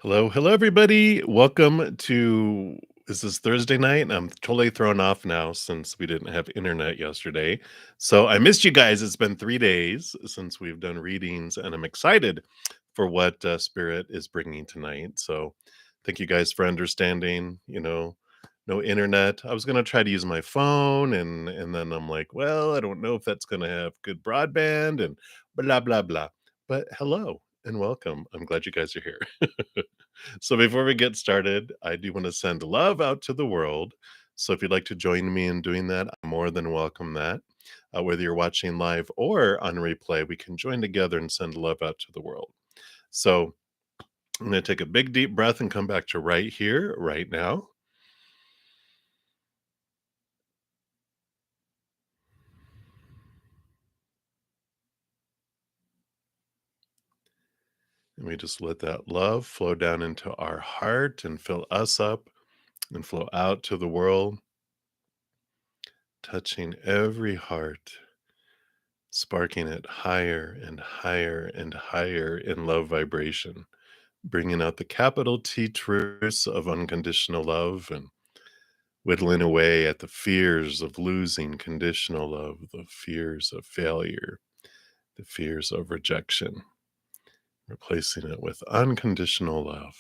Hello, hello, everybody. Welcome to. Is this Thursday night? I'm totally thrown off now since we didn't have internet yesterday. So I missed you guys. It's been 3 days since we've done readings, and I'm excited for what Spirit is bringing tonight. So thank you guys for understanding. No internet. I was gonna try to use my phone, and then I'm like, well, I don't know if that's gonna have good broadband, and blah blah blah. But hello and welcome. I'm glad you guys are here. So before we get started, I do want to send love out to the world. So if you'd like to join me in doing that, I'm more than welcome that. Whether you're watching live or on replay, we can join together and send love out to the world. So I'm going to take a big deep breath and come back to right here, right now. And we just let that love flow down into our heart and fill us up and flow out to the world, touching every heart, sparking it higher and higher and higher in love vibration, bringing out the capital T truths of unconditional love and whittling away at the fears of losing conditional love, the fears of failure, the fears of rejection, replacing it with unconditional love.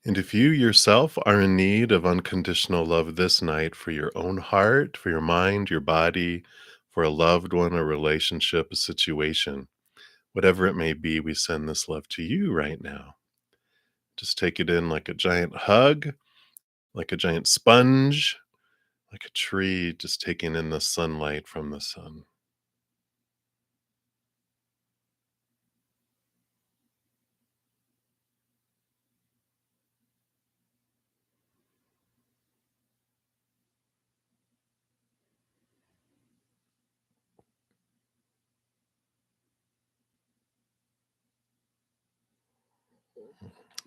And if you yourself are in need of unconditional love this night for your own heart, for your mind, your body, for a loved one, a relationship, a situation, whatever it may be, we send this love to you right now. Just take it in like a giant hug, like a giant sponge, like a tree, just taking in the sunlight from the sun.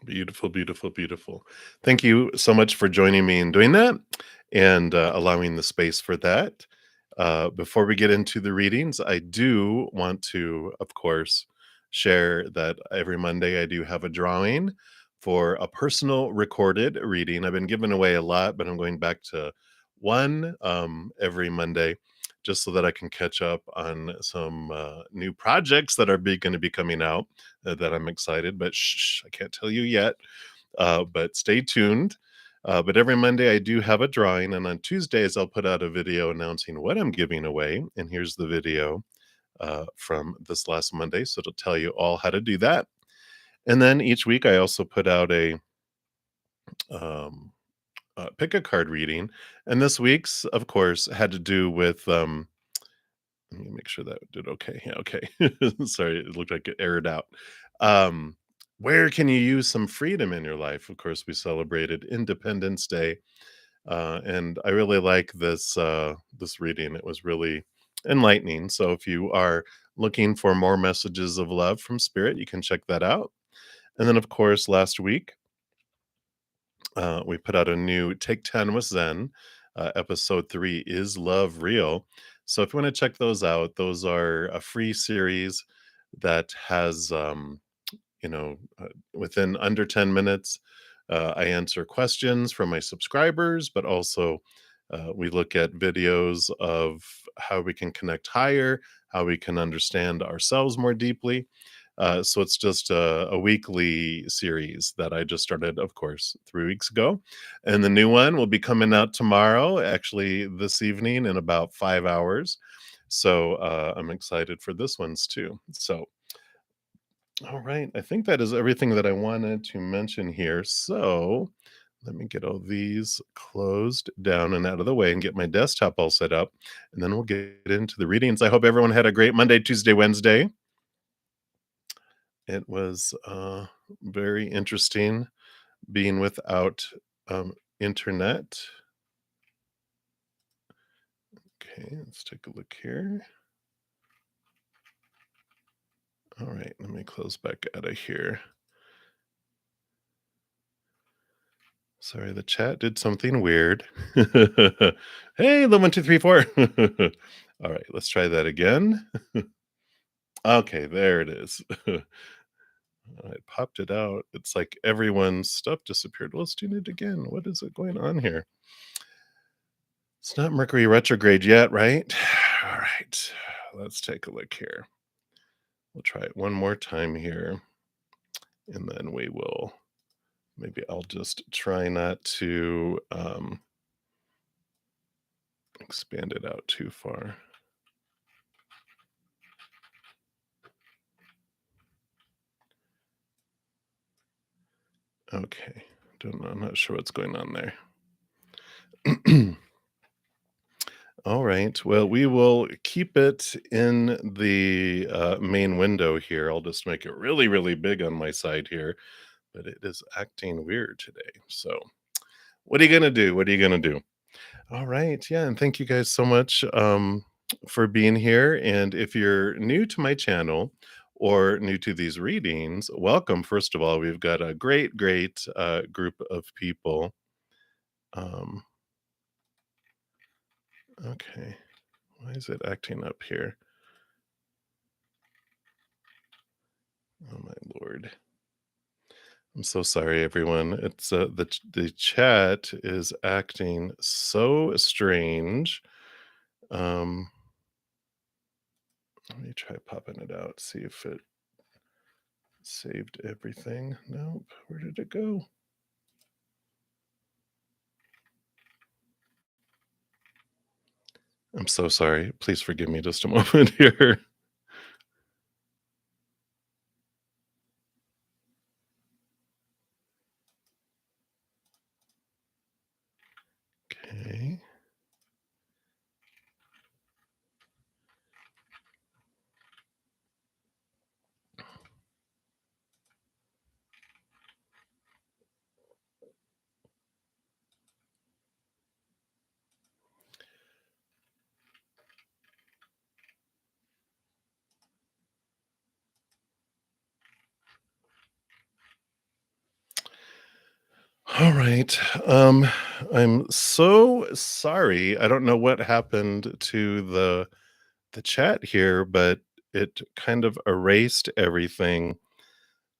Beautiful, beautiful, beautiful. Thank you so much for joining me in doing that and allowing the space for that. Before we get into the readings, I do want to, of course, share that every Monday I do have a drawing for a personal recorded reading. I've been giving away a lot, but I'm going back to one every Monday just so that I can catch up on some new projects that are going to be coming out that I'm excited, but shh, I can't tell you yet. But stay tuned. But every Monday I do have a drawing, and on Tuesdays I'll put out a video announcing what I'm giving away. And here's the video from this last Monday, so it'll tell you all how to do that. And then each week I also put out a um, pick a card reading, and this week's, of course, had to do with let me make sure that did okay. Yeah, okay. Sorry, it looked like it aired out. Um, where can you use some freedom in your life? Of course, we celebrated Independence Day, and I really like this reading. It was really enlightening. So if you are looking for more messages of love from Spirit, you can check that out. And then, of course, last week we put out a new Take 10 with Zen. Episode 3 is Love Real. So if you want to check those out, those are a free series that has, within under 10 minutes, I answer questions from my subscribers, but also we look at videos of how we can connect higher, how we can understand ourselves more deeply. So it's just a weekly series that I just started, of course, 3 weeks ago. And the new one will be coming out tomorrow, actually, this evening in about 5 hours. So I'm excited for this one's too. So, all right. I think that is everything that I wanted to mention here. So let me get all these closed down and out of the way and get my desktop all set up. And then we'll get into the readings. I hope everyone had a great Monday, Tuesday, Wednesday. It was very interesting being without internet. Okay, let's take a look here. All right, let me close back out of here. Sorry, the chat did something weird. Hey, the 1, 2, 3, 4. All right, let's try that again. Okay, there it is. I popped it out. It's like everyone's stuff disappeared. Let's do it again. What is it going on here? It's not Mercury retrograde yet, right? All right, let's take a look here. We'll try it one more time here, and then we will. Maybe I'll just try not to expand it out too far. Okay, don't know. I'm not sure what's going on there. All right. Well, we will keep it in the main window here. I'll just make it really, really big on my side here, but it is acting weird today. So, what are you going to do? What are you going to do? All right. Yeah. And thank you guys so much for being here. And if you're new to my channel or new to these readings, welcome. First of all, we've got a great, great group of people. Um, okay. Why is it acting up here? Oh, my Lord. I'm so sorry, everyone. It's the chat is acting so strange. Um, Let me try popping it out, see if it saved everything. Nope. Where did it go? I'm so sorry. Please forgive me just a moment here. Okay. All right. I'm so sorry. I don't know what happened to the chat here, but it kind of erased everything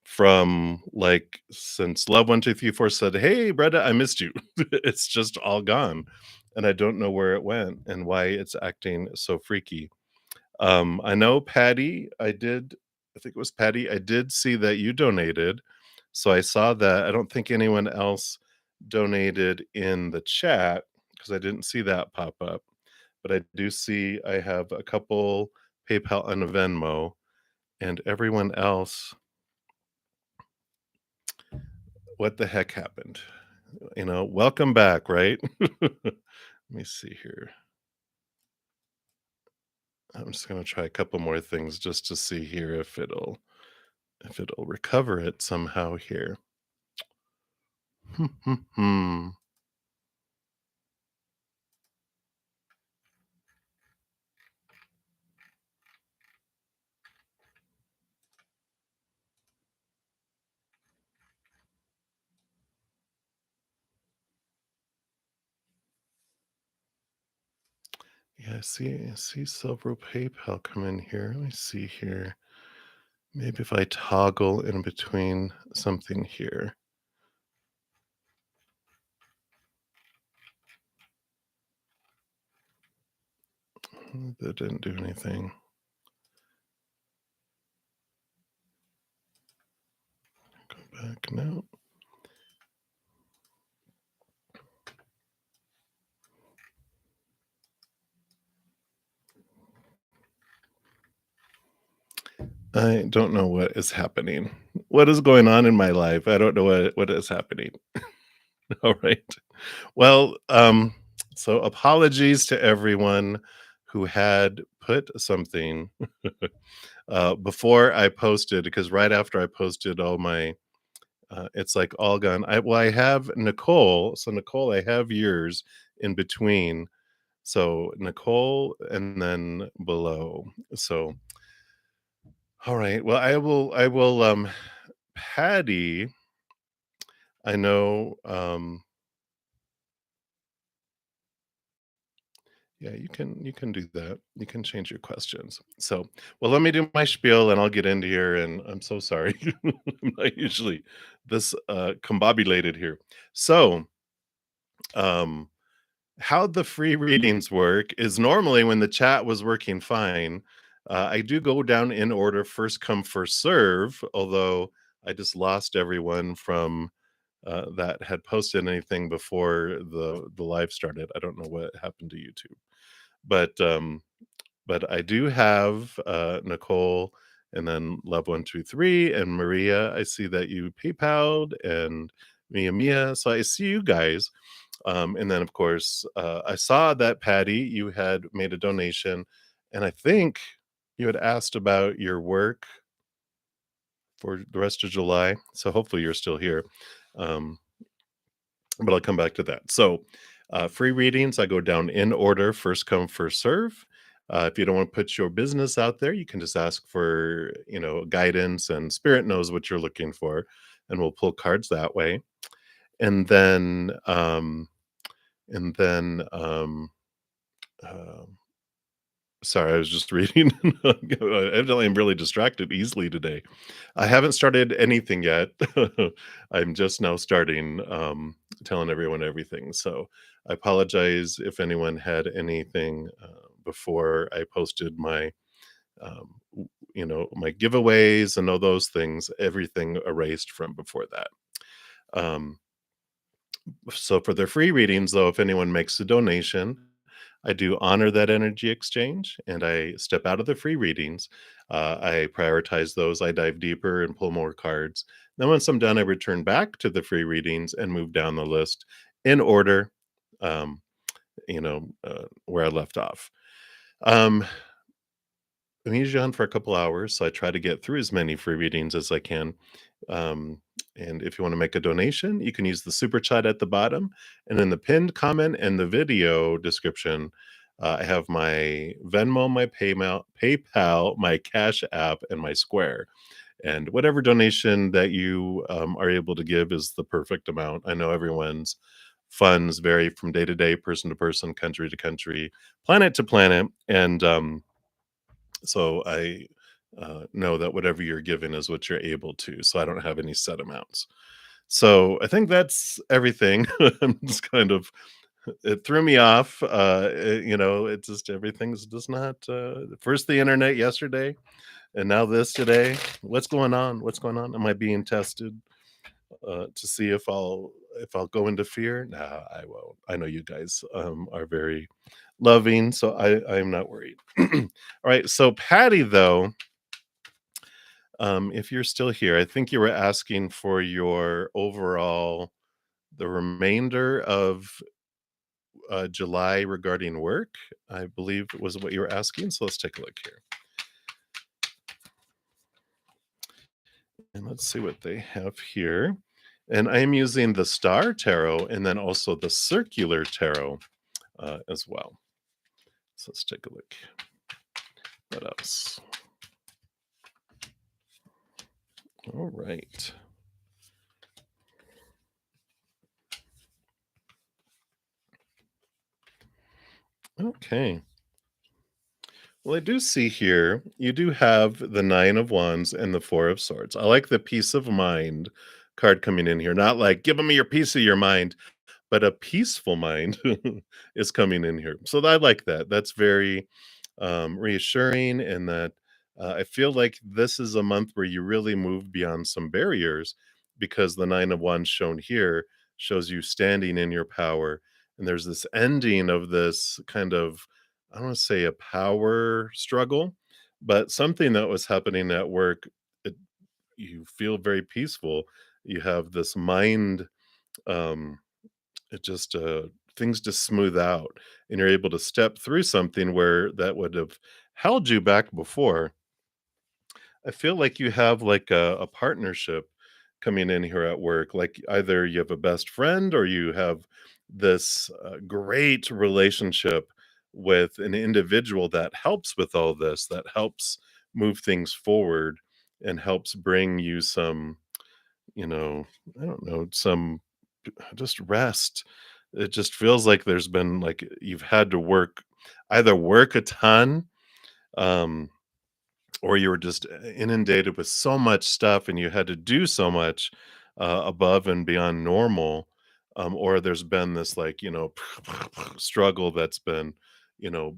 from like since Love1, 2, 3, 4 said, "Hey, Brenda, I missed you." It's just all gone. And I don't know where it went and why it's acting so freaky. I know Patty, I think it was Patty, I did see that you donated. So I saw that. I don't think anyone else donated in the chat because I didn't see that pop up. But I do see I have a couple PayPal and a Venmo, and everyone else, what the heck happened? Welcome back, right? Let me see here. I'm just gonna try a couple more things just to see here if it'll recover it somehow here. Yeah, I see Silver PayPal come in here. Let me see here. Maybe if I toggle in between something here. That didn't do anything. Go back now. I don't know what is happening. What is going on in my life? I don't know what is happening. All right. Well, so apologies to everyone who had put something before I posted, because right after I posted all my, it's like all gone. I have Nicole. So Nicole, I have yours in between. So Nicole, and then below. So all right. Well, I will. Patty, I know. Yeah, you can do that. You can change your questions. So, well, let me do my spiel and I'll get into here. And I'm so sorry. I'm not usually this combobulated here. So, um, how the free readings work is normally when the chat was working fine. I do go down in order, first come, first serve, although I just lost everyone from that had posted anything before the live started. I don't know what happened to YouTube. But, but I do have, Nicole and then Love123 and Maria. I see that you PayPal'd and Mia. So I see you guys. And then, of course, I saw that Patty, you had made a donation, and I think you had asked about your work for the rest of July. So hopefully you're still here. Um, but I'll come back to that. So, free readings, I go down in order, first come, first serve. If you don't want to put your business out there, you can just ask for, guidance, and spirit knows what you're looking for, and we'll pull cards that way. And then, and then, um, sorry, I was just reading. Evidently, I'm really distracted easily today. I haven't started anything yet. I'm just now starting, telling everyone everything. So I apologize if anyone had anything before I posted my, my giveaways and all those things. Everything erased from before that. Um, so for the free readings, though, if anyone makes a donation, I do honor that energy exchange and I step out of the free readings. I prioritize those. I dive deeper and pull more cards. Then, once I'm done, I return back to the free readings and move down the list in order, um, where I left off. Um, I'm usually on for a couple hours, so I try to get through as many free readings as I can. Um, and if you want to make a donation, you can use the super chat at the bottom. And in the pinned comment and the video description, I have my Venmo, my PayPal, my Cash App, and my Square. And whatever donation that you are able to give is the perfect amount. I know everyone's funds vary from day to day, person to person, country to country, planet to planet. And so I know that whatever you're given is what you're able to. So I don't have any set amounts. So I think that's everything. I'm just kind of, it threw me off. It just, everything's just not, first the internet yesterday and now this today. What's going on? What's going on? Am I being tested to see if I'll go into fear? Nah, I won't. I know you guys are very loving, so I'm not worried. All right, so Patty, though, if you're still here, I think you were asking for your overall, the remainder of July regarding work. I believe was what you were asking. So let's take a look here. And let's see what they have here. And I am using the Star Tarot and then also the Circular Tarot as well. So let's take a look. What else? All right. Okay. Well, I do see here you do have the Nine of Wands and the Four of Swords. I like the peace of mind card coming in here. Not like, give me your piece of your mind, but a peaceful mind is coming in here. So I like that. That's very reassuring, and that I feel like this is a month where you really move beyond some barriers, because the Nine of Wands shown here shows you standing in your power. And there's this ending of this kind of, I don't want to say a power struggle, but something that was happening at work. It, you feel very peaceful. You have this mind, um, it just things just smooth out, and you're able to step through something where that would have held you back before. I feel like you have like a partnership coming in here at work. Like either you have a best friend or you have this great relationship with an individual that helps with all this, that helps move things forward and helps bring you some, you know, I don't know, some just rest. It just feels like there's been like you've had to work. either work a ton, um, or you were just inundated with so much stuff and you had to do so much above and beyond normal, or there's been this like struggle that's been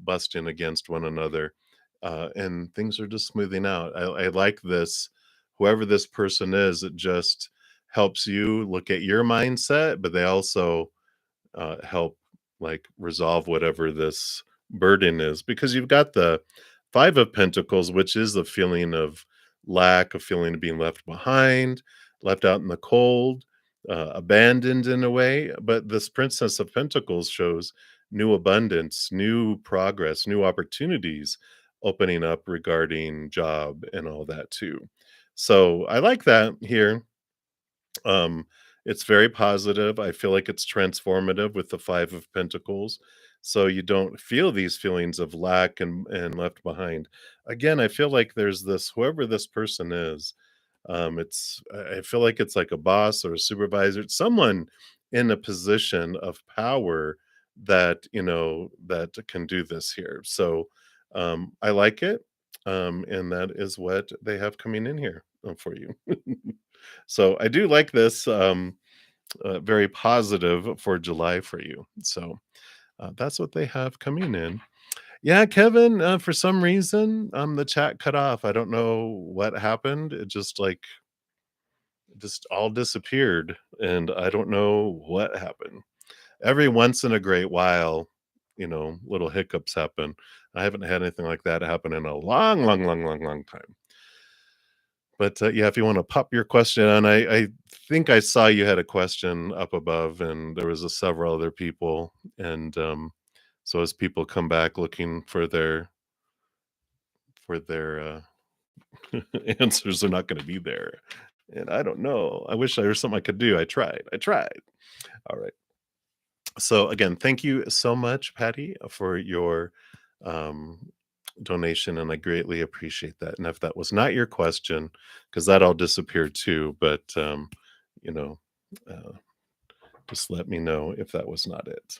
busting against one another, and things are just smoothing out. I like this. Whoever this person is, it just helps you look at your mindset, but they also help like resolve whatever this burden is, because you've got the five of pentacles, which is the feeling of lack, a feeling of being left behind, left out in the cold, abandoned in a way. But this princess of pentacles shows new abundance, new progress, new opportunities opening up regarding job and all that too. So I like that here. um, it's very positive. I feel like it's transformative with the 5 of Pentacles, so you don't feel these feelings of lack and left behind. Again, I feel like there's this whoever this person is, it's I feel like it's like a boss or a supervisor, it's someone in a position of power that, that can do this here. So, I like it, and that is what they have coming in here, for you. So I do like this, very positive for July for you. So that's what they have coming in. Yeah, Kevin, for some reason, the chat cut off. I don't know what happened. It just like just all disappeared, and I don't know what happened. Every once in a great while, little hiccups happen. I haven't had anything like that happen in a long, long, long, long, long time. But, yeah, if you wanna pop your question on, I think I saw you had a question up above, and there was a several other people, and, so as people come back looking for their answers, are not gonna be there, and I don't know. I wish there was something I could do. I tried. Alright. So, again, thank you so much, Patty, for your, um, donation, and I greatly appreciate that. And if that was not your question, because that all disappeared too, but you know, uh, just let me know if that was not it.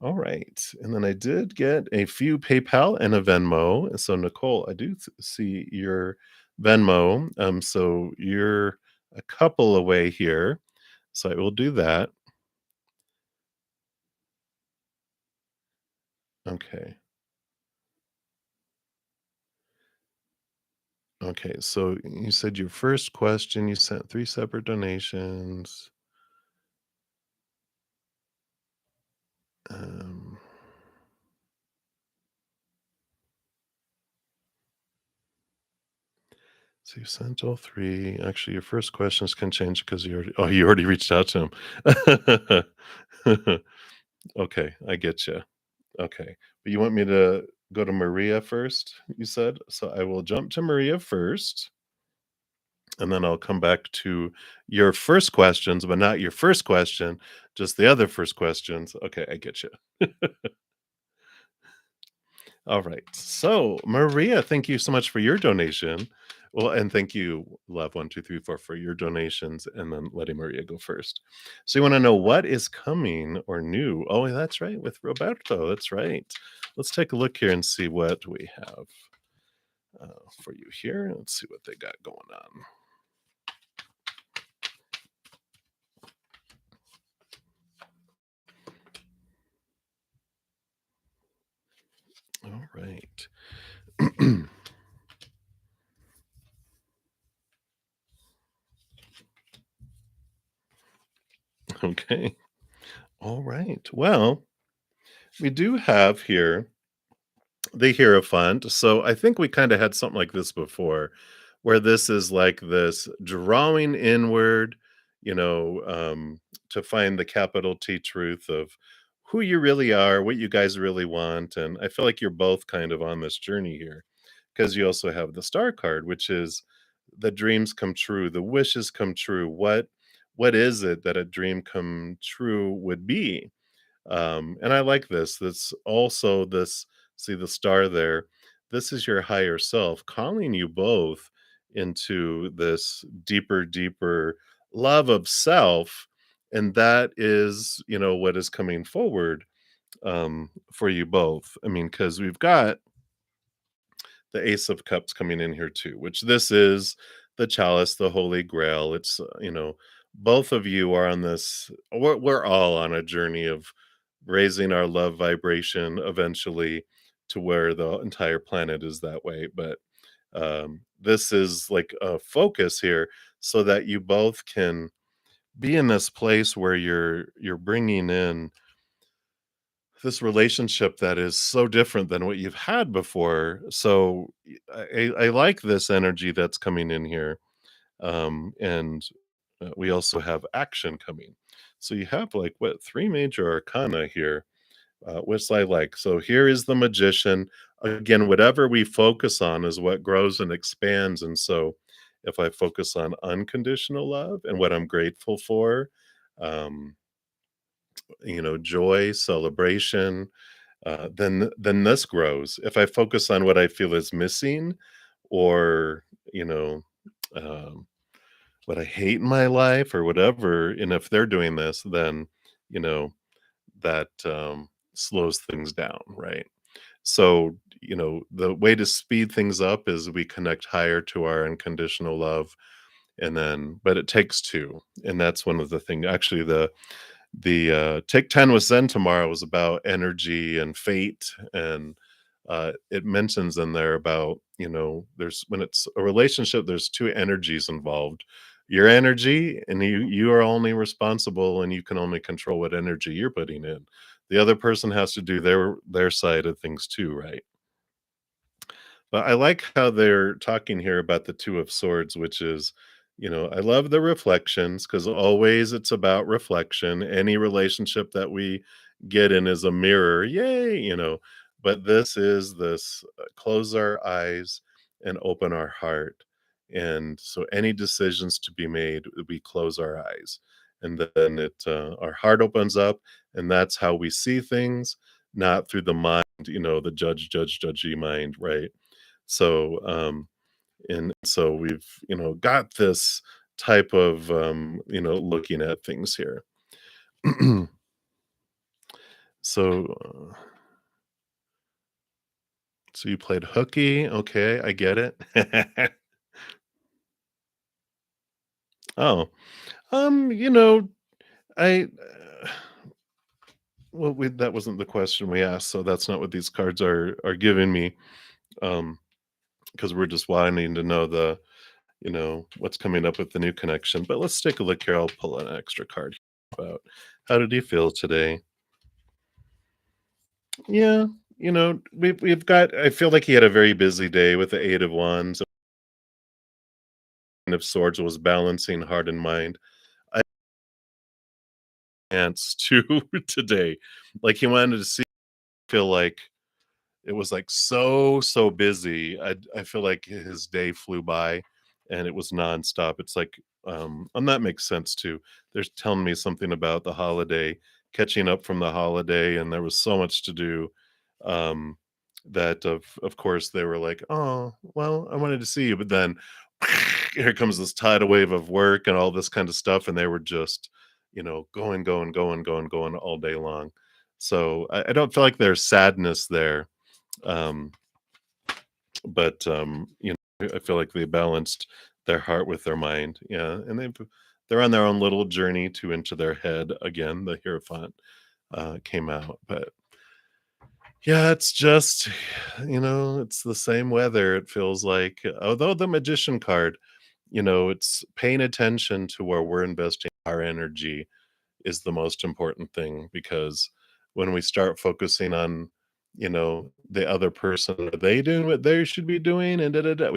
All right, and then I did get a few PayPal and a Venmo. And so, Nicole, I do see your Venmo. So you're a couple away here, so I will do that. Okay. Okay, so you said your first question, you sent three separate donations. Um, so you sent all three. Actually, your first questions can change because you already reached out to him. Okay, I get you. Okay, but you want me to go to Maria first? You said so. I will jump to Maria first, and then I'll come back to your first questions, but not your first question, just the other first questions. Okay, I get you. All right. So, Maria, thank you so much for your donation. Well, and thank you, Love 1, 2, 3, 4, for your donations, and then letting Maria go first. So, you want to know what is coming or new? Oh, that's right, with Roberto. That's right. Let's take a look here and see what we have for you here. Let's see what they got going on. All right. Okay. All right. Well, we do have here the Hierophant. So I think we kind of had something like this before, where this is like this drawing inward, you know, to find the capital T truth of who you really are, what you guys really want. And I feel like you're both kind of on this journey here, because you also have the star card, which is the dreams come true, the wishes come true. What is it that a dream come true would be? And I like this. This also this see the star there. This is your higher self calling you both into this deeper, deeper love of self. And that is, what is coming forward. for you both. I mean, because we've got the Ace of Cups coming in here too, which this is the chalice, the Holy Grail. It's, both of you are on this, we're all on a journey of raising our love vibration eventually to where the entire planet is that way. But this is like a focus here so that you both can be in this place where you're bringing in this relationship that is so different than what you've had before. So I like this energy that's coming in here. And we also have action coming. So you have like what, three major arcana here, which I like. So here is the magician. Again, whatever we focus on is what grows and expands. And so if I focus on unconditional love and what I'm grateful for, um, joy, celebration, then this grows. If I focus on what I feel is missing or, you know, um, what I hate in my life or whatever, and if they're doing this, then, you know, that slows things down, right? So, the way to speed things up is we connect higher to our unconditional love. And then, but it takes two. And that's one of the things, actually, the Take 10 with Zen tomorrow was about energy and fate, and, it mentions in there about, there's when it's a relationship, there's 2 energies involved. Your energy, and you are only responsible, and you can only control what energy you're putting in. The other person has to do their side of things too, right? But I like how they're talking here about the Two of Swords, which is, I love the reflections because always it's about reflection. Any relationship that we get in is a mirror. Yay. But this is this close our eyes and open our heart. And so any decisions to be made, we close our eyes. And then our heart opens up, and that's how we see things, not through the mind, the judgy mind, right? So, and so we've, got this type of, looking at things here. So, so you played hooky. Okay, I get it. Oh, you know, I, well, that wasn't the question we asked, so that's not what these cards are giving me. Because we're just wanting to know what's coming up with the new connection. But let's take a look here. I'll pull an extra card about how did he feel today? Yeah, we've got. I feel like he had a very busy day with the Eight of Wands and of Swords was balancing heart and mind. I ants too today. Like he wanted to feel like it was, like, so busy. I feel like his day flew by, and it was nonstop. It's like, and that makes sense too. They're telling me something about the holiday, catching up from the holiday, and there was so much to do, um, that of course, they were like, "Oh, well, I wanted to see you," but then here comes this tidal wave of work and all this kind of stuff, and they were just, going, going, going, going, going all day long. So I don't feel like there's sadness there, um, but I feel like they balanced their heart with their mind. Yeah, and they're on their own little journey to into their head again. The Hierophant came out, but yeah, it's just it's the same weather. It feels like, although the Magician card, it's paying attention to where we're investing our energy is the most important thing because when we start focusing on, the other person, are they doing what they should be doing? And da, da, da,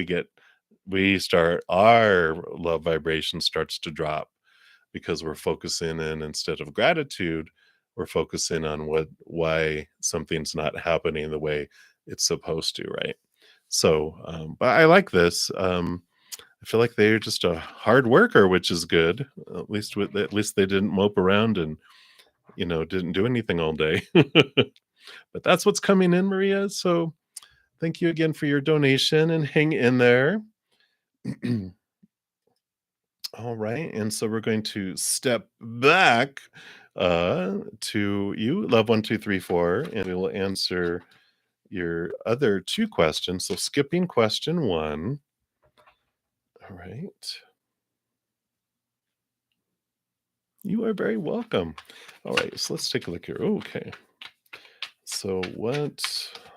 we start, our love vibration starts to drop because we're focusing in instead of gratitude, we're focusing on why something's not happening the way it's supposed to, right? So, but I like this. I feel like they're just a hard worker, which is good. At least they didn't mope around and didn't do anything all day. But that's what's coming in, Maria. So thank you again for your donation and hang in there. All right. And so we're going to step back to you, love 1, 2, 3, 4, and we will answer your other two questions. So, skipping question one. All right. You are very welcome. All right. So, let's take a look here. Okay. So,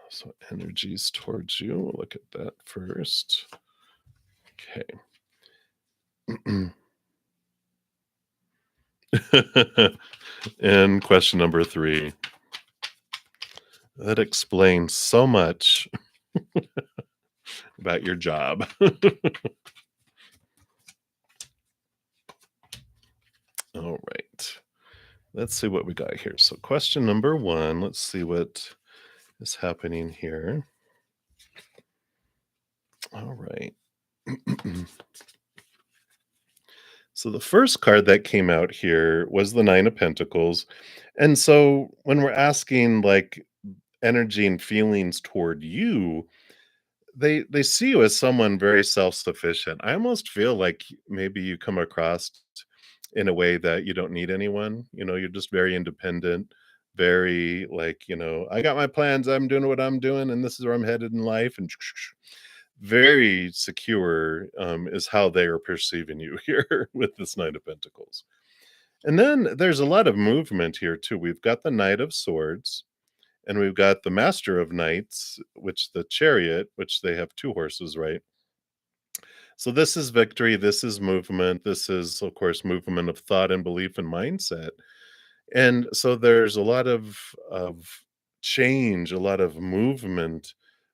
so energies towards you. We'll look at that first. Okay. And question number three. That explains so much about your job. All right. Let's see what we got here. So, question number one, let's see what is happening here. All right. So, the first card that came out here was the Nine of Pentacles. And so, when we're asking like energy and feelings toward you, they see you as someone very self-sufficient. I almost feel like maybe you come across in a way that you don't need anyone. You're just very independent, very like, I got my plans, I'm doing what I'm doing, and this is where I'm headed in life. And very secure is how they are perceiving you here with this Knight of Pentacles. And then there's a lot of movement here too. We've got the Knight of Swords, and we've got the Master of Knights, which the Chariot, which they have two horses, right? So this is victory, this is movement, this is, of course, movement of thought and belief and mindset. And so there's a lot of change, a lot of movement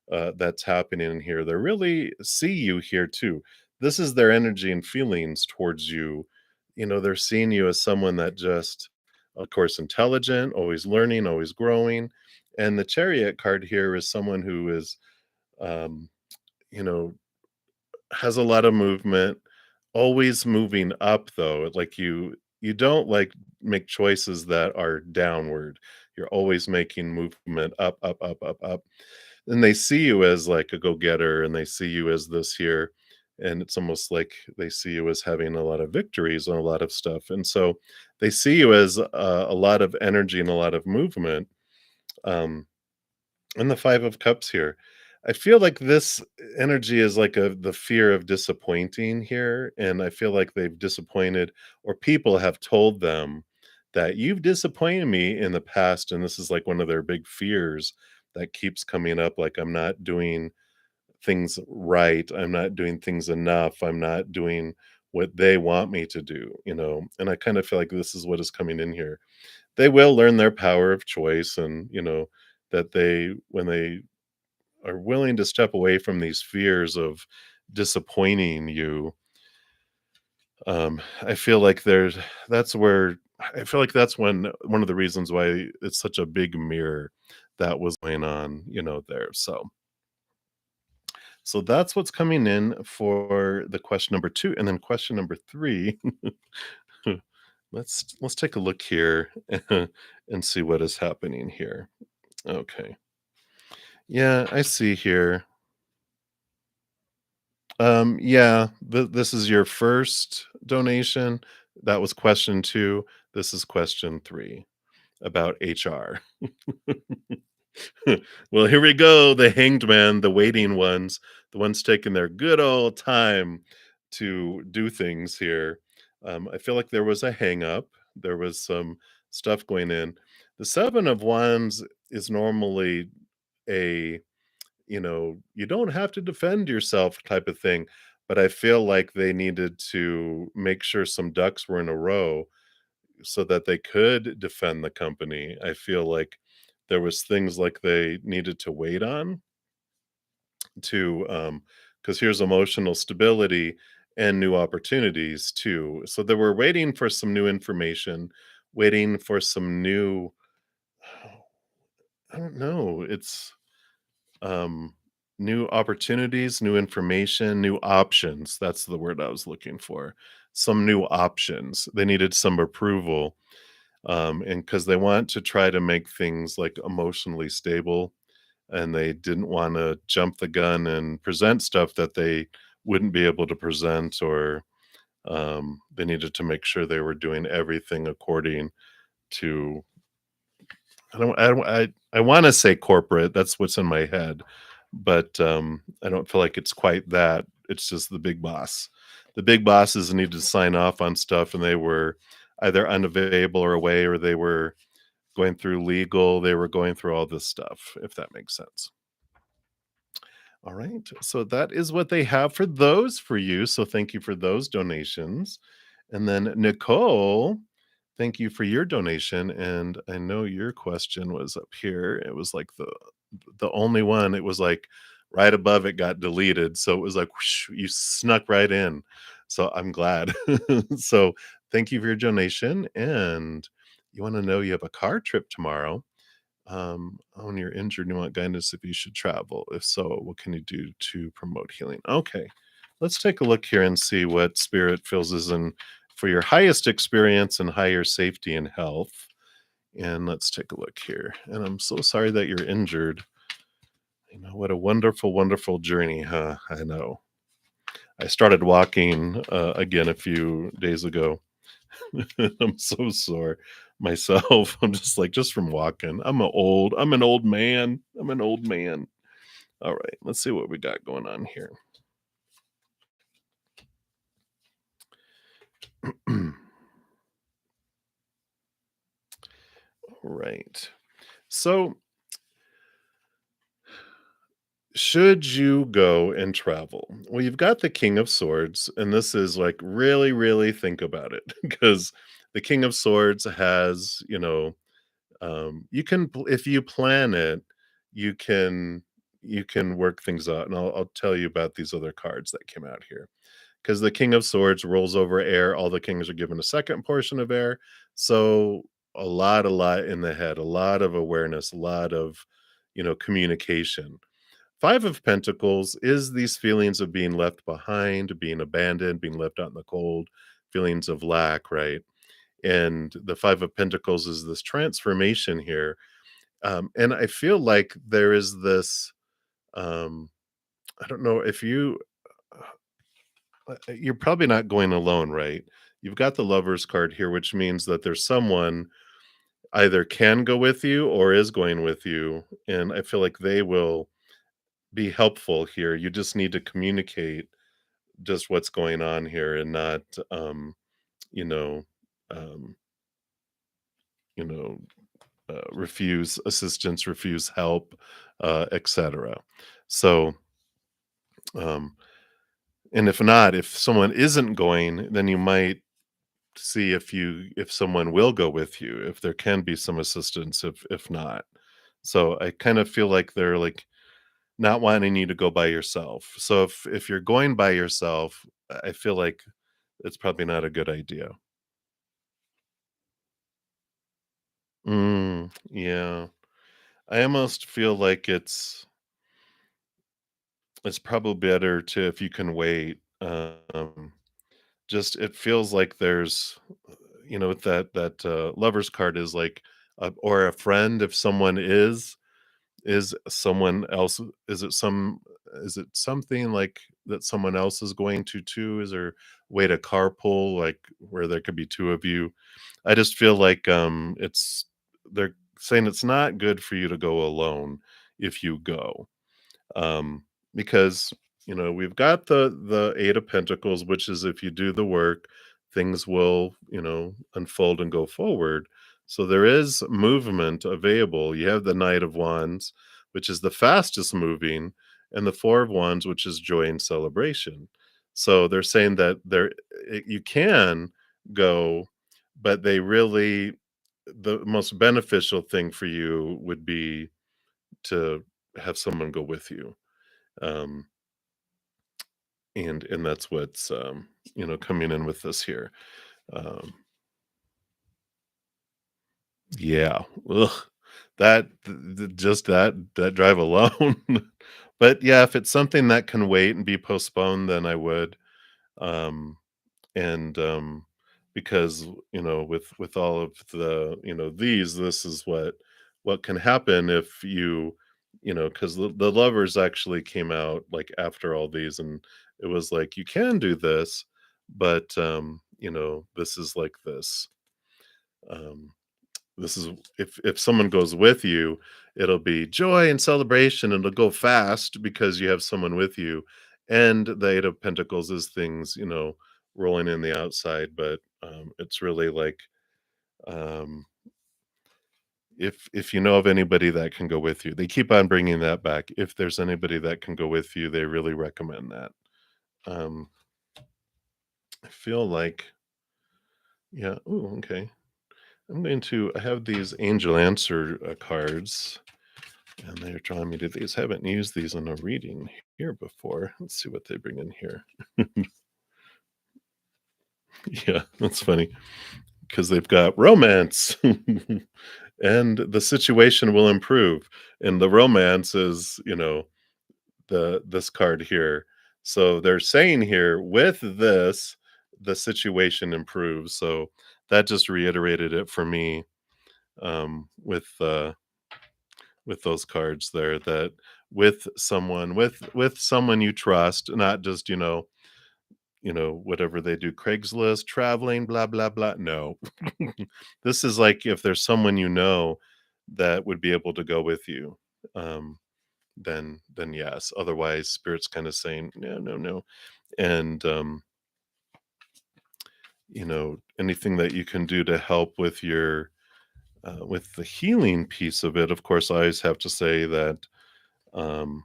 that's happening in here. They really see you here too. This is their energy and feelings towards you. They're seeing you as someone that just, of course, intelligent, always learning, always growing. And the Chariot card here is someone who is, um, you know, has a lot of movement, always moving up though. Like you don't like make choices that are downward. You're always making movement up, up, up, up, up. And they see you as like a go-getter, and they see you as this here. And it's almost like they see you as having a lot of victories on a lot of stuff. And so they see you as a lot of energy and a lot of movement. Um, and the 5 of Cups here. I feel like this energy is like the fear of disappointing here, and I feel like they've disappointed, or people have told them that you've disappointed me in the past, and this is like one of their big fears that keeps coming up, like I'm not doing things right, I'm not doing things enough, I'm not doing what they want me to do. And I kind of feel like this is what is coming in here. They will learn their power of choice, and that they when they are willing to step away from these fears of disappointing you, I feel like that's where I feel like that's when one of the reasons why it's such a big mirror that was going on, there. So that's what's coming in for the question number two. And then question number three. Let's take a look here and see what is happening here. Okay. Yeah, I see here. Yeah, this is your first donation. That was question two. This is question three about HR. Well, here we go. The hanged man, the waiting ones, the ones taking their good old time to do things here. I feel like there was a hang up. There was some stuff going in. The 7 of Wands is normally a you don't have to defend yourself type of thing. But I feel like they needed to make sure some ducks were in a row so that they could defend the company. I feel like there was things like they needed to wait on to because here's emotional stability and new opportunities too. So they were waiting for some new information, waiting for some new I don't know. It's um new opportunities, new information, new options. That's the word I was looking for. Some new options. They needed some approval. And because they want to try to make things like emotionally stable, and they didn't want to jump the gun and present stuff that they wouldn't be able to present, or they needed to make sure they were doing everything according to I wanna say corporate, that's what's in my head, but, I don't feel like it's quite that, it's just the big boss. The big bosses needed to sign off on stuff, and they were either unavailable or away, or they were going through legal, they were going through all this stuff, if that makes sense. All right, so that is what they have for those for you, so thank you for those donations. And then Nicole, thank you for your donation, and I know your question was up here. It was like the only one. It was like right above it got deleted, so it was like whoosh, you snuck right in. So I'm glad. So thank you for your donation, and you want to know you have a car trip tomorrow. When you're injured, you want guidance if you should travel. If so, what can you do to promote healing? Okay, let's take a look here and see what spirit feels is in for your highest experience and higher safety and health. And let's take a look here. And I'm so sorry that you're injured. You know, what a wonderful, wonderful journey, huh? I know. I started walking again a few days ago. I'm so sore myself. I'm just like, just from walking. I'm an old man. I'm an old man. All right, let's see what we got going on here. All right. So, should you go and travel? Well, you've got the King of Swords, and this is like really, really think about it because the King of Swords has, you can if you plan it, you can you can work things out, and I'll tell you about these other cards that came out here. Because the King of Swords rolls over air, all the kings are given a second portion of air. So a lot in the head, a lot of awareness, a lot of communication. Five of Pentacles is these feelings of being left behind, being abandoned, being left out in the cold, feelings of lack, right? And the Five of Pentacles is this transformation here. And I feel like there is this, um, I don't know if you're probably not going alone, right? You've got the Lovers card here, which means that there's someone either can go with you or is going with you. And I feel like they will be helpful here. You just need to communicate just what's going on here and not, you know, um, you know, refuse assistance, refuse help, etc. So, um, and if not, if someone isn't going, then you might see if someone will go with you, if there can be some assistance, if not. So I kind of feel like they're like not wanting you to go by yourself. So if you're going by yourself, I feel like it's probably not a good idea. Yeah. I almost feel like it's probably better to if you can wait. Just it feels like there's that lover's card is like or a friend if someone is someone else is it something like that someone else is going to too? Is there a way to carpool, like, where there could be 2 of you? I just feel like, they're saying it's not good for you to go alone if you go um, because we've got the Eight of Pentacles, which is if you do the work, things will unfold and go forward. So there is movement available. You have the Knight of Wands, which is the fastest moving, and the Four of Wands, which is joy and celebration. So they're saying that you can go, but they really the most beneficial thing for you would be to have someone go with you. Um, and that's what's coming in with this here. Um, yeah, ugh, just that drive alone. But yeah, if it's something that can wait and be postponed, then I would. Um, and because with all of the these this is what can happen if because the lovers actually came out like after all these, and it was like you can do this, but this is like this um This is if someone goes with you, it'll be joy and celebration, and it'll go fast because you have someone with you. And the Eight of Pentacles is things, rolling in the outside, but it's really like um, if you know of anybody that can go with you, they keep on bringing that back. If there's anybody that can go with you, they really recommend that. Um, I feel like, yeah. Oh, okay. I have these angel answer cards, and they're drawing me to these. I haven't used these in a reading here before. Let's see what they bring in here. Yeah, that's funny because they've got romance and the situation will improve. And the romance is, this card here. So they're saying here with this, the situation improves. So that just reiterated it for me with those cards there, that with someone you trust, not just, whatever they do, Craigslist, traveling, blah blah blah. No. This is like if there's someone that would be able to go with you. Um then yes. Otherwise, spirit's kind of saying no, no, no. And anything that you can do to help with your with the healing piece of it. Of course, I always have to say that um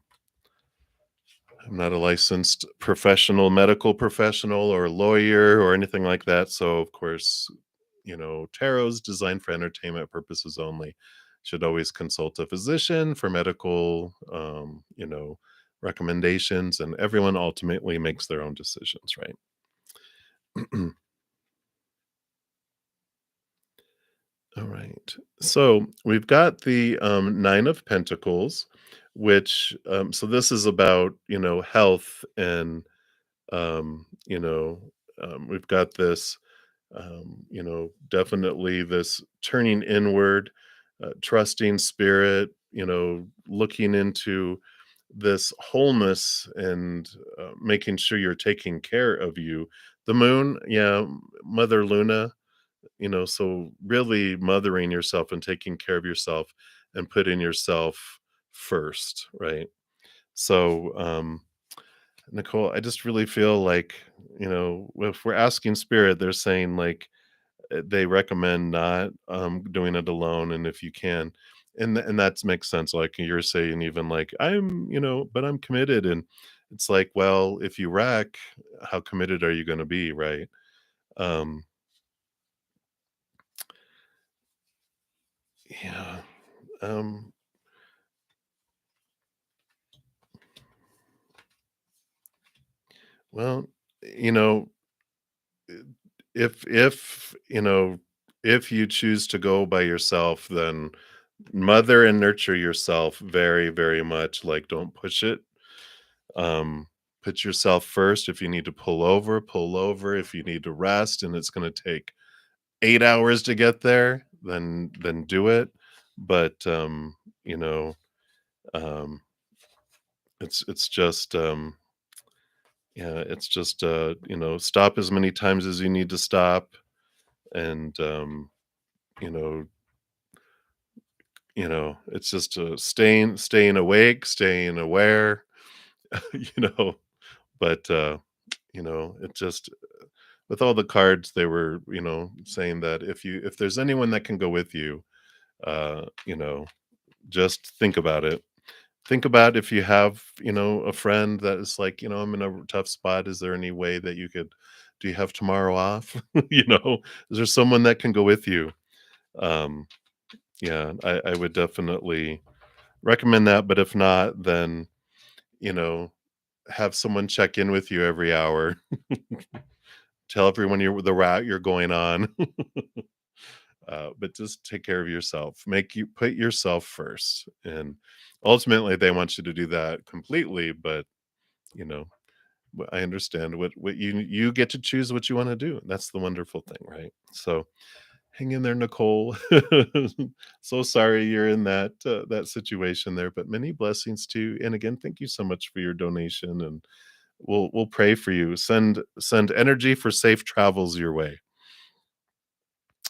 I'm not a licensed professional, medical professional or lawyer or anything like that. So, of course, tarot's designed for entertainment purposes only. Should always consult a physician for medical, recommendations, and everyone ultimately makes their own decisions, right? All right. So we've got the Nine of Pentacles, which, so this is about, health and um, you know, we've got this, definitely this turning inward, trusting spirit, looking into this wholeness and making sure you're taking care of you. The moon, yeah, Mother Luna, so really mothering yourself and taking care of yourself and putting yourself first, right? So, Nicole, I just really feel like, if we're asking spirit, they're saying like they recommend not doing it alone, and if you can, and that makes sense. Like you're saying, even like but I'm committed, and it's like, well, if you wreck, how committed are you going to be, right? Um, yeah. Um, well, you know, if you choose to go by yourself, then mother and nurture yourself very, very much. Like, don't push it. Um, put yourself first. If you need to pull over, pull over. If you need to rest and it's going to take 8 hours to get there, then do it. But you know, um, it's just yeah, it's just stop as many times as you need to stop, and you know, it's just staying awake, staying aware, you know. But it just with all the cards, they were, saying that if there's anyone that can go with you, uh, you know, just think about it. Think about if you have, a friend that is like, I'm in a tough spot. Is there any way that do you have tomorrow off? Is there someone that can go with you? Um, yeah, I would definitely recommend that. But if not, then, you know, have someone check in with you every hour. Tell everyone the route you're going on. But just take care of yourself. Make you put yourself first. And ultimately they want you to do that completely, but you know, I understand what you get to choose what you want to do. That's the wonderful thing, right? So hang in there, Nicole. So sorry you're in that situation there, but many blessings to you. And again, thank you so much for your donation, and we'll pray for you. Send energy for safe travels your way.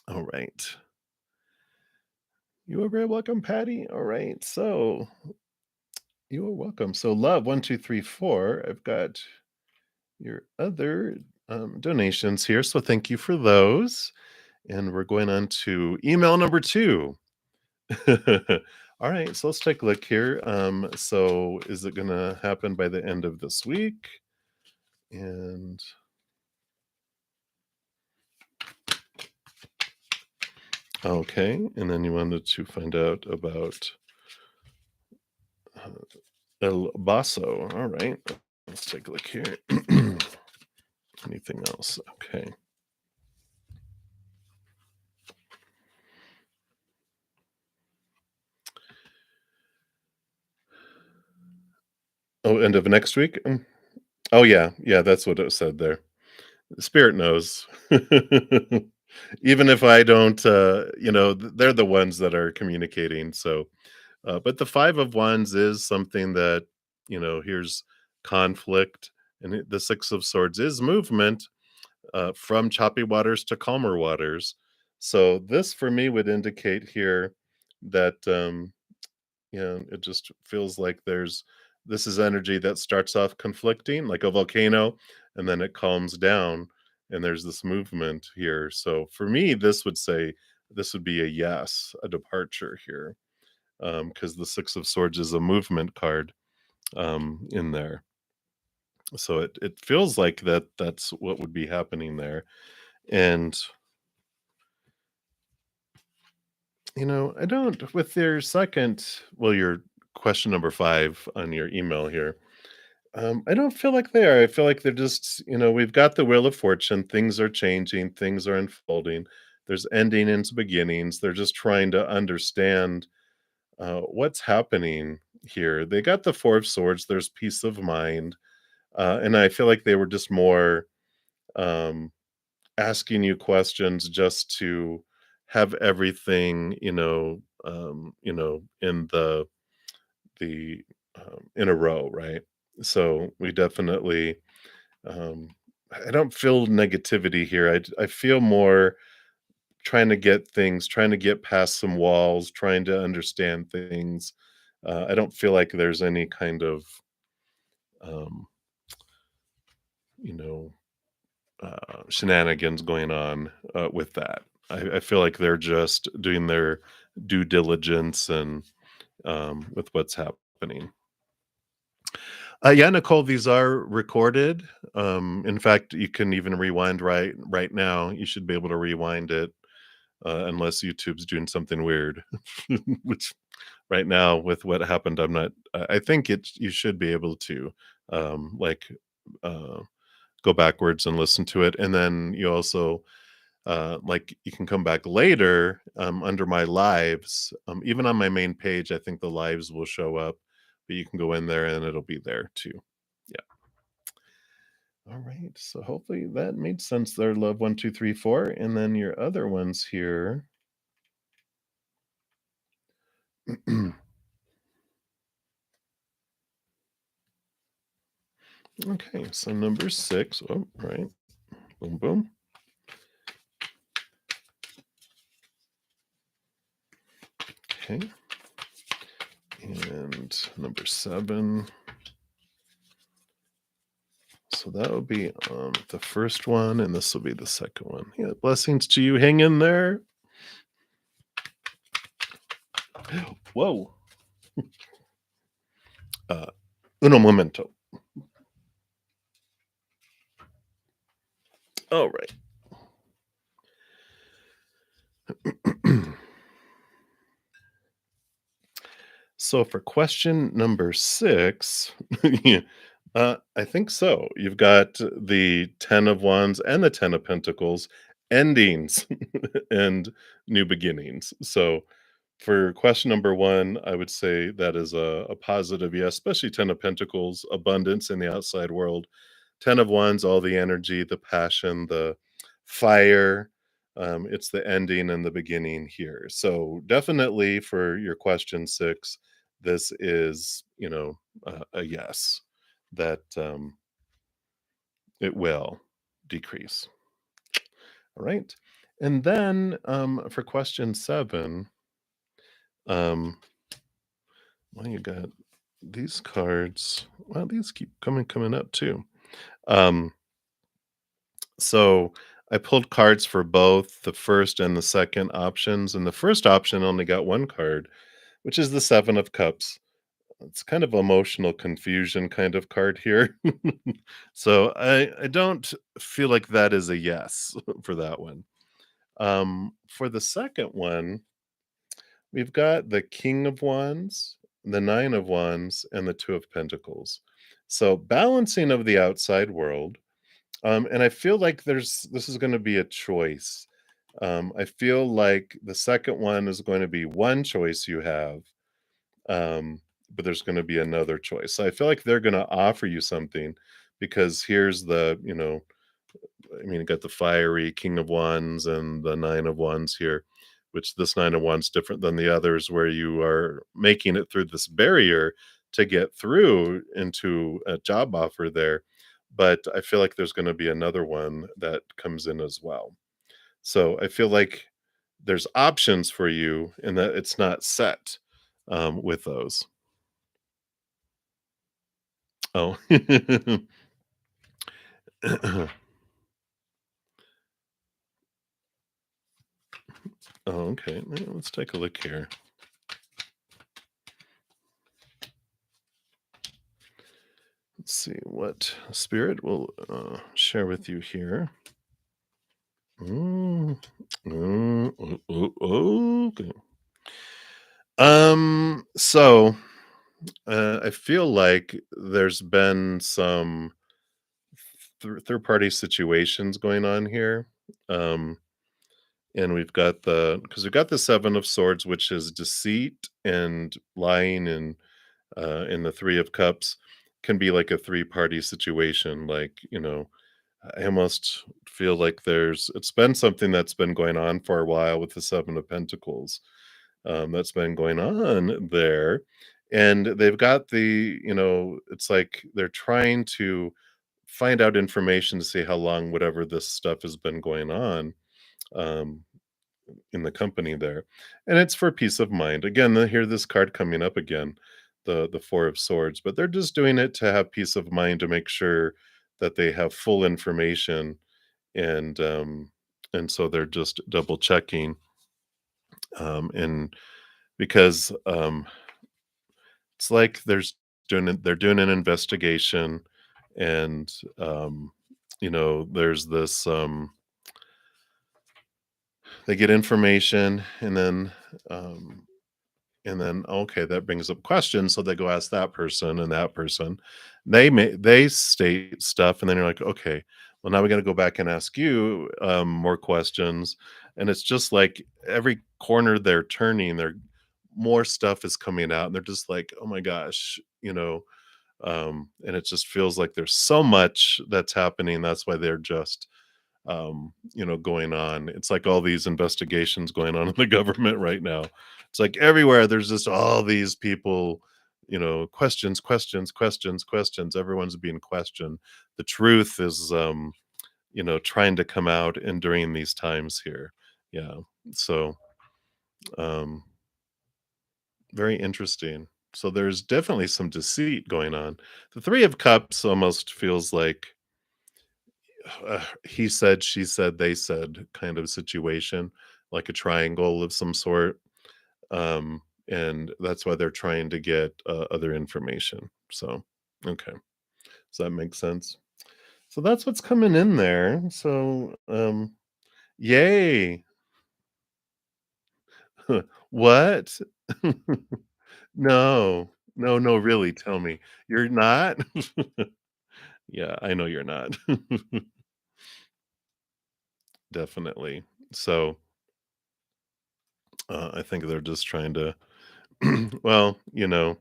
All right. You are very welcome, Patty. All right. So you are welcome. So love 1, 2, 3, 4. I've got your other donations here. So thank you for those. And we're going on to email number two. All right, so let's take a look here. So is it gonna happen by the end of this week? And okay, and then you wanted to find out about uh, El Basso. All right, let's take a look here. Anything else? Okay. Oh, end of next week? Oh, yeah, yeah, that's what it said there. The spirit knows. Even if I don't, they're the ones that are communicating. So, but the 5 of Wands is something that, here's conflict, and the 6 of Swords is movement from choppy waters to calmer waters. So this for me would indicate here that it just feels like this is energy that starts off conflicting, like a volcano, and then it calms down, and there's this movement here. So for me, this would be a yes, a departure here, because the 6 of Swords is a movement card in there. So it feels like that's what would be happening there. And I don't with your second, well, your question number 5 on your email here. I don't feel like they are. I feel like they're just, we've got the Wheel of Fortune. Things are changing, things are unfolding. There's ending into beginnings. They're just trying to understand what's happening here. They got the 4 of Swords. There's peace of mind. And I feel like they were just more um, asking you questions just to have everything, in the in a row, right? So we definitely um I don't feel negativity here. I feel more trying to get past some walls, trying to understand things. I don't feel like there's any kind of um, you know, shenanigans going on with that. I feel like they're just doing their due diligence and with what's happening. Yeah, Nicole, these are recorded. In fact, you can even rewind right now. You should be able to rewind it, unless YouTube's doing something weird. Which right now, with what happened, I'm not. I think you should be able to, like, uh, go backwards and listen to it, and then you also, like, you can come back later under my lives. Even on my main page, I think the lives will show up, but you can go in there and it'll be there too. Yeah. All right. So hopefully that made sense there, love 1, 2, 3, 4. And then your other ones here. Okay. So number 6. Oh, right. Boom, boom. Okay. And number 7. So that would be the first one, and this will be the second one. Yeah. Blessings to you. Hang in there. Whoa. Uno momento. All right. So for question number 6, yeah, I think so. You've got the 10 of Wands and the 10 of Pentacles, endings and new beginnings. So for question number 1, I would say that is a positive yes, especially 10 of Pentacles, abundance in the outside world. 10 of Wands, all the energy, the passion, the fire. It's the ending and the beginning here. So definitely for your question 6, this is, a yes, that it will decrease. All right. And then for question 7, Um, well, you got these cards. Well, these keep coming up too. Um, so I pulled cards for both the first and the second options, and the first option only got one card, which is the Seven of Cups. It's kind of emotional confusion kind of card here. So I don't feel like that is a yes for that one. For the second one, we've got the King of Wands, the Nine of Wands, and the Two of Pentacles. So balancing of the outside world. And I feel like this is going to be a choice. I feel like the second one is going to be one choice you have, but there's going to be another choice. So I feel like they're going to offer you something because here's I mean, you got the fiery King of Wands and the Nine of Wands here, which this Nine of Wands different than the others, where you are making it through this barrier to get through into a job offer there. But I feel like there's going to be another one that comes in as well. So I feel like there's options for you and that it's not set with those. Oh. Oh, okay. Let's take a look here. Let's see what spirit will share with you here. Mm, okay. So I feel like there's been some third party situations going on here. Um, and we've got because we've got the Seven of Swords, which is deceit and lying, and in the Three of Cups can be like a three-party situation. Like, I almost feel like it's been something that's been going on for a while with the Seven of Pentacles. That's been going on there. And they've got it's like they're trying to find out information to see how long whatever this stuff has been going on. Um, in the company there, and it's for peace of mind. Again, I hear this card coming up again, the Four of Swords, but they're just doing it to have peace of mind to make sure that they have full information, and so they're just double checking, and because it's like they're doing an investigation, and there's this they get information, um and then, okay, that brings up questions, so they go ask that person and that person. They state stuff, and then you're like, "Okay, well, now we gotta go back and ask you, more questions," and it's just like every corner they're turning, more stuff is coming out, and they're just like, "Oh my gosh," and it just feels like there's so much that's happening, that's why they're just going on. It's like all these investigations going on in the government right now. It's like everywhere there's just all these people, questions, questions, questions, questions. Everyone's being questioned. The truth is, trying to come out and during these times here. Yeah. So, um, very interesting. So there's definitely some deceit going on. The Three of Cups almost feels like he said, she said, they said kind of situation, like a triangle of some sort. And that's why they're trying to get other information. So, okay. Does that make sense? So that's what's coming in there. So, yay. What? No, no, no, really. Tell me. You're not? Yeah, I know you're not. Definitely. So, I think they're just trying to well, you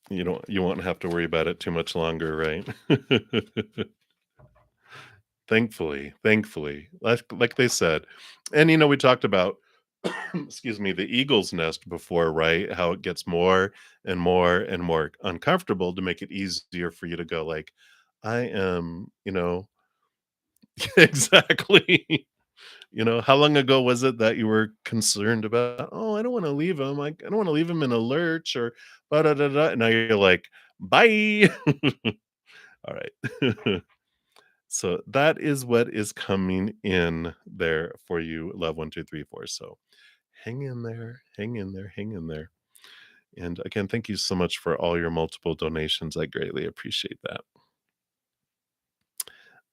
won't have to worry about it too much longer, right? Thankfully, like they said. And, we talked about, excuse me, the eagle's nest before, right? How it gets more and more and more uncomfortable to make it easier for you to go like, I am, exactly. How long ago was it that you were concerned about, "Oh, I don't wanna leave him, I don't wanna leave him in a lurch or ba da da da," and now you're like, "Bye." Alright. So, that is what is coming in there for you, love 1, 2, 3, 4. So, hang in there, hang in there, hang in there. And again, thank you so much for all your multiple donations. I greatly appreciate that.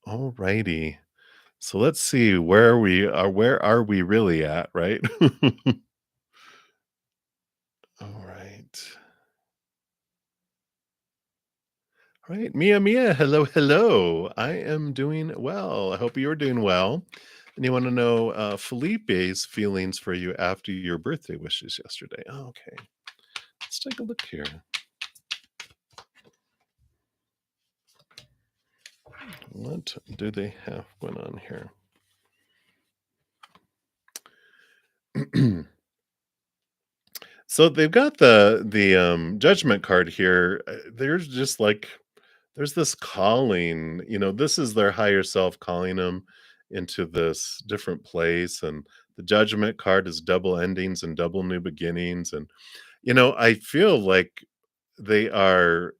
Alrighty. So let's see where are we really at, right? All right. All right. Mia, hello, hello. I am doing well. I hope you're doing well. And you want to know Felipe's feelings for you after your birthday wishes yesterday. Oh, okay. Let's take a look here. What do they have going on here? So they've got the judgment card here. There's just like there's this calling, this is their higher self calling them into this different place, and the judgment card is double endings and double new beginnings, and I feel like they are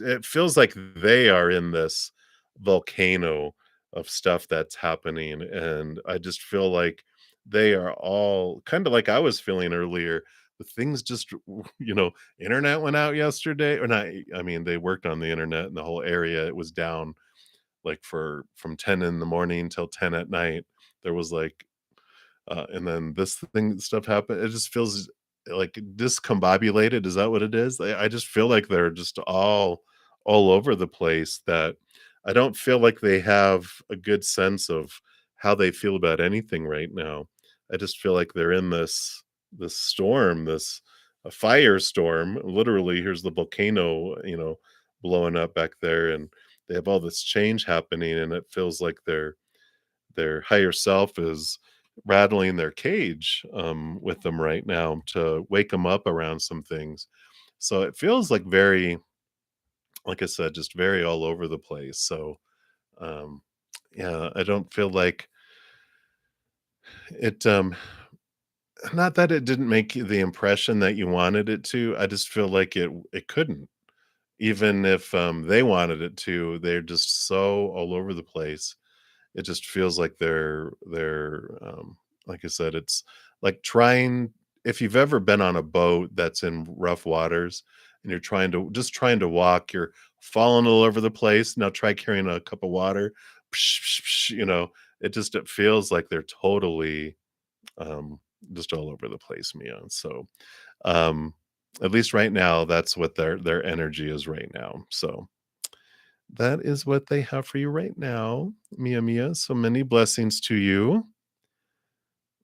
it feels like they are in this volcano of stuff that's happening, and I just feel like they are all kind of like I was feeling earlier. The things just internet went out yesterday, or not. I mean, they worked on the internet in the whole area. It was down like for from 10 in the morning till 10 at night. There was like and then this thing stuff happened. It just feels like discombobulated. Is that what it is? I just feel like they're just all over the place. That I don't feel like they have a good sense of how they feel about anything right now. I just feel like they're in this storm, this a firestorm. Literally, here's the volcano, blowing up back there, and they have all this change happening, and it feels like their higher self is rattling their cage with them right now to wake them up around some things. So it feels like very, like I said, just very all over the place. So um, yeah, I don't feel like it. Not that it didn't make the impression that you wanted it to. I just feel like it couldn't. Even if they wanted it to, they're just so all over the place. It just feels like they're like I said, it's like trying if you've ever been on a boat that's in rough waters and you're trying to walk, you're falling all over the place. Now try carrying a cup of water. Psh, psh, psh, it feels like they're totally um just all over the place, Mia. So um at least right now, that's what their energy is right now. So that is what they have for you right now, Mia. So many blessings to you.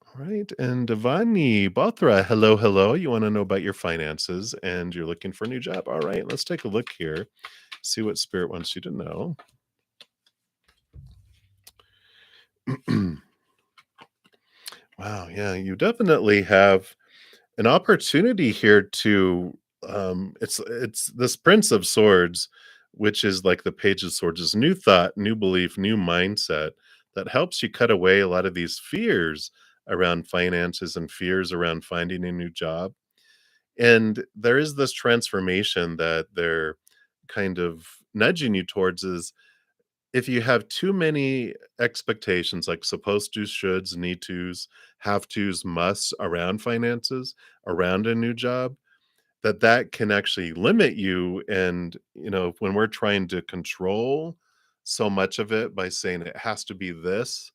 All right. And Devani Bothra, hello, hello. You want to know about your finances and you're looking for a new job. All right, let's take a look here. See what spirit wants you to know. Wow, yeah, you definitely have an opportunity here to it's this Prince of Swords, which is like the Page of Swords, is new thought, new belief, new mindset that helps you cut away a lot of these fears around finances and fears around finding a new job. And there is this transformation that they're kind of nudging you towards is if you have too many expectations, like supposed to, shoulds, need tos, have tos, musts around finances, around a new job, that can actually limit you. And, when we're trying to control so much of it by saying it has to be this,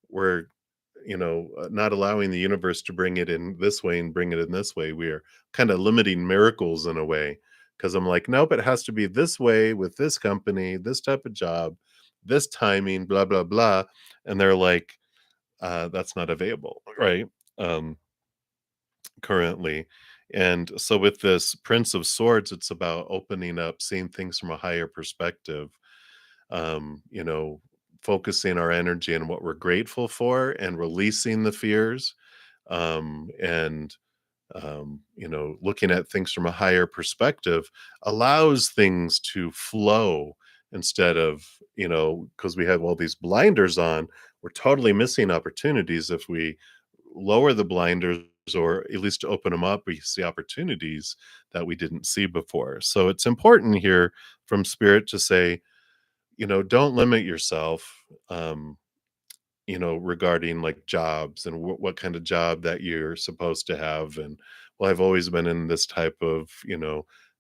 we're, not allowing the universe to bring it in this way and bring it in this way. We are kind of limiting miracles in a way because I'm like, nope, it has to be this way with this company, this type of job, this timing, blah, blah, blah. And they're like, that's not available, right? Um, Currently. And so with this Prince of Swords, it's about opening up, seeing things from a higher perspective, um, you know, focusing our energy on what we're grateful for and releasing the fears. And looking at things from a higher perspective allows things to flow instead of, because we have all these blinders on, we're totally missing opportunities. If we lower the blinders or at least open them up, we see opportunities that we didn't see before. So it's important here from spirit to say, don't limit yourself. Regarding like jobs and what kind of job that you're supposed to have. And well, I've always been in this type of,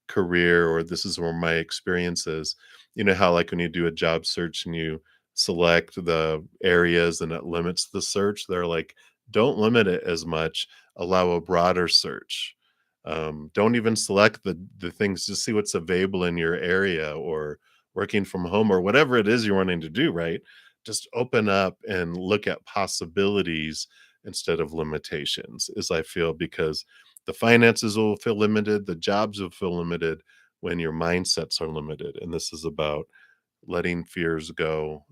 career, or this is where my experience is. You know how like when you do a job search and you select the areas and it limits the search, they're like, don't limit it as much, allow a broader search. Don't even select the things, just see what's available in your area, or working from home, or whatever it is you're wanting to do, right? Just open up and look at possibilities instead of limitations, as I feel, because the finances will feel limited, the jobs will feel limited when your mindsets are limited. And this is about letting fears go,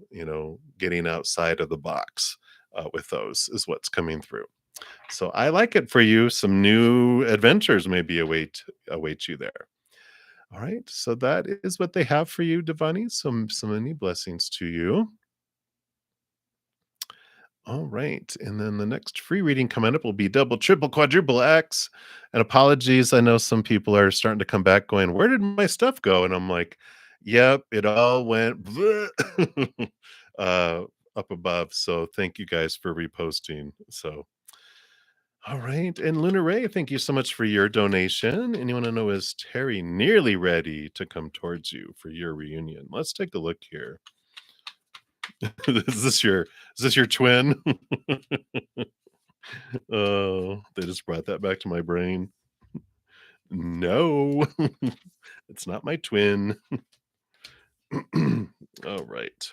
getting outside of the box with those is what's coming through. So I like it for you. Some new adventures maybe await you there. All right. So that is what they have for you, Devani. Some many blessings to you. All right. And then the next free reading coming up will be double, triple, quadruple X. And apologies. I know some people are starting to come back going, where did my stuff go? And I'm like, yep, it all went uh, up above. So thank you guys for reposting. So, all right. And Lunar Ray, thank you so much for your donation. And you want to know, is Terry nearly ready to come towards you for your reunion? Let's take a look here. Is this your twin? Oh, they just brought that back to my brain. No, it's not my twin. All right.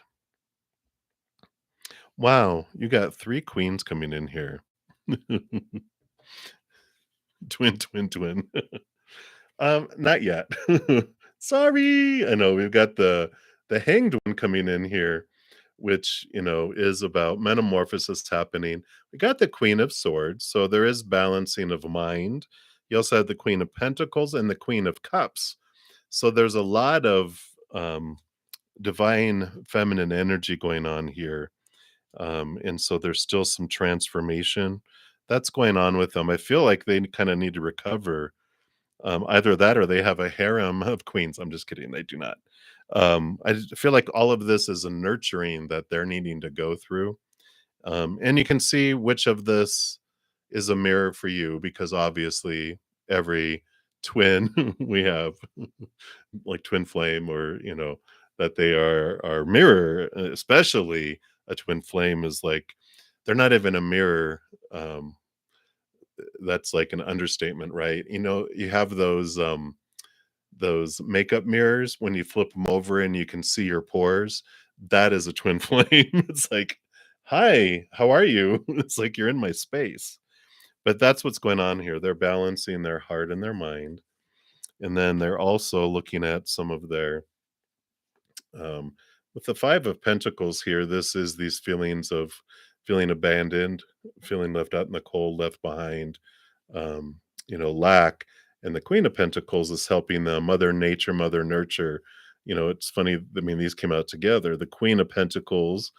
Wow, you got 3 queens coming in here. Twin, twin, twin. Not yet. Sorry. I know we've got the hanged one coming in here, which, is about metamorphosis happening. We got the Queen of Swords, so there is balancing of mind. You also have the Queen of Pentacles and the Queen of Cups. So there's a lot of divine feminine energy going on here. And so there's still some transformation that's going on with them. I feel like they kind of need to recover, either that or they have a harem of queens. I'm just kidding. They do not. Feel like all of this is a nurturing that they're needing to go through. And you can see which of this is a mirror for you, because obviously every twin we have, like twin flame, or, that they are mirror, especially a twin flame is like, they're not even a mirror. That's like an understatement, right? You have those makeup mirrors when you flip them over and you can see your pores. That is a twin flame. It's like, hi, how are you? It's like you're in my space. But that's what's going on here. They're balancing their heart and their mind. And then they're also looking at some of their with the 5 of Pentacles here. This is these feelings of feeling abandoned, feeling left out in the cold, left behind, lack. And the Queen of Pentacles is helping them, Mother Nature, Mother Nurture. It's funny. I mean, these came out together. The Queen of Pentacles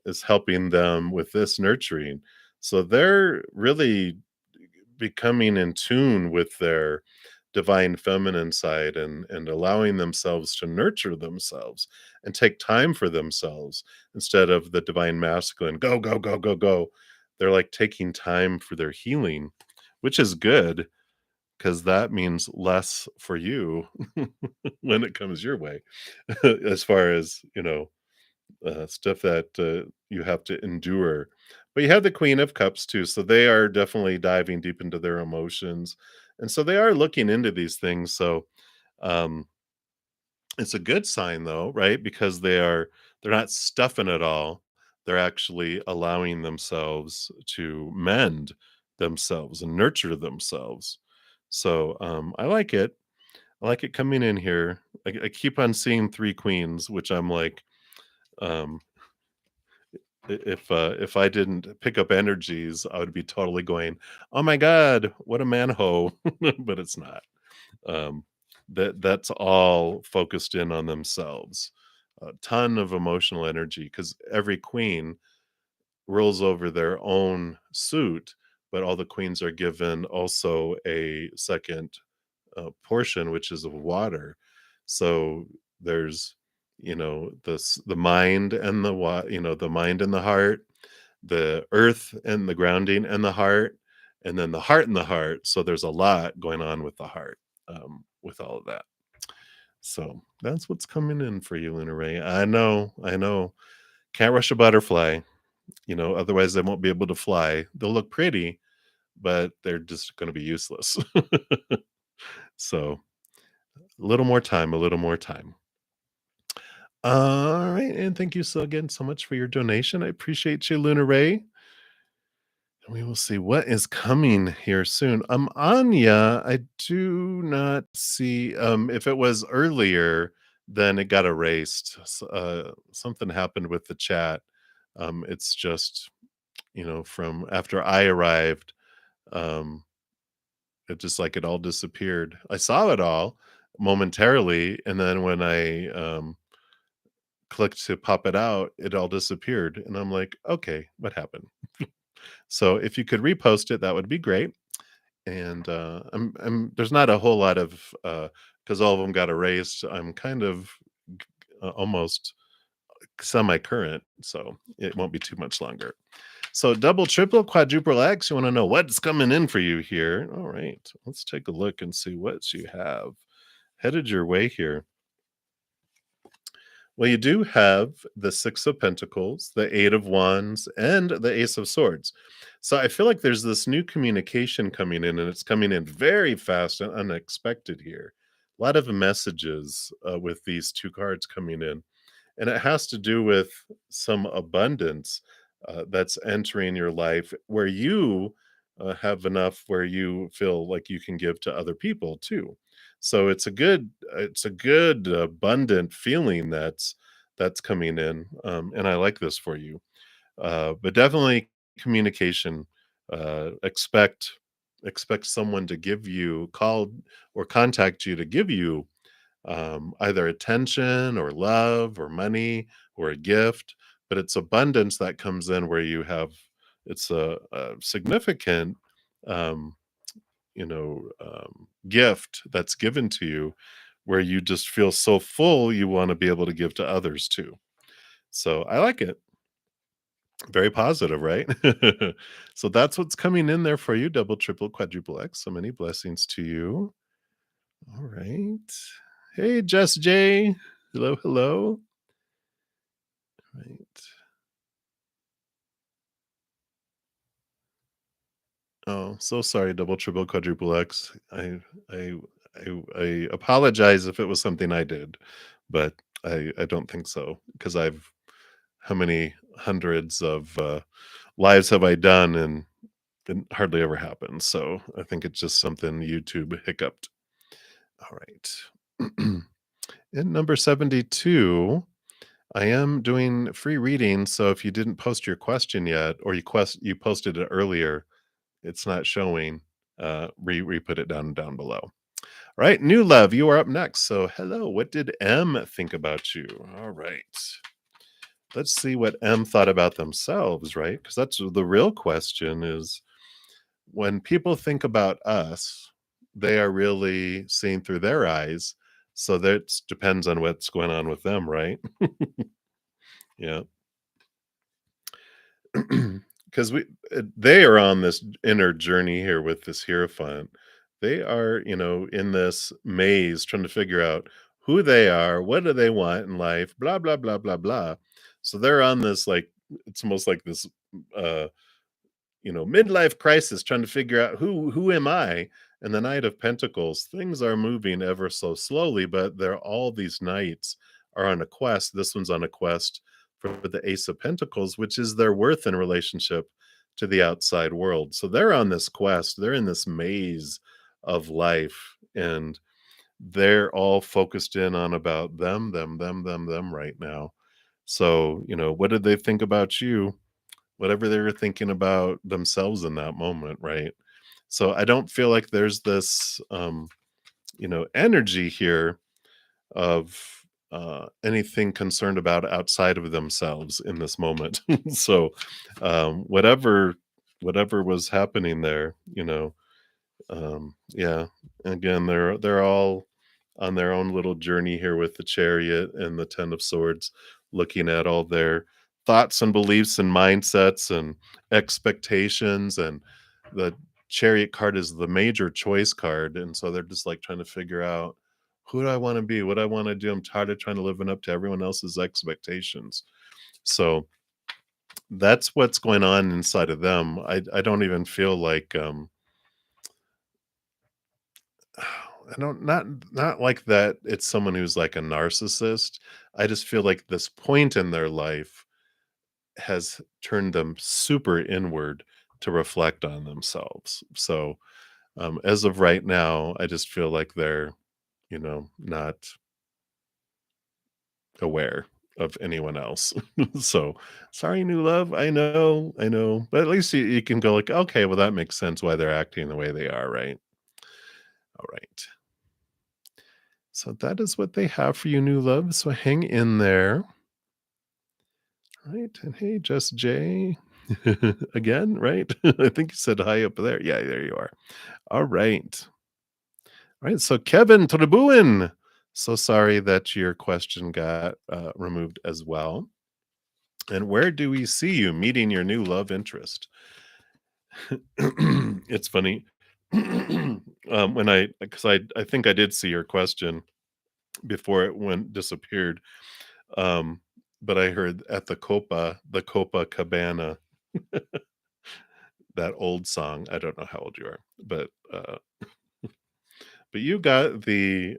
is helping them with this nurturing. So they're really becoming in tune with their divine feminine side, and allowing themselves to nurture themselves and take time for themselves instead of the divine masculine go go go go go. They're like taking time for their healing, which is good, because that means less for you when it comes your way, as far as stuff that you have to endure. But you have the Queen of Cups too, so they are definitely diving deep into their emotions, and so they are looking into these things. So um, it's a good sign, though, right? Because they're not stuffing it all. They're actually allowing themselves to mend themselves and nurture themselves. So I like it. I like it coming in here. I keep on seeing 3 queens, which I'm like, um, if I didn't pick up energies, I would be totally going, "Oh my god, what a manho," but it's not. Um, That's all focused in on themselves. A ton of emotional energy because every queen rolls over their own suit, but all the queens are given also a second portion, which is of water. So there's, the mind and the mind and the heart, the earth and the grounding and the heart, and then the heart and the heart. So there's a lot going on with the heart, with all of that. So that's what's coming in for you, Lunar Ray. I know. Can't rush a butterfly, otherwise they won't be able to fly. They'll look pretty, but they're just going to be useless. So a little more time, a little more time. All right, and thank you again so much for your donation. I appreciate you, Luna Ray. And we will see what is coming here soon. Anya, I do not see. If it was earlier, then it got erased. Something happened with the chat. It's just from after I arrived. Um, it just like it all disappeared. I saw it all momentarily, and then when I clicked to pop it out, it all disappeared. And I'm like, okay, what happened? So if you could repost it, that would be great. And there's not a whole lot of because all of them got erased. I'm kind of almost semi-current, so it won't be too much longer. So double, triple, quadruple X. You want to know what's coming in for you here? All right, let's take a look and see what you have headed your way here. Well, you do have the Six of Pentacles, the Eight of Wands, and the Ace of Swords. So I feel like there's this new communication coming in, and it's coming in very fast and unexpected here. A lot of messages with these two cards coming in. And it has to do with some abundance that's entering your life where you have enough where you feel like you can give to other people too. So it's a good abundant feeling that's coming in, and I like this for you. But definitely communication. Expect someone to give you call or contact you to give you either attention or love or money or a gift, but it's abundance that comes in where you have it's a significant um, gift that's given to you where you just feel so full you want to be able to give to others too. So I like it. Very positive, right? So that's what's coming in there for you. Double, triple, quadruple X. So many blessings to you. All right. Hey, Jess J. Hello, hello. Right. Oh, so sorry, double, triple, quadruple X. I apologize if it was something I did, but I don't think so because I've how many hundreds of lives have I done and it hardly ever happens. So I think it's just something YouTube hiccuped. All right. In number 72, I am doing free reading. So if you didn't post your question yet, or you posted it earlier, it's not showing. Put it down below. All right, new love, you are up next. So hello, what did M think about you? All right. Let's see what M thought about themselves, right? Because that's the real question is when people think about us, they are really seeing through their eyes. So that depends on what's going on with them, right? Yeah. Because they are on this inner journey here with this hierophant. They are, in this maze trying to figure out who they are, what do they want in life, blah blah blah blah blah. So they're on this like it's almost like this uh midlife crisis trying to figure out who am I. And the Knight of Pentacles, things are moving ever so slowly, but they're all these knights are on a quest. This one's on a quest for the Ace of Pentacles, which is their worth in relationship to the outside world. So they're on this quest, they're in this maze of life, and they're all focused in on about them right now. So what did they think about you? Whatever they were thinking about themselves in that moment, right? So I don't feel like there's this energy here of anything concerned about outside of themselves in this moment. So, whatever was happening there, yeah. Again, they're all on their own little journey here with the Chariot and the Ten of Swords, looking at all their thoughts and beliefs and mindsets and expectations. And the Chariot card is the major choice card, and so they're just like trying to figure out, who do I want to be? What do I want to do? I'm tired of trying to living up to everyone else's expectations. So that's what's going on inside of them. I don't even feel like I don't not like that it's someone who's like a narcissist. I just feel like this point in their life has turned them super inward to reflect on themselves. So, as of right now, I just feel like they're, not aware of anyone else. So, sorry, new love. I know, but at least you can go like, okay, well, that makes sense why they're acting the way they are, right? All right. So that is what they have for you, new love. So hang in there. Right. And hey, Just Jay. Again, right? I think you said hi up there. Yeah, there you are. All right. All right. So Kevin Tribuin. So sorry that your question got removed as well. And where do we see you meeting your new love interest? It's funny. When because I think I did see your question before it went disappeared. Um, but I heard at the Copa Cabana, that old song. I don't know how old you are, but you got the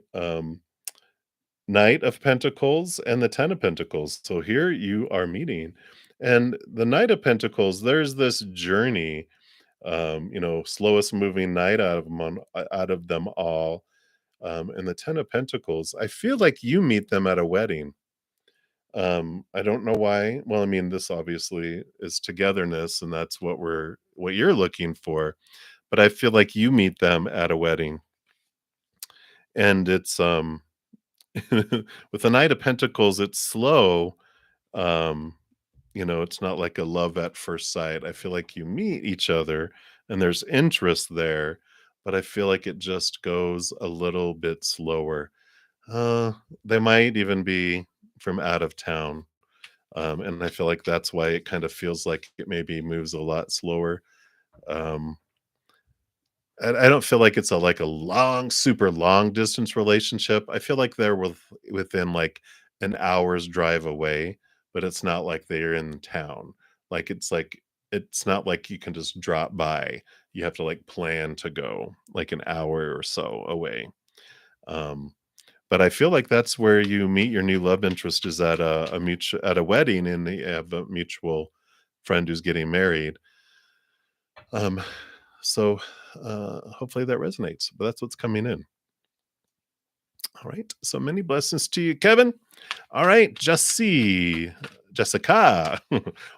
Knight of Pentacles and the Ten of Pentacles. So here you are meeting. And the Knight of Pentacles, there's this journey, slowest moving knight out of them all. And the Ten of Pentacles, I feel like you meet them at a wedding. I don't know why. Well, I mean, this obviously is togetherness, and that's what you're looking for. But I feel like you meet them at a wedding, and it's with the Knight of Pentacles, it's slow. Um, it's not like a love at first sight. I feel like you meet each other, and there's interest there, but I feel like it just goes a little bit slower. Uh, they might even be from out of town. And I feel like that's why it kind of feels like it maybe moves a lot slower. Um, I don't feel like it's a long, super long distance relationship. I feel like they're within like an hour's drive away, but it's not like they're in town. It's not like you can just drop by. You have to like plan to go like an hour or so away. Um, but I feel like that's where you meet your new love interest, is at a wedding, and you have a mutual friend who's getting married. Um, so hopefully that resonates. But that's what's coming in. All right. So many blessings to you, Kevin. All right, Jessica.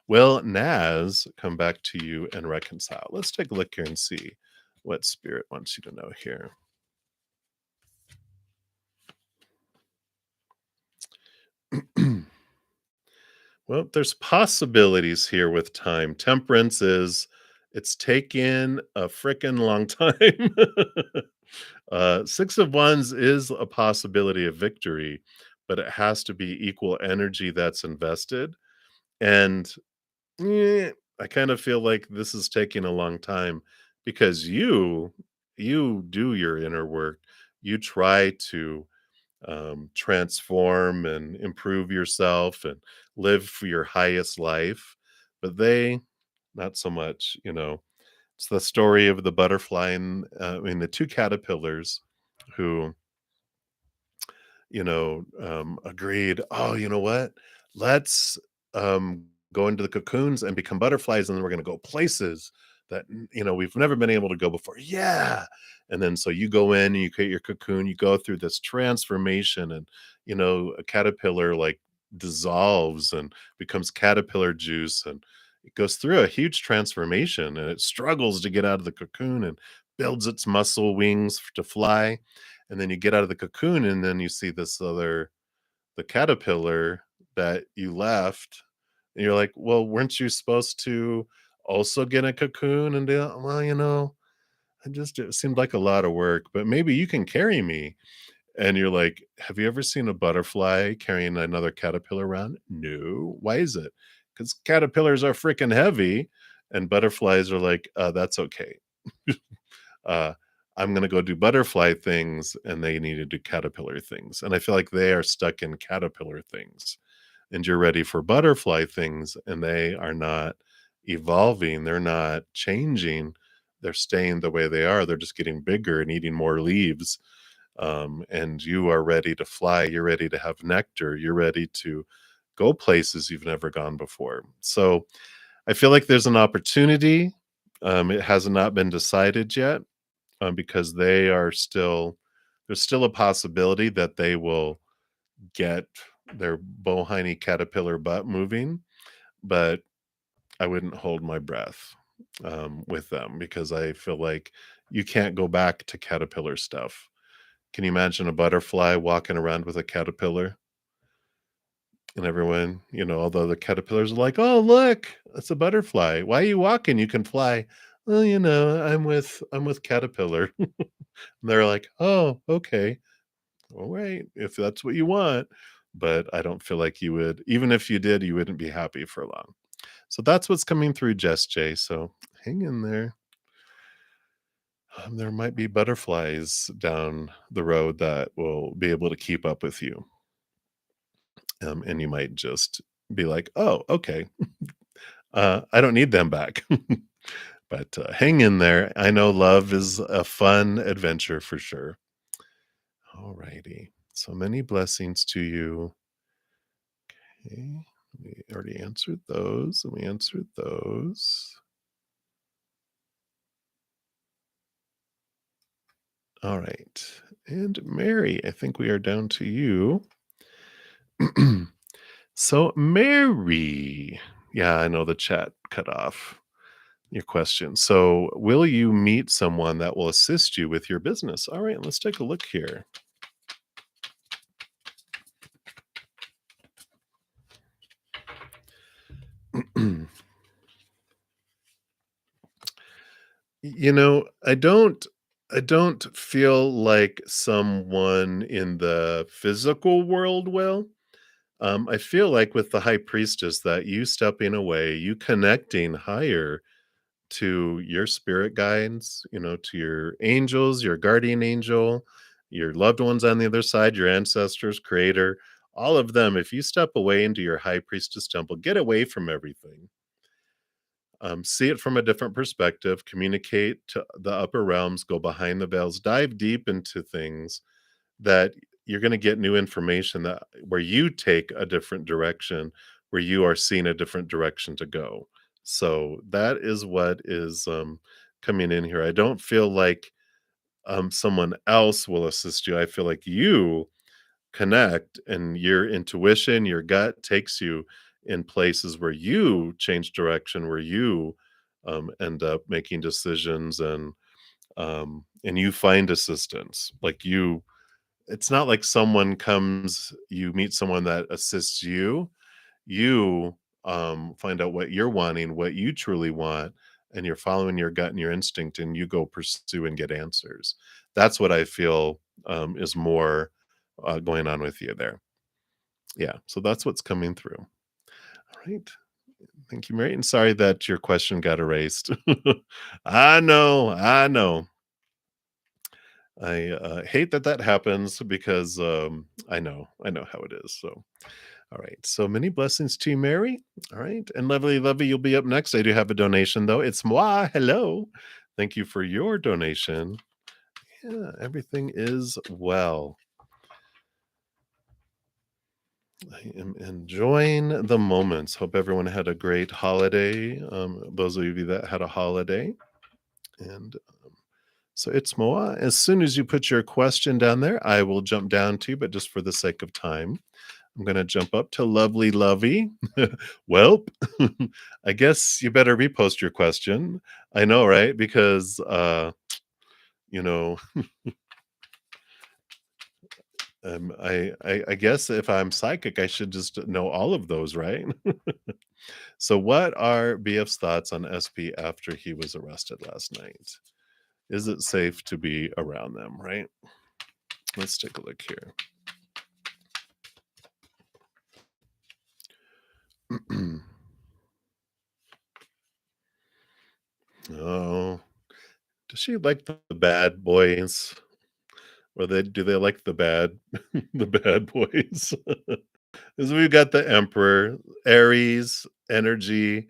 Will Naz come back to you and reconcile? Let's take a look here and see what spirit wants you to know here. Well, there's possibilities here with time. Temperance is it's taken a frickin' long time. Six of Wands is a possibility of victory, but it has to be equal energy that's invested. And I kind of feel like this is taking a long time because you do your inner work. You try to transform and improve yourself and live for your highest life. But they, not so much, It's the story of the butterfly and the two caterpillars who, agreed, oh, you know what? Let's go into the cocoons and become butterflies, and then we're going to go places that we've never been able to go before. Yeah. And then so you go in and you create your cocoon, you go through this transformation, and a caterpillar like dissolves and becomes caterpillar juice, and it goes through a huge transformation, and it struggles to get out of the cocoon and builds its muscle wings to fly. and then you get out of the cocoon, and then you see this other the caterpillar that you left, and you're like, "Well, weren't you supposed to also get a cocoon?" And they're, "Well, it seemed like a lot of work, but maybe you can carry me." And you're like, "Have you ever seen a butterfly carrying another caterpillar around?" "No." "Why is it?" "'Cause caterpillars are freaking heavy." And butterflies are like, That's okay. Uh, I'm gonna go do butterfly things, and they need to do caterpillar things." And I feel like they are stuck in caterpillar things, and you're ready for butterfly things, and they are not evolving, they're not changing, they're staying the way they are, they're just getting bigger and eating more leaves, and you are ready to fly, you're ready to have nectar, you're ready to go places you've never gone before. So, I feel like there's an opportunity, it has not been decided yet, because there's still a possibility that they will get their bohiny caterpillar butt moving, but I wouldn't hold my breath, with them because I feel like you can't go back to caterpillar stuff. Can you imagine a butterfly walking around with a caterpillar? And everyone, although the caterpillars are like, "Oh, look, it's a butterfly. Why are you walking? You can fly." "Well, I'm with caterpillar." They're like, "Oh, okay. All right, if that's what you want." But I don't feel like you would, even if you did, you wouldn't be happy for long. So that's what's coming through, Jess J. So hang in there. There might be butterflies down the road that will be able to keep up with you. And you might just be like, "Oh, okay. I don't need them back." But hang in there. I know love is a fun adventure for sure. All righty. So many blessings to you. Okay. We already answered those, and we answered those. All right. And Mary, I think we are down to you. So, Mary, yeah, I know the chat cut off your question. So, will you meet someone that will assist you with your business? All right, let's take a look here. I don't feel like someone in the physical world will. I feel like with the high priestess that you stepping away, you connecting higher to your spirit guides, to your angels, your guardian angel, your loved ones on the other side, your ancestors, creator, all of them. If you step away into your high priestess temple, get away from everything. See it from a different perspective, communicate to the upper realms, go behind the veils, dive deep into things that you're going to get new information that where you take a different direction, where you are seeing a different direction to go. So that is what is coming in here. I don't feel like someone else will assist you. I feel like you connect, and your intuition, your gut takes you in places where you change direction, where you end up making decisions, and you find assistance. Like you, it's not like someone comes, you meet someone that assists you. You find out what you're wanting, what you truly want, and you're following your gut and your instinct, and you go pursue and get answers. That's what I feel is more going on with you there. Yeah, so that's what's coming through. All right. Thank you, Mary. And sorry that your question got erased. I know. I know. I hate that that happens because I know how it is. So, all right. So many blessings to you, Mary. All right. And lovely, lovely, you'll be up next. I do have a donation, though. It's moi. Hello. Thank you for your donation. Yeah, everything is well. I am enjoying the moments. Hope everyone had a great holiday. Those of you that had a holiday. And so it's Moa. As soon as you put your question down there, I will jump down to you, but just for the sake of time, I'm going to jump up to Lovely Lovey. Welp, I guess you better repost your question. I know, right? Because, you know, I guess if I'm psychic, I should just know all of those, right? So, what are BF's thoughts on SP after he was arrested last night? Is it safe to be around them, right? Let's take a look here. Oh, does she like the bad boys? Or do they like the bad the bad boys? Because we've got the Emperor, Aries energy,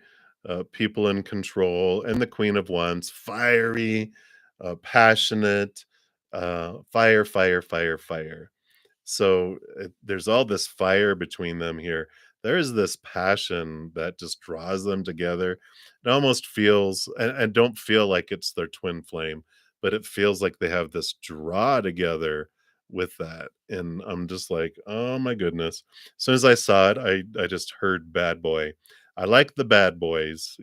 people in control, and the Queen of Wands, fiery, passionate, fire, fire, fire, fire. So there's all this fire between them here. There is this passion that just draws them together. It almost feels, and don't feel like it's their twin flame, but it feels like they have this draw together with that. And I'm just like, oh my goodness. As soon as I saw it, I just heard bad boy. I like the bad boys,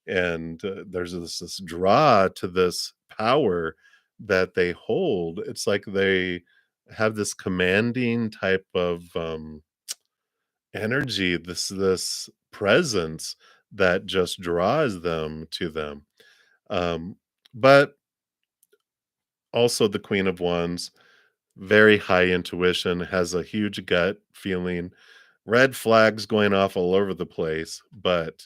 and there's this draw to this power that they hold. It's like they have this commanding type of energy, this presence that just draws them to them. Um, but also the Queen of Wands, very high intuition, has a huge gut feeling, red flags going off all over the place, but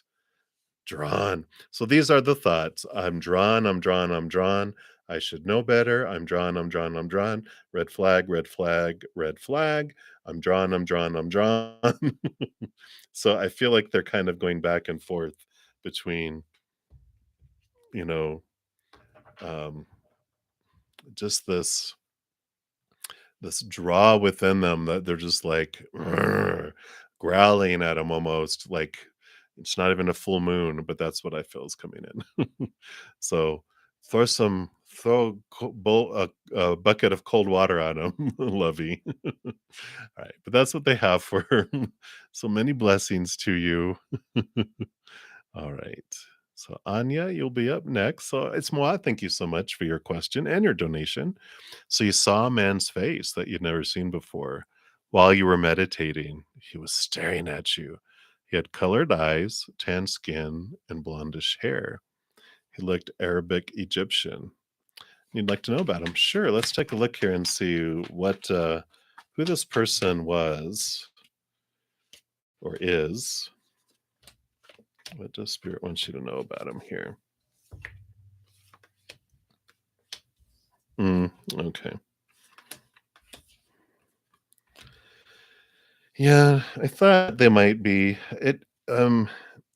drawn. So these are the thoughts. I'm drawn, I'm drawn, I'm drawn. I should know better. I'm drawn, I'm drawn, I'm drawn. Red flag, red flag, red flag. I'm drawn, I'm drawn, I'm drawn. So I feel like they're kind of going back and forth between, you know, um, just this draw within them that they're just like "Rrr," growling at them almost like it's not even a full moon, but that's what I feel is coming in. So throw a bucket of cold water on them, Lovey. All right, but that's what they have for her. So many blessings to you. All right. So Anya, you'll be up next. So it's Moa. Thank you so much for your question and your donation. So you saw a man's face that you'd never seen before. While you were meditating, he was staring at you. He had colored eyes, tan skin, and blondish hair. He looked Arabic Egyptian. You'd like to know about him? Sure. Let's take a look here and see who this person was or is. What does Spirit want you to know about him here? Okay. Yeah, I thought they might be.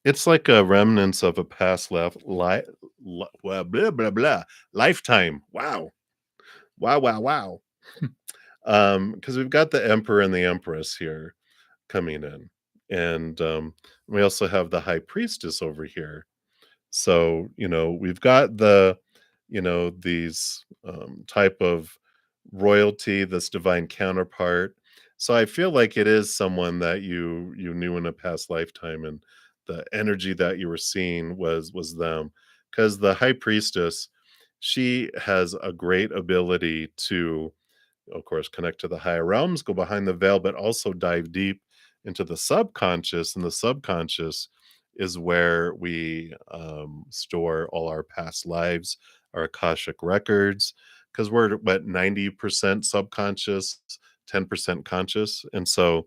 It's like a remnants of a past blah, blah, blah, lifetime. Wow. Wow, wow, wow. Because we've got the Emperor and the Empress here coming in. And we also have the High Priestess over here. So, we've got these type of royalty, this divine counterpart. So I feel like it is someone that you knew in a past lifetime, and the energy that you were seeing was them. Because the high priestess, she has a great ability to, of course, connect to the higher realms, go behind the veil, but also dive deep into the subconscious. And the subconscious is where we store all our past lives, our Akashic records, because we're what 90% subconscious, 10% conscious. And so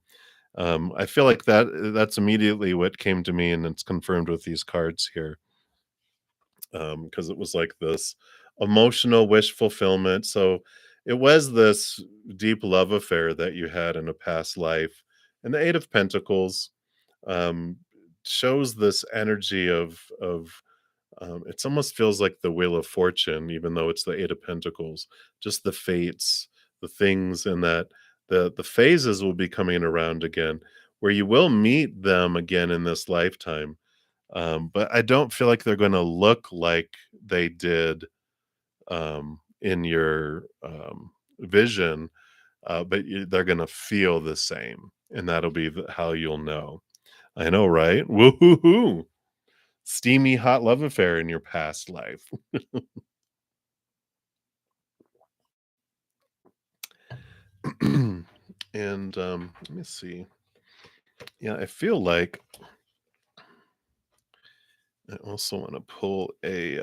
I feel like that's immediately what came to me, and it's confirmed with these cards here because it was like this emotional wish fulfillment. So it was this deep love affair that you had in a past life. And the Eight of Pentacles um, shows this energy of it almost feels like the Wheel of Fortune, even though it's the Eight of Pentacles. Just the fates, the things, and that the phases will be coming around again, where you will meet them again in this lifetime, but I don't feel like they're gonna look like they did, in your, vision, but they're gonna feel the same, and that'll be how you'll know. I know, right? Woo-hoo-hoo. Steamy, hot love affair in your past life. And let me see. Yeah, I feel like I also want to pull a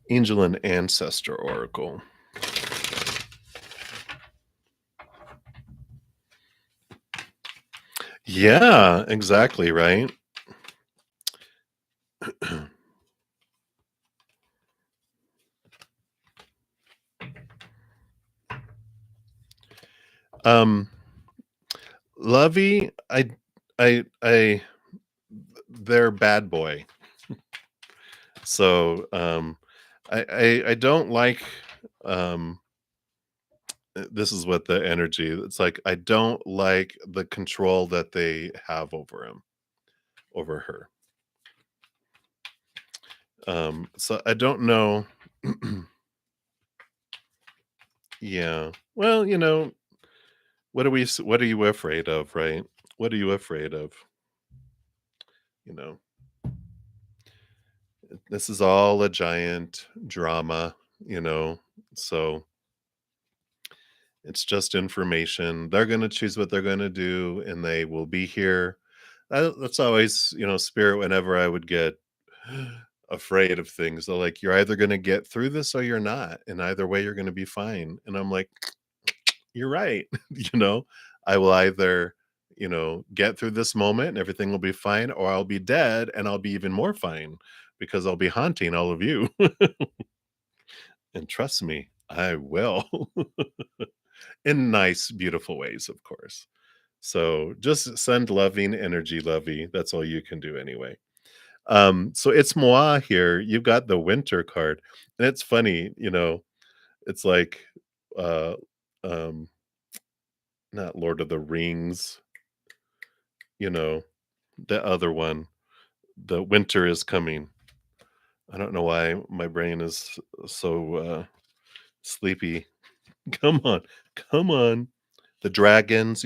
angel and ancestor oracle. Yeah, exactly, right? um Lovey, I they're bad boy. So I don't like um this is what the energy, it's like I don't like the control that they have over him, over her. So I don't know. Yeah. Well, what are you afraid of, right? What are you afraid of? You know, this is all a giant drama, you know. So it's just information. They're going to choose what they're going to do and they will be here. That's always, spirit whenever I would get afraid of things. They're like, you're either going to get through this or you're not. And either way, you're going to be fine. And I'm like, you're right. I will either, get through this moment and everything will be fine, or I'll be dead and I'll be even more fine because I'll be haunting all of you. And trust me, I will. In nice, beautiful ways, of course. So just send loving energy, Lovey. That's all you can do anyway. So it's moi here. You've got the winter card. And it's funny, it's like uh um not Lord of the Rings, you know, the other one. The winter is coming. I don't know why my brain is so sleepy. Come on. Come on. The dragons,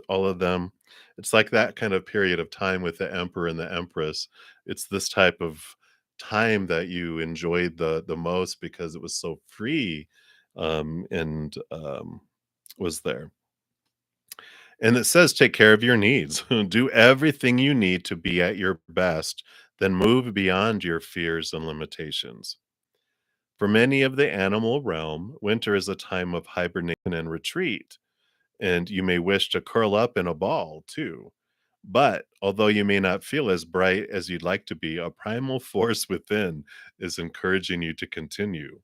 all of them. It's like that kind of period of time with the emperor and the empress. It's this type of time that you enjoyed the most because it was so free, and was there. And it says, take care of your needs. Do everything you need to be at your best, then move beyond your fears and limitations. For many of the animal realm, winter is a time of hibernation and retreat, and you may wish to curl up in a ball too. But although you may not feel as bright as you'd like to be, a primal force within is encouraging you to continue.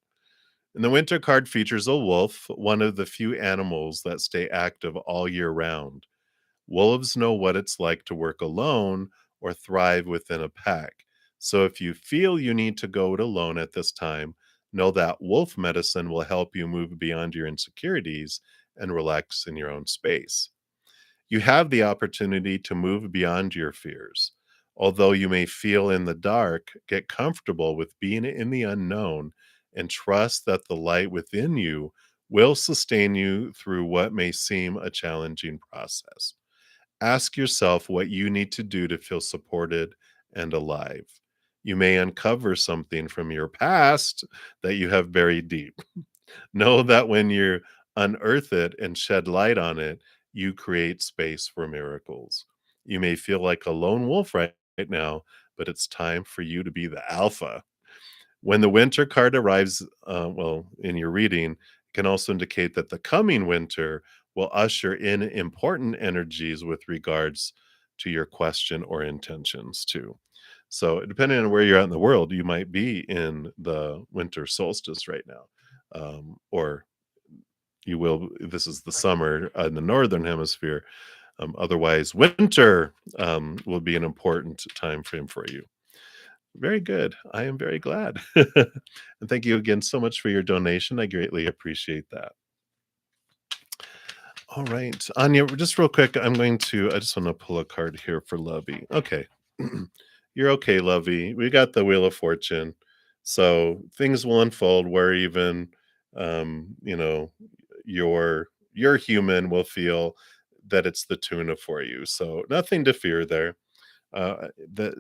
And the winter card features a wolf, one of the few animals that stay active all year round. Wolves know what it's like to work alone or thrive within a pack. So if you feel you need to go it alone at this time, know that wolf medicine will help you move beyond your insecurities and relax in your own space. You have the opportunity to move beyond your fears. Although you may feel in the dark, get comfortable with being in the unknown and trust that the light within you will sustain you through what may seem a challenging process. Ask yourself what you need to do to feel supported and alive. You may uncover something from your past that you have buried deep. Know that when you unearth it and shed light on it, you create space for miracles. You may feel like a lone wolf right now, but it's time for you to be the alpha. When the winter card arrives, in your reading, it can also indicate that the coming winter will usher in important energies with regards to your question or intentions too. So, depending on where you're at in the world, you might be in the winter solstice right now, or you will. This is the summer in the northern hemisphere. Otherwise, winter will be an important time frame for you. Very good. I am very glad. And thank you again so much for your donation. I greatly appreciate that. All right. Anya, just real quick, I just want to pull a card here for Lovey. Okay. You're okay, Lovey. We got the Wheel of Fortune. So things will unfold where even, um, you know, your human will feel that it's the tuna for you. So nothing to fear there. That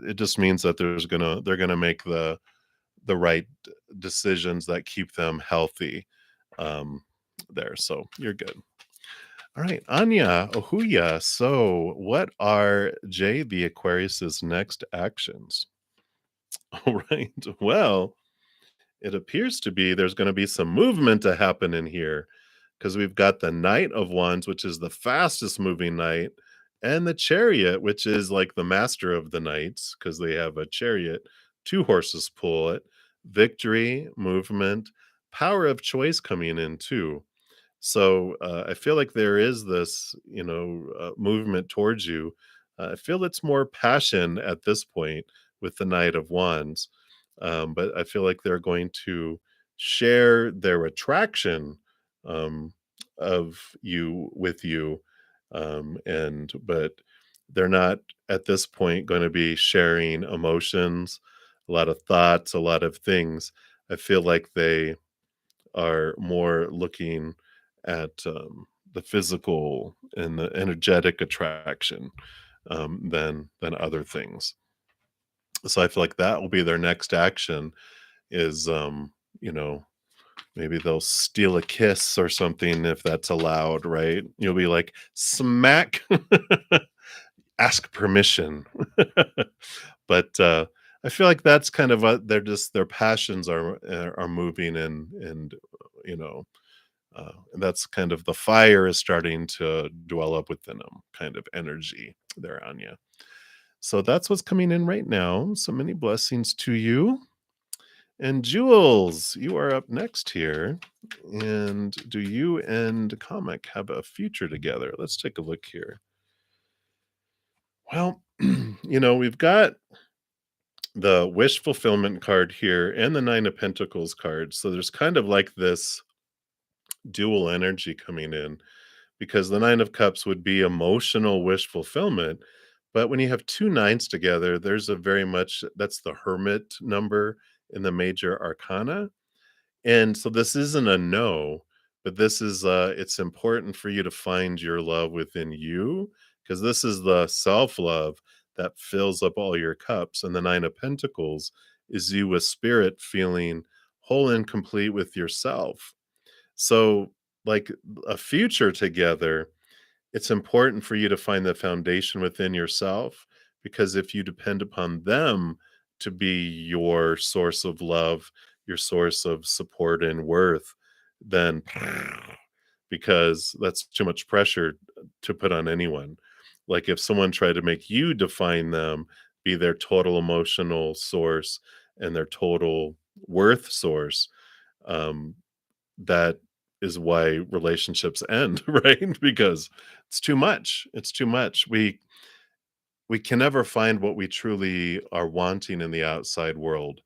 it just means that they're gonna make the right decisions that keep them healthy, um, there, so you're good. Alright, Anya, Ohuya, so what are Jay the Aquarius's next actions? Alright, well, it appears to be there's gonna be some movement to happen in here, because 'cause we've got the Knight of Wands, which is the fastest moving knight, and the Chariot, which is like the master of the knights, because they have a chariot, 2 horses pull it, victory, movement, power of choice coming in too. So I feel like there is this, movement towards you. I feel it's more passion at this point with the Knight of Wands, but I feel like they're going to share their attraction um, of you with you, and but they're not at this point going to be sharing emotions, a lot of thoughts, a lot of things. I feel like they are more looking at, the physical and the energetic attraction, than other things. So I feel like that will be their next action is, you know, maybe they'll steal a kiss or something if that's allowed, right? You'll be like, "Smack, ask permission." But, I feel like that's kind of they're just their passions are moving and, you know, and that's kind of the fire is starting to dwell up within them, kind of energy there on you. So that's what's coming in right now. So many blessings to you. And Jules, you are up next here. And do you and Comic have a future together? Let's take a look here. Well, we've got the wish fulfillment card here and the Nine of Pentacles card. So there's kind of like this dual energy coming in because the Nine of Cups would be emotional wish fulfillment. But when you have two nines together, there's a very much that's the hermit number in the major arcana. And so this isn't a no, but this is it's important for you to find your love within you because this is the self-love that fills up all your cups. And the Nine of Pentacles is you with spirit feeling whole and complete with yourself. So like a future together, it's important for you to find the foundation within yourself because if you depend upon them to be your source of love, your source of support and worth, then because that's too much pressure to put on anyone. Like if someone tried to make you define them, be their total emotional source and their total worth source, um, that is why relationships end, right? Because it's too much. It's too much. We can never find what we truly are wanting in the outside world.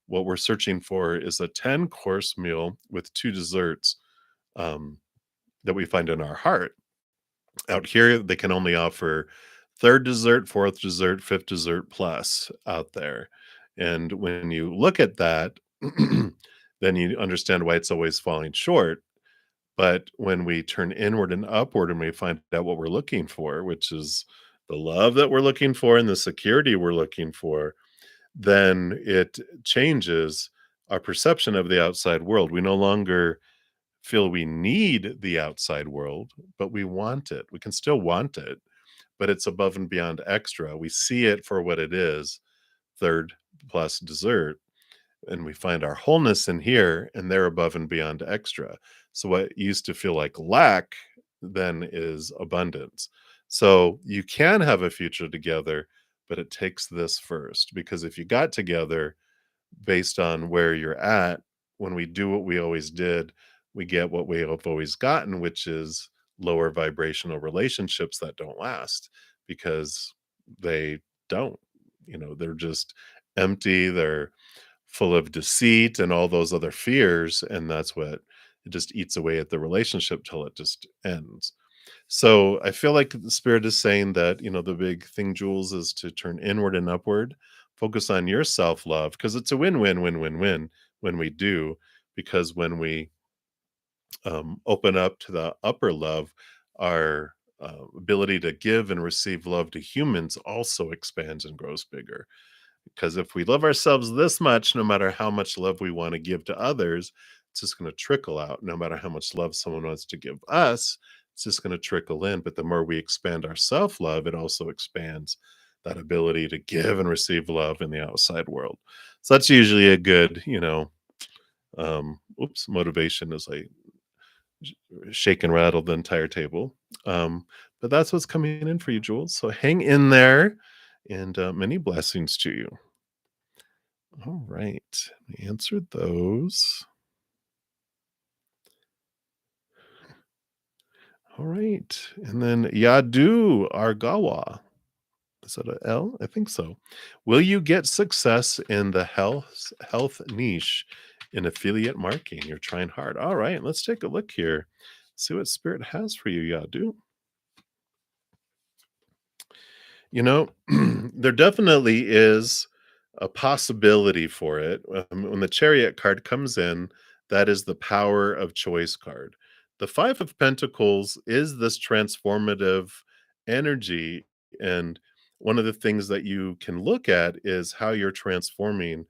What we're searching for is a 10-course meal with 2 desserts, um, that we find in our heart. Out here, they can only offer 3rd dessert, 4th dessert, 5th dessert plus out there. And when you look at that, then you understand why it's always falling short. But when we turn inward and upward and we find out what we're looking for, which is the love that we're looking for and the security we're looking for, then it changes our perception of the outside world. We no longer feel we need the outside world, but we want it. We can still want it, but it's above and beyond extra. We see it for what it is, third plus dessert, and we find our wholeness in here and they're above and beyond extra. So what used to feel like lack then is abundance. So you can have a future together, but it takes this first because if you got together based on where you're at, when we do what we always did, we get what we have always gotten, which is lower vibrational relationships that don't last because they don't, they're just empty. They're full of deceit and all those other fears, and that's what it just eats away at the relationship till it just ends. So I feel like the spirit is saying that, the big thing, Jules, is to turn inward and upward, focus on your self-love because it's a win-win-win-win-win when we do, because when we open up to the upper love, our ability to give and receive love to humans also expands and grows bigger. Because if we love ourselves this much, no matter how much love we want to give to others, it's just going to trickle out. No matter how much love someone wants to give us, it's just going to trickle in. But the more we expand our self love, it also expands that ability to give and receive love in the outside world. So that's usually a good, motivation as I shake and rattle the entire table. But that's what's coming in for you, Jules. So hang in there and many blessings to you. All right. We answered those. All right. And then Yadu Argawa. Is that a L? I think so. Will you get success in the health niche in affiliate marketing? You're trying hard. All right. Let's take a look here. See what spirit has for you, Yadu. You know, there definitely is a possibility for it. When the Chariot card comes in, that is the power of choice card. The Five of Pentacles is this transformative energy. And one of the things that you can look at is how you're transforming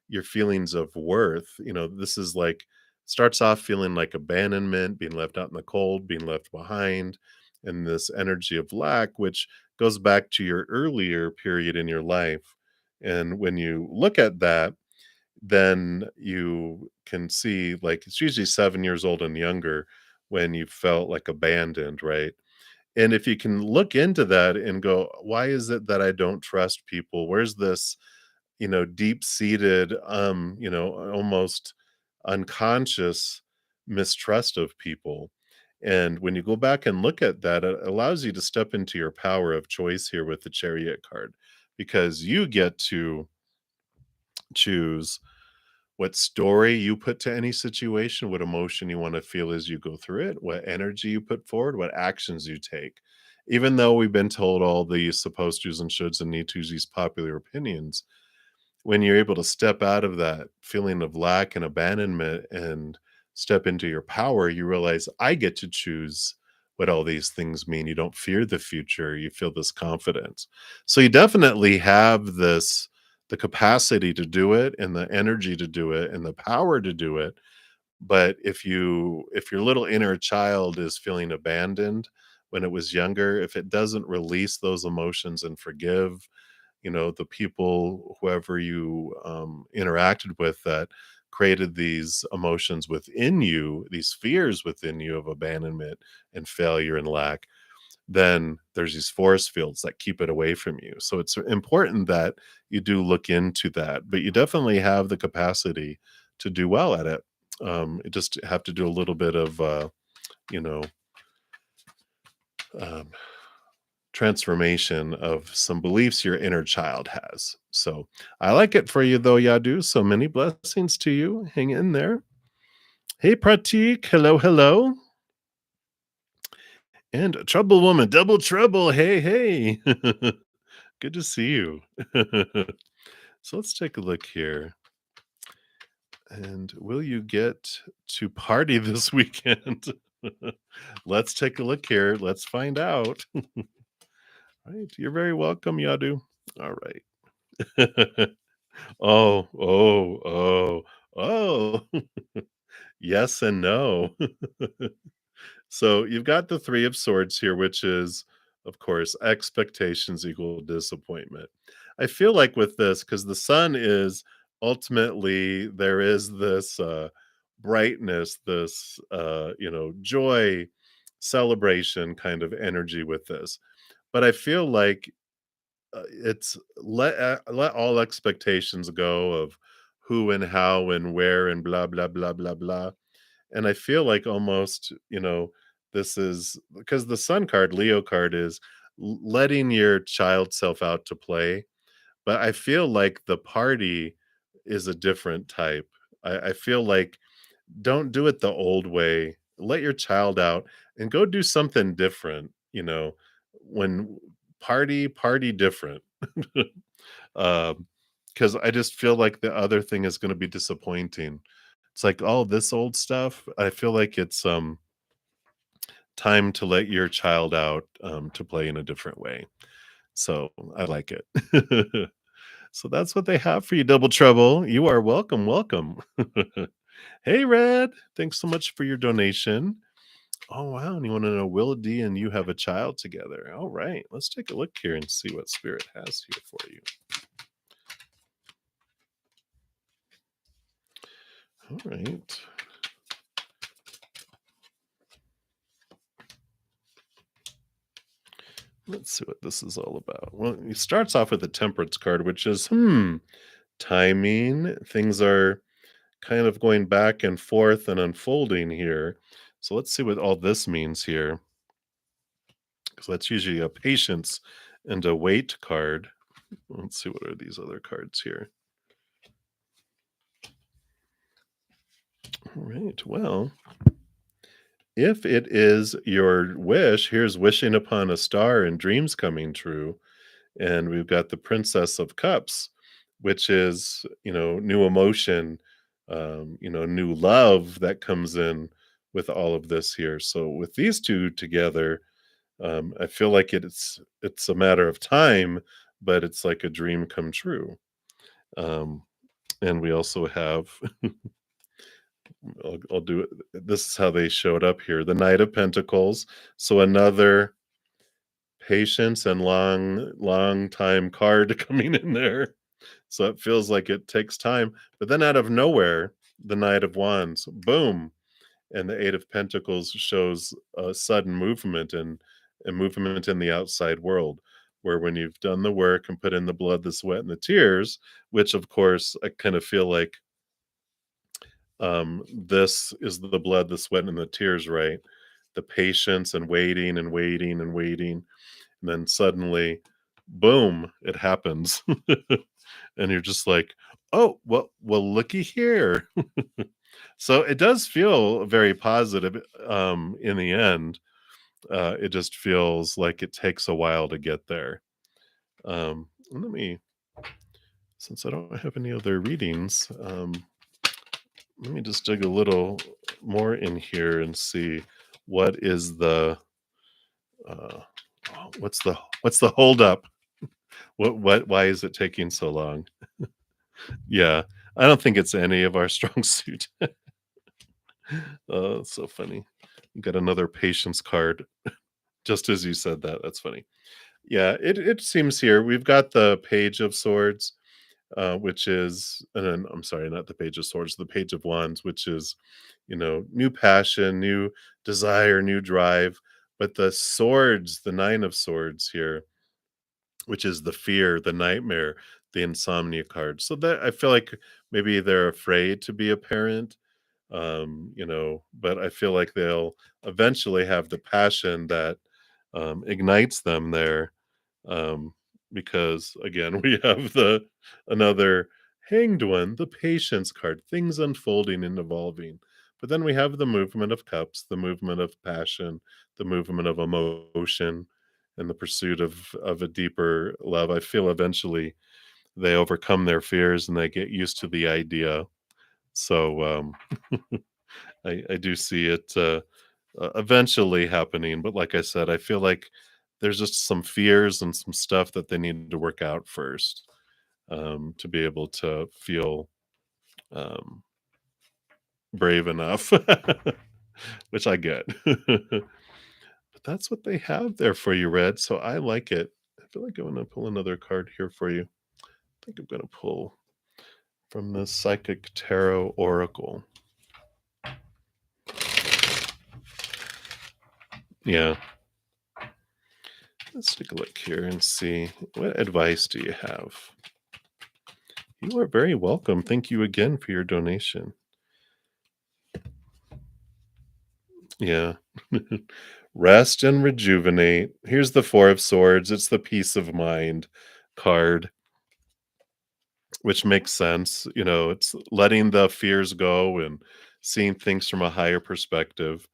your feelings of worth. This is like, starts off feeling like abandonment, being left out in the cold, being left behind, and this energy of lack, which goes back to your earlier period in your life. And when you look at that, then you can see like it's usually 7 years old and younger when you felt like abandoned, right? And if you can look into that and go, why is it that I don't trust people? Where's this, deep-seated, almost unconscious mistrust of people? And when you go back and look at that, it allows you to step into your power of choice here with the Chariot card, because you get to choose what story you put to any situation, what emotion you want to feel as you go through it, what energy you put forward, what actions you take. Even though we've been told all these supposed to's and shoulds and need to's, these popular opinions, when you're able to step out of that feeling of lack and abandonment and step into your power, you realize I get to choose what all these things mean. You don't fear the future, you feel this confidence. So you definitely have the capacity to do it and the energy to do it and the power to do it. But if your little inner child is feeling abandoned when it was younger, if it doesn't release those emotions and forgive, the people, whoever you interacted with, that created these emotions within you, these fears within you of abandonment and failure and lack, then there's these force fields that keep it away from you. So it's important that you do look into that, but you definitely have the capacity to do well at it. You just have to do a little bit of, you know, um, transformation of some beliefs your inner child has. So I like it for you though, Yadu. So many blessings to you. Hang in there. Hey, Pratik. Hello, hello. And Trouble Woman, double trouble. Hey, hey. Good to see you. So let's take a look here. And will you get to party this weekend? Let's take a look here. Let's find out. Right. You're very welcome, Yadu. All right. Oh, oh, oh, oh. Yes and no. So you've got the Three of Swords here, which is, of course, expectations equal disappointment. I feel like with this, because the sun is ultimately, there is this brightness, this, joy, celebration kind of energy with this. But I feel like it's let all expectations go of who and how and where and blah blah blah blah blah. And I feel like almost, this is because the Sun card, Leo card, is letting your child self out to play. But I feel like the party is a different type. I feel like don't do it the old way. Let your child out and go do something different. When party different. um, because I just feel like the other thing is going to be disappointing. It's like, oh, this old stuff. I feel like time to let your child out to play in a different way. So I like it. So that's what they have for you, Double Trouble. You are welcome. Welcome. Hey, Red. Thanks so much for your donation. Oh, wow. And you want to know, Will D and you have a child together. All right. Let's take a look here and see what Spirit has here for you. All right. Let's see what this is all about. Well, it starts off with the Temperance card, which is, timing. Things are kind of going back and forth and unfolding here. So let's see what all this means here. Because that's usually a patience and a wait card. Let's see what are these other cards here. All right. Well, if it is your wish, here's wishing upon a star and dreams coming true. And we've got the Princess of Cups, which is, new emotion, new love that comes in with all of this here. So with these two together, I feel like it's a matter of time, but it's like a dream come true. Um, and we also have I'll do it. This is how they showed up here. The Knight of Pentacles. So another patience and long time card coming in there. So it feels like it takes time. But then out of nowhere, the Knight of Wands, boom. And the Eight of Pentacles shows a sudden movement and movement in the outside world. Where when you've done the work and put in the blood, the sweat, and the tears, which of course I kind of feel like this is the blood, the sweat, and the tears, right? The patience and waiting and waiting and waiting. And then suddenly, boom, it happens. And you're just like, oh, well, looky here. So it does feel very positive in the end. It just feels like it takes a while to get there. Let me, since I don't have any other readings, let me just dig a little more in here and see what is the uh, what's the holdup? What why is it taking so long? Yeah, I don't think it's any of our strong suit. Oh, it's so funny. You got another patience card just as you said that. That's funny. Yeah, it seems here we've got the Page of Swords, which is, and then I'm sorry, not the Page of Swords, the Page of Wands, which is, new passion, new desire, new drive. But the swords, the Nine of Swords here, which is the fear, the nightmare, the insomnia card. So that I feel like maybe they're afraid to be a parent, but I feel like they'll eventually have the passion that ignites them there, um, because again we have the another hanged one, the patience card, things unfolding and evolving. But then we have the movement of cups, the movement of passion, the movement of emotion, and the pursuit of a deeper love. I feel eventually they overcome their fears and they get used to the idea. So I do see it eventually happening. But like I said, I feel like there's just some fears and some stuff that they need to work out first, to be able to feel um, brave enough, which I get. But that's what they have there for you, Red. So I like it. I feel like I'm going to pull another card here for you. I think I'm going to pull from the Psychic Tarot Oracle. Yeah. Let's take a look here and see, what advice do you have? You are very welcome. Thank you again for your donation. Yeah. Rest and rejuvenate. Here's the Four of Swords. It's the peace of mind card, which makes sense. It's letting the fears go and seeing things from a higher perspective.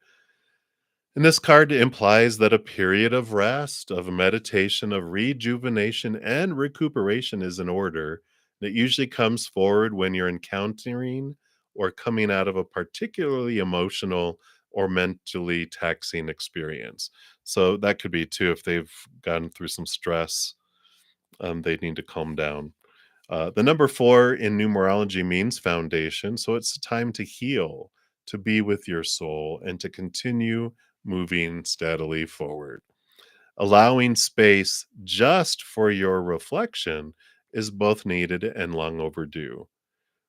And this card implies that a period of rest, of meditation, of rejuvenation, and recuperation is in order. It usually comes forward when you're encountering or coming out of a particularly emotional or mentally taxing experience. So that could be too if they've gone through some stress, they need to calm down. The number 4 in numerology means foundation, so it's time to heal, to be with your soul, and to continue moving steadily forward. Allowing space just for your reflection is both needed and long overdue.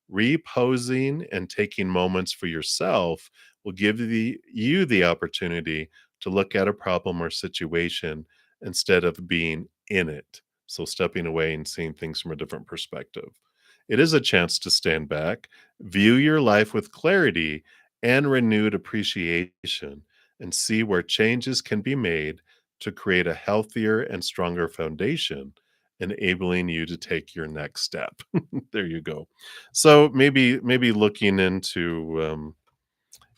Reposing and taking moments for yourself will give you the opportunity to look at a problem or situation instead of being in it. So, stepping away and seeing things from a different perspective. It is a chance to stand back, view your life with clarity and renewed appreciation, and see where changes can be made to create a healthier and stronger foundation, enabling you to take your next step. There you go. So maybe looking into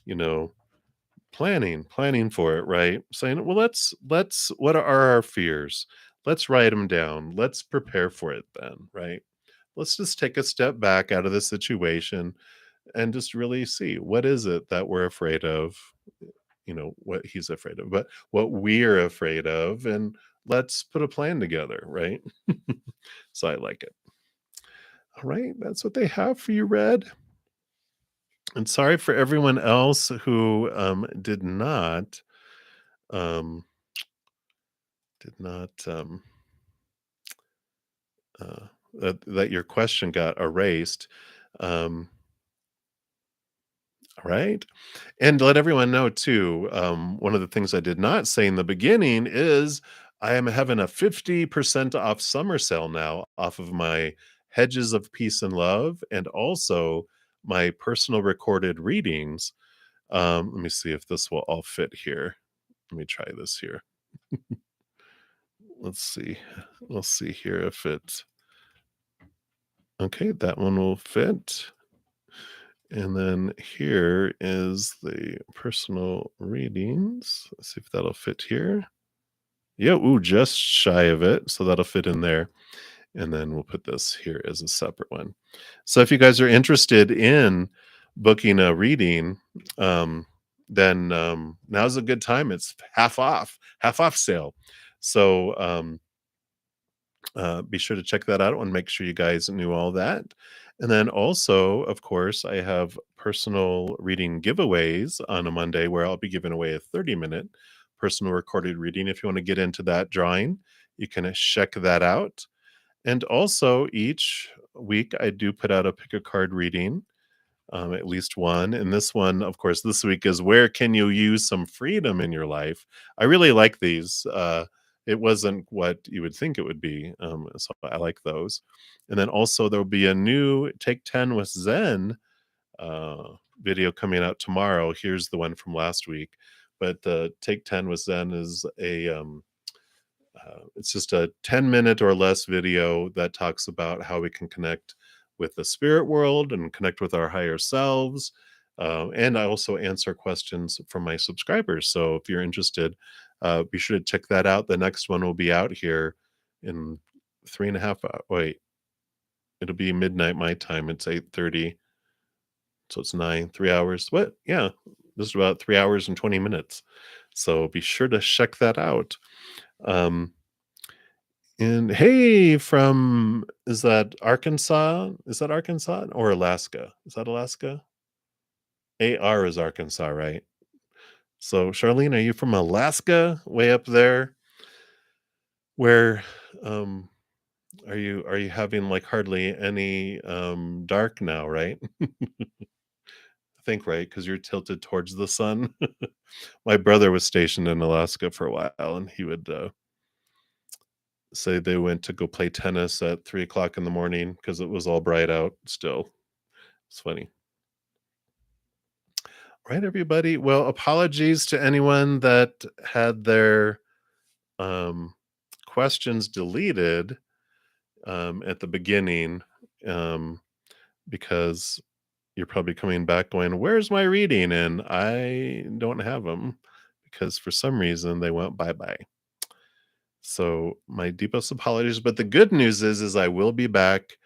you know, planning for it, right? Saying, well, let's what are our fears? Let's write them down. Let's prepare for it then, right? Let's just take a step back out of the situation and just really see what is it that we're afraid of, what he's afraid of, but what we're afraid of, and let's put a plan together, right? So I like it. All right, that's what they have for you, Red. And sorry for everyone else who um, did not that your question got erased. Um, all right. And let everyone know too, one of the things I did not say in the beginning is I am having a 50% off summer sale now off of my Hedges of Peace and Love and also my personal recorded readings. Let me see if this will all fit here. Let me try this here. Let's see. We'll see here if it okay, that one will fit. And then here is the personal readings. Let's see if that'll fit here. Yeah, ooh, just shy of it. So that'll fit in there. And then we'll put this here as a separate one. So if you guys are interested in booking a reading, then now's a good time. It's half off sale. So be sure to check that out and make sure you guys knew all that. And then also, of course, I have personal reading giveaways on a Monday where I'll be giving away a 30-minute personal recorded reading. If you want to get into that drawing, you can check that out. And also, each week I do put out a pick a card reading, at least one. And this one, of course, this week is where can you use some freedom in your life? I really like these. It wasn't what you would think it would be. So I like those. And then also there'll be a new Take 10 with Zen uh, video coming out tomorrow. Here's the one from last week. But Take 10 with Zen is it's just a 10-minute or less video that talks about how we can connect with the spirit world and connect with our higher selves. And I also answer questions from my subscribers. So if you're interested, be sure to check that out. The next one will be out here in 3.5 wait, it'll be midnight my time. It's 8:30. So it's 3 hours. What? Yeah, this is about 3 hours and 20 minutes. So be sure to check that out. Um, And hey, from is that Arkansas? Is that Arkansas or Alaska? Is that Alaska? AR is Arkansas, right? So, Charlene, are you from Alaska, way up there? Where um are you having like hardly any dark now, right? I think right because you're tilted towards the sun. My brother was stationed in Alaska for a while, and he would say they went to go play tennis at 3 o'clock in the morning because it was all bright out still. It's funny. Right, everybody. Well, apologies to anyone that had their um, questions deleted at the beginning um, because you're probably coming back going, "Where's my reading?" And I don't have them because for some reason they went bye bye. So my deepest apologies. But the good news is I will be back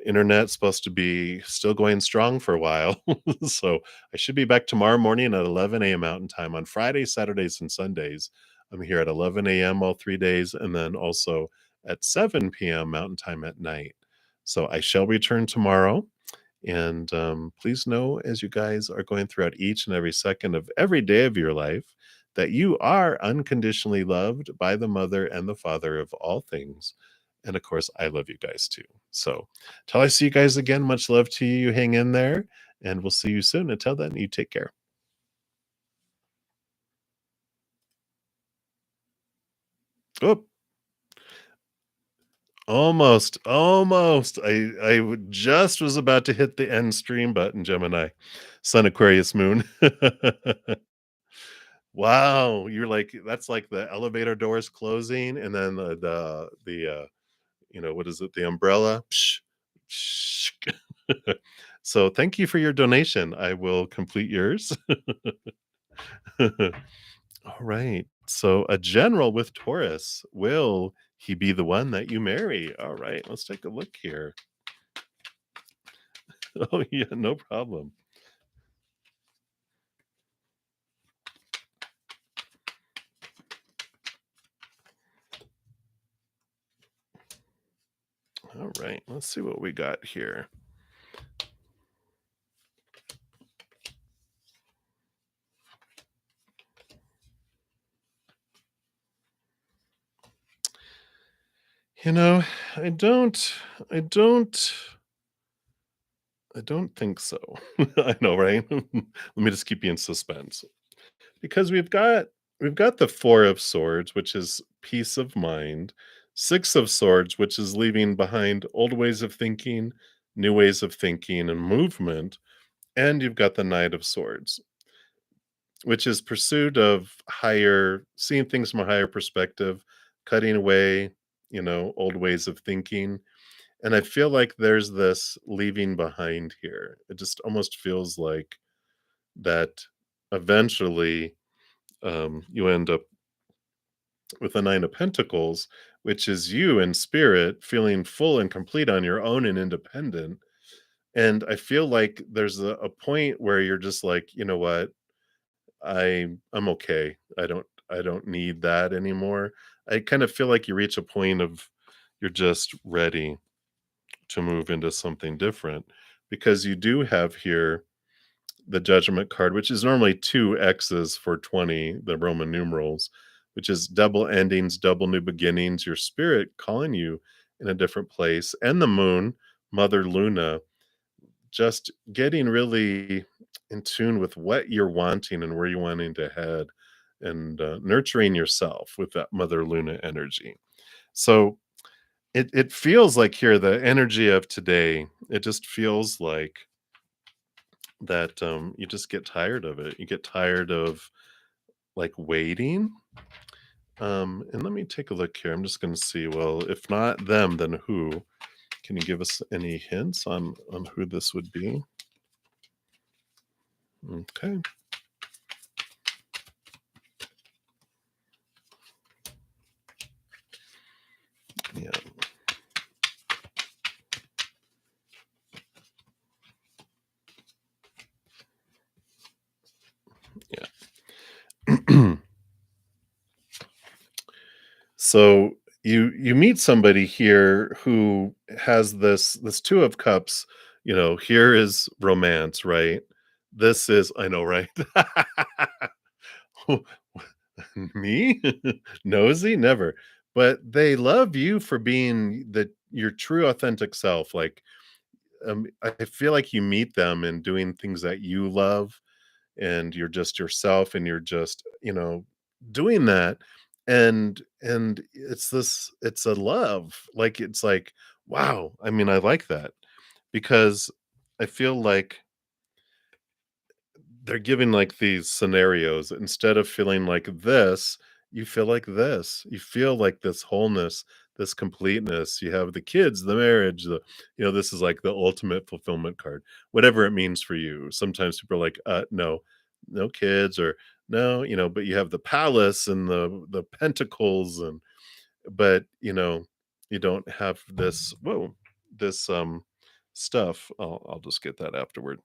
Internet's supposed to be still going strong for a while. So I should be back tomorrow morning at 11 a.m. Mountain Time on Fridays, Saturdays, and Sundays. I'm here at 11 a.m. all 3 days, and then also at 7 p.m. Mountain Time at night. So I shall return tomorrow. And please know, as you guys are going throughout each and every second of every day of your life, that you are unconditionally loved by the mother and the father of all things. And of course, I love you guys too. So, till I see you guys again, much love to you. Hang in there, and we'll see you soon. Until then, you take care. Oh, almost, almost. Just was about to hit the end stream button, Gemini, Sun, Aquarius, Moon. Wow, you're like that's like the elevator doors closing and then what is it? The umbrella. Psh, psh. So thank you for your donation. I will complete yours. All right. So a general with Taurus, will he be the one that you marry? All right, let's take a look here. Oh yeah, no problem. All right, let's see what we got here. You know, I don't I don't I don't think so. I know, right? Let me just keep you in suspense. Because we've got the 4 of swords, which is peace of mind, 6 of swords, which is leaving behind old ways of thinking, new ways of thinking and movement, and you've got the knight of swords, which is pursuit of higher seeing things from a higher perspective, cutting away, old ways of thinking. And I feel like there's this leaving behind here. It just almost feels like that eventually you end up with the Nine of Pentacles, which is you in spirit feeling full and complete on your own and independent. And I feel like there's a point where you're just like, you know what, I'm okay. I don't need that anymore. I kind of feel like you reach a point of you're just ready to move into something different because you do have here the judgment card, which is normally two X's for 20, the Roman numerals, which is double endings, double new beginnings, your spirit calling you in a different place, and the moon, Mother Luna, just getting really in tune with what you're wanting and where you're wanting to head and nurturing yourself with that Mother Luna energy. So it feels like here the energy of today, it just feels like that you just get tired of it. You get tired of like waiting. And let me take a look here. I'm just going to see. Well, if not them, then who? Can you give us any hints on who this would be? Okay. Yeah. Yeah. So you meet somebody here who has this two of cups. Here is romance, right? This is I know, right? Me? Nosy? Never. But they love you for being your true authentic self. Like, I feel like you meet them and doing things that you love, and you're just yourself, and you're just, doing that. And it's a love. Like, it's like, wow. I mean, I like that because I feel like they're giving, like, these scenarios. Instead of feeling like this, you feel like this. You feel like this wholeness, this completeness. You have the kids, the marriage, this is like the ultimate fulfillment card, whatever it means for you. Sometimes people are like, no, no kids, or no, but you have the palace and the pentacles, but, you don't have this, whoa, this, stuff. I'll just get that afterward.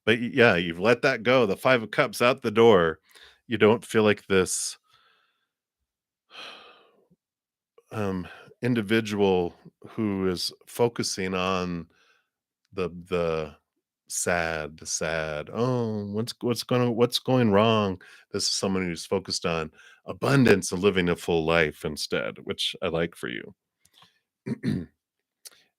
But yeah, you've let that go. The 5 of Cups out the door. You don't feel like this um, individual who is focusing on the sad. Oh, what's going wrong? This is someone who's focused on abundance and living a full life instead, which I like for you.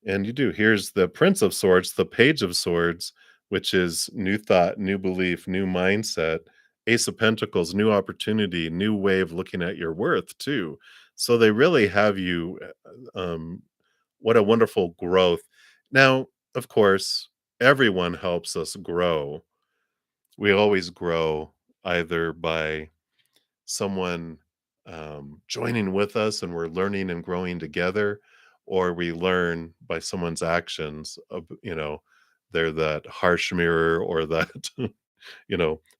And you do. Here's the Prince of Swords, the Page of Swords, which is new thought, new belief, new mindset. Ace of Pentacles, new opportunity, new way of looking at your worth, too. So they really have you. What a wonderful growth. Now, of course, everyone helps us grow. We always grow either by someone joining with us and we're learning and growing together, or we learn by someone's actions of, they're that harsh mirror or that,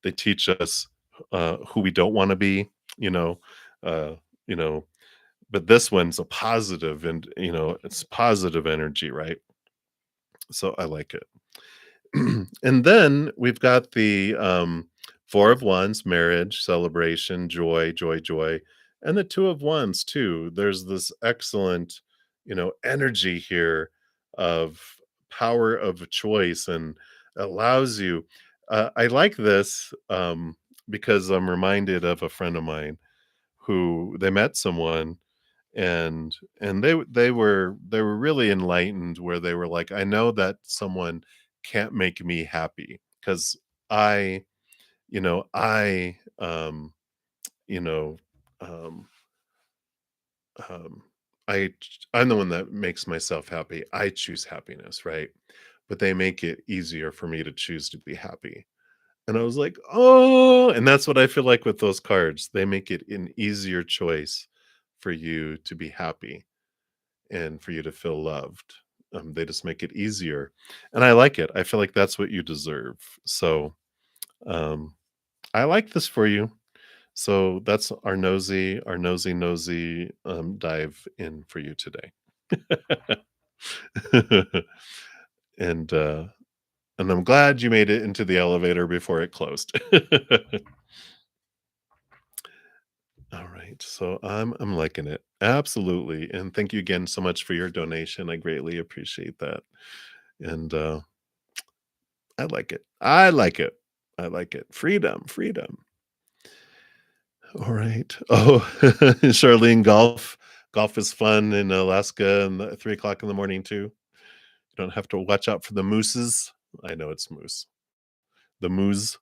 they teach us who we don't want to be, you know, uh, you know, but this one's a positive and, it's positive energy, right? So I like it. And then we've got the Four of Wands, marriage, celebration, joy, joy, joy, and the Two of Wands too. There's this excellent, energy here of power of choice and allows you. I like this because I'm reminded of a friend of mine who they met someone and they were really enlightened where they were like, I know that someone can't make me happy because I, I you know um um I'm the one that makes myself happy. I choose happiness, right? But they make it easier for me to choose to be happy. And I was like, oh, and that's what I feel like with those cards. They make it an easier choice for you to be happy and for you to feel loved. They just make it easier, and I like it. I feel like that's what you deserve. So, um, I like this for you. So that's our nosy dive in for you today. and and I'm glad you made it into the elevator before it closed. All right, so I'm liking it absolutely, and thank you again so much for your donation. I greatly appreciate that, and I like it. I like it. I like it. Freedom, freedom. All right. Oh, Charlene, golf is fun in Alaska and 3 o'clock in the morning too. You don't have to watch out for the mooses. I know it's moose. The moose.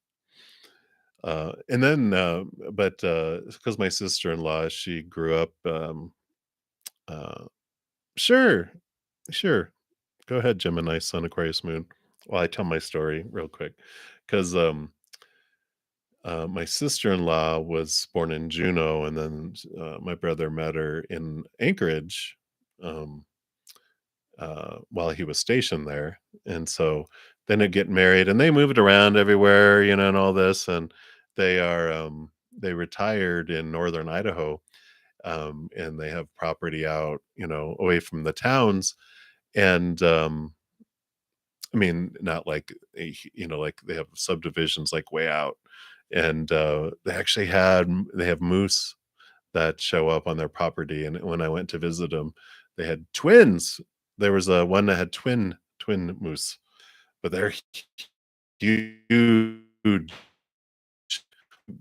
And then, but because my sister-in-law, she grew up. Uh, sure, sure. Go ahead, Gemini, Sun, Aquarius, Moon. Well, I tell my story real quick because my sister-in-law was born in Juneau, and then my brother met her in Anchorage um, while he was stationed there. And so then they get married, and they moved around everywhere, and all this. And they retired in northern Idaho, and they have property out, away from the towns. And I mean, not like like they have subdivisions like way out, and they have moose that show up on their property. And when I went to visit them, they had twins. There was a one that had twin moose, but they're huge.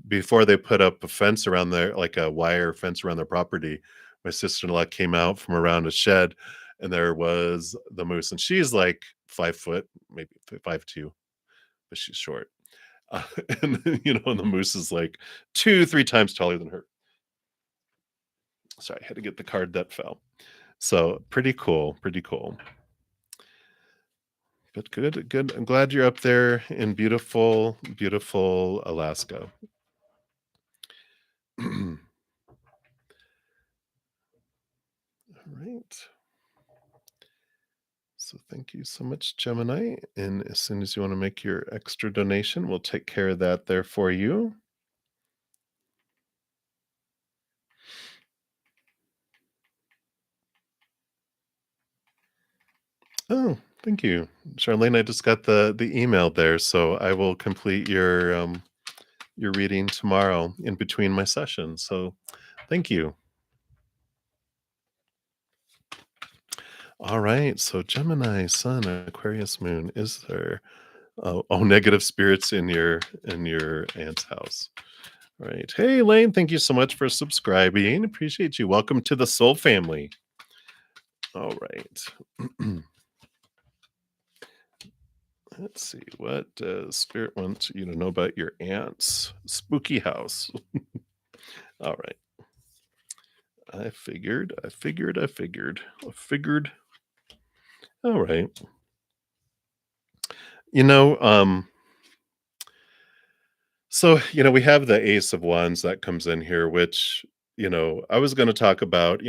Before they put up a fence around their like a wire fence around their property, my sister-in-law came out from around a shed, and there was the moose, and she's like 5 foot, maybe 5'2", but she's short. Uh, and then, and the moose is like 2, 3 times taller than her. Sorry, I had to get the card that fell. So pretty cool, pretty cool. But good, good. I'm glad you're up there in beautiful, beautiful Alaska. All right. So thank you so much, Gemini. And as soon as you want to make your extra donation, we'll take care of that there for you. Oh, Thank you. Charlene, I just got the email there, so I will complete your reading tomorrow in between my sessions. So thank you. All right. So Gemini, Sun, Aquarius, Moon. Is there negative spirits in your aunt's house? All right. Hey Lane, thank you so much for subscribing. Appreciate you. Welcome to the Soul Family. All right. Let's see. What does Spirit want you to know about your aunt's spooky house? All right. I figured. All right. You know, we have the Ace of Wands that comes in here, which, I was going to talk about,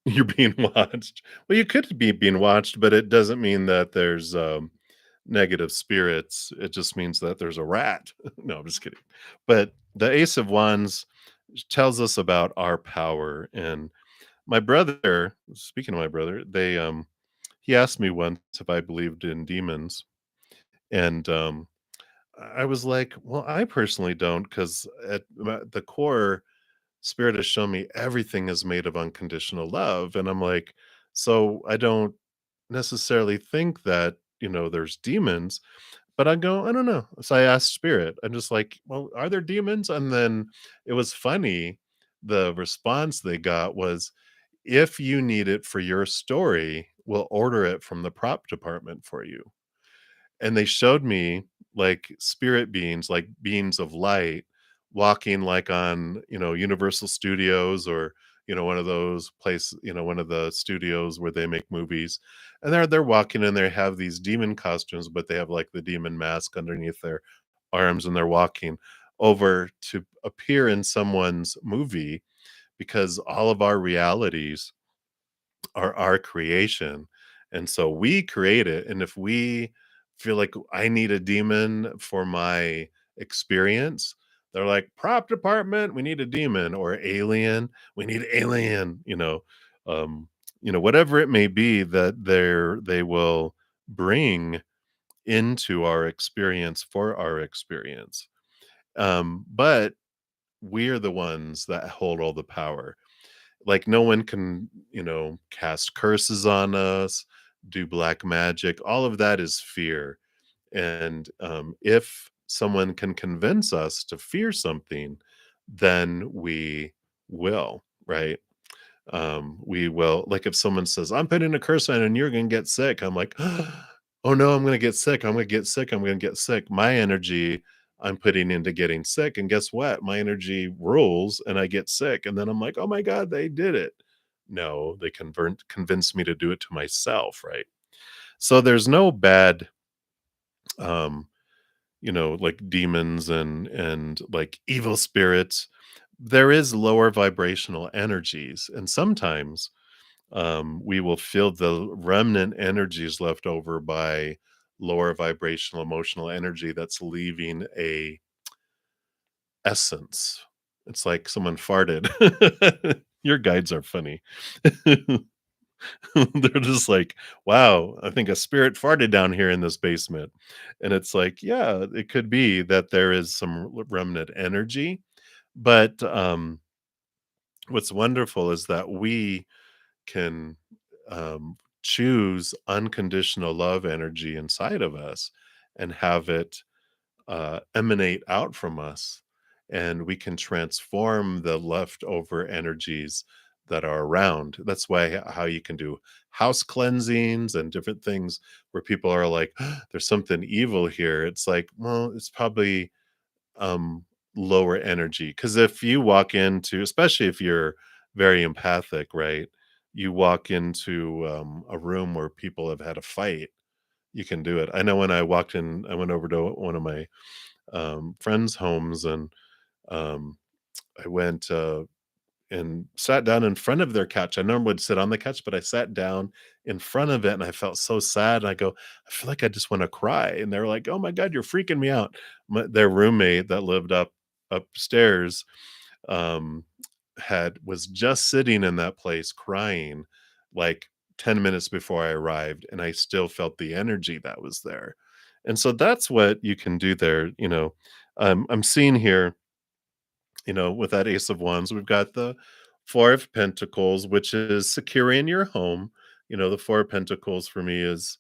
you're being watched. Well, you could be being watched, but it doesn't mean that there's negative spirits. It just means that there's a rat. No, I'm just kidding. But the Ace of Wands tells us about our power. And my brother, speaking of my brother, he asked me once if I believed in demons. And I was like, well, I personally don't, because at the core, Spirit has shown me everything is made of unconditional love. And I'm like, so I don't necessarily think that, there's demons, but I go, I don't know. So I asked Spirit, I'm just like, well, are there demons? And then it was funny. The response they got was, if you need it for your story, we'll order it from the prop department for you. And they showed me like spirit beings, like beings of light, walking like on, Universal Studios, or, one of those places, one of the studios where they make movies. And they're walking and they have these demon costumes, but they have like the demon mask underneath their arms, and they're walking over to appear in someone's movie, because all of our realities are our creation. And so we create it. And if we feel like I need a demon for my experience, they're like, prop department, we need a demon, or alien, we need alien, um, whatever it may be that they will bring into our experience for our experience. But we are the ones that hold all the power. Like, no one can, cast curses on us, do black magic. All of that is fear. And if someone can convince us to fear something, then we will, right? We will, like, if someone says, I'm putting a curse on you and you're going to get sick, I'm like, oh no, I'm going to get sick. I'm going to get sick. I'm going to get sick. My energy I'm putting into getting sick. And guess what? My energy rules and I get sick. And then I'm like, oh my God, they did it. No, they convinced me to do it to myself. Right. So there's no bad, um, like demons and like evil spirits. There is lower vibrational energies. And sometimes we will feel the remnant energies left over by lower vibrational emotional energy that's leaving a essence. It's like someone farted. Your guides are funny. They're just like, wow, I think a spirit farted down here in this basement. And it's like, yeah, it could be that there is some remnant energy. But what's wonderful is that we can choose unconditional love energy inside of us and have it emanate out from us. And we can transform the leftover energies that are around. That's why how you can do house cleansings and different things where people are like, there's something evil here. It's like, well, it's probably um lower energy, because if you walk into, especially if you're very empathic, right, you walk into a room where people have had a fight, you can do it. I know when I went over to one of my friends homes, and um I went and sat down in front of their couch. I normally would sit on the couch, but I sat down in front of it and I felt so sad. And I go, I feel like I just want to cry. And they're like, oh my God, you're freaking me out. Their roommate that lived upstairs um, was just sitting in that place crying, like 10 minutes before I arrived, and I still felt the energy that was there. And so that's what you can do there, I'm seeing here, with that Ace of Wands, we've got the Four of Pentacles, which is securing your home. The Four of Pentacles for me is,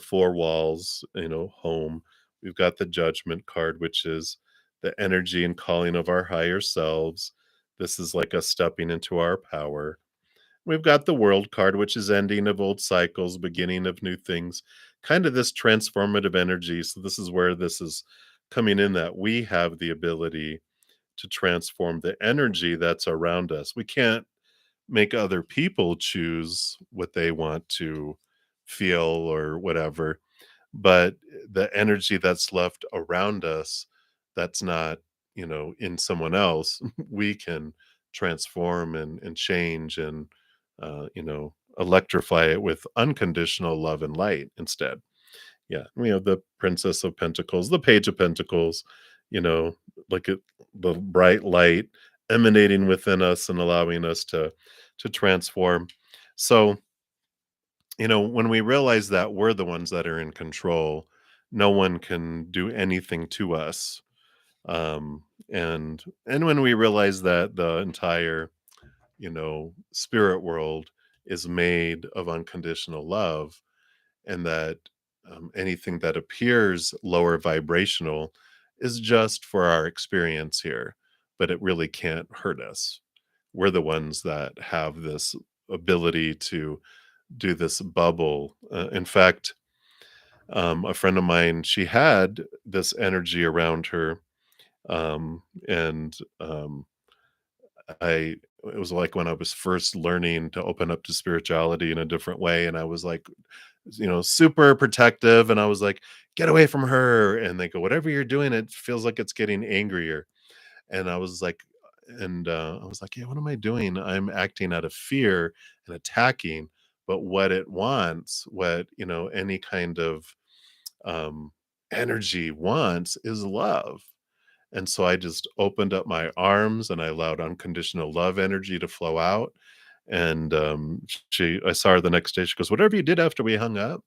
four walls, home. We've got the Judgment card, which is the energy and calling of our higher selves. This is like us stepping into our power. We've got the World card, which is ending of old cycles, beginning of new things, kind of this transformative energy. So, this is where this is coming in, that we have the ability to transform the energy that's around us. We can't make other people choose what they want to feel or whatever, but the energy that's left around us, that's not, in someone else, we can transform and change and, electrify it with unconditional love and light instead. Yeah, we have the Princess of Pentacles, the Page of Pentacles, you know, like the bright light emanating within us and allowing us to transform. So, when we realize that we're the ones that are in control, no one can do anything to us. And when we realize that the entire, spirit world is made of unconditional love, and that anything that appears lower vibrational is just for our experience here, but it really can't hurt us. We're the ones that have this ability to do this bubble. In fact, a friend of mine, she had this energy around her, and I it was like when I was first learning to open up to spirituality in a different way, and I was like, super protective, and I was like, "Get away from her." And they go, "Whatever you're doing, it feels like it's getting angrier." And I was like, "Yeah, what am I doing? I'm acting out of fear and attacking." But what it wants, what, any kind of um energy wants, is love. And so I just opened up my arms and I allowed unconditional love energy to flow out. And I saw her the next day. She goes, "Whatever you did after we hung up,"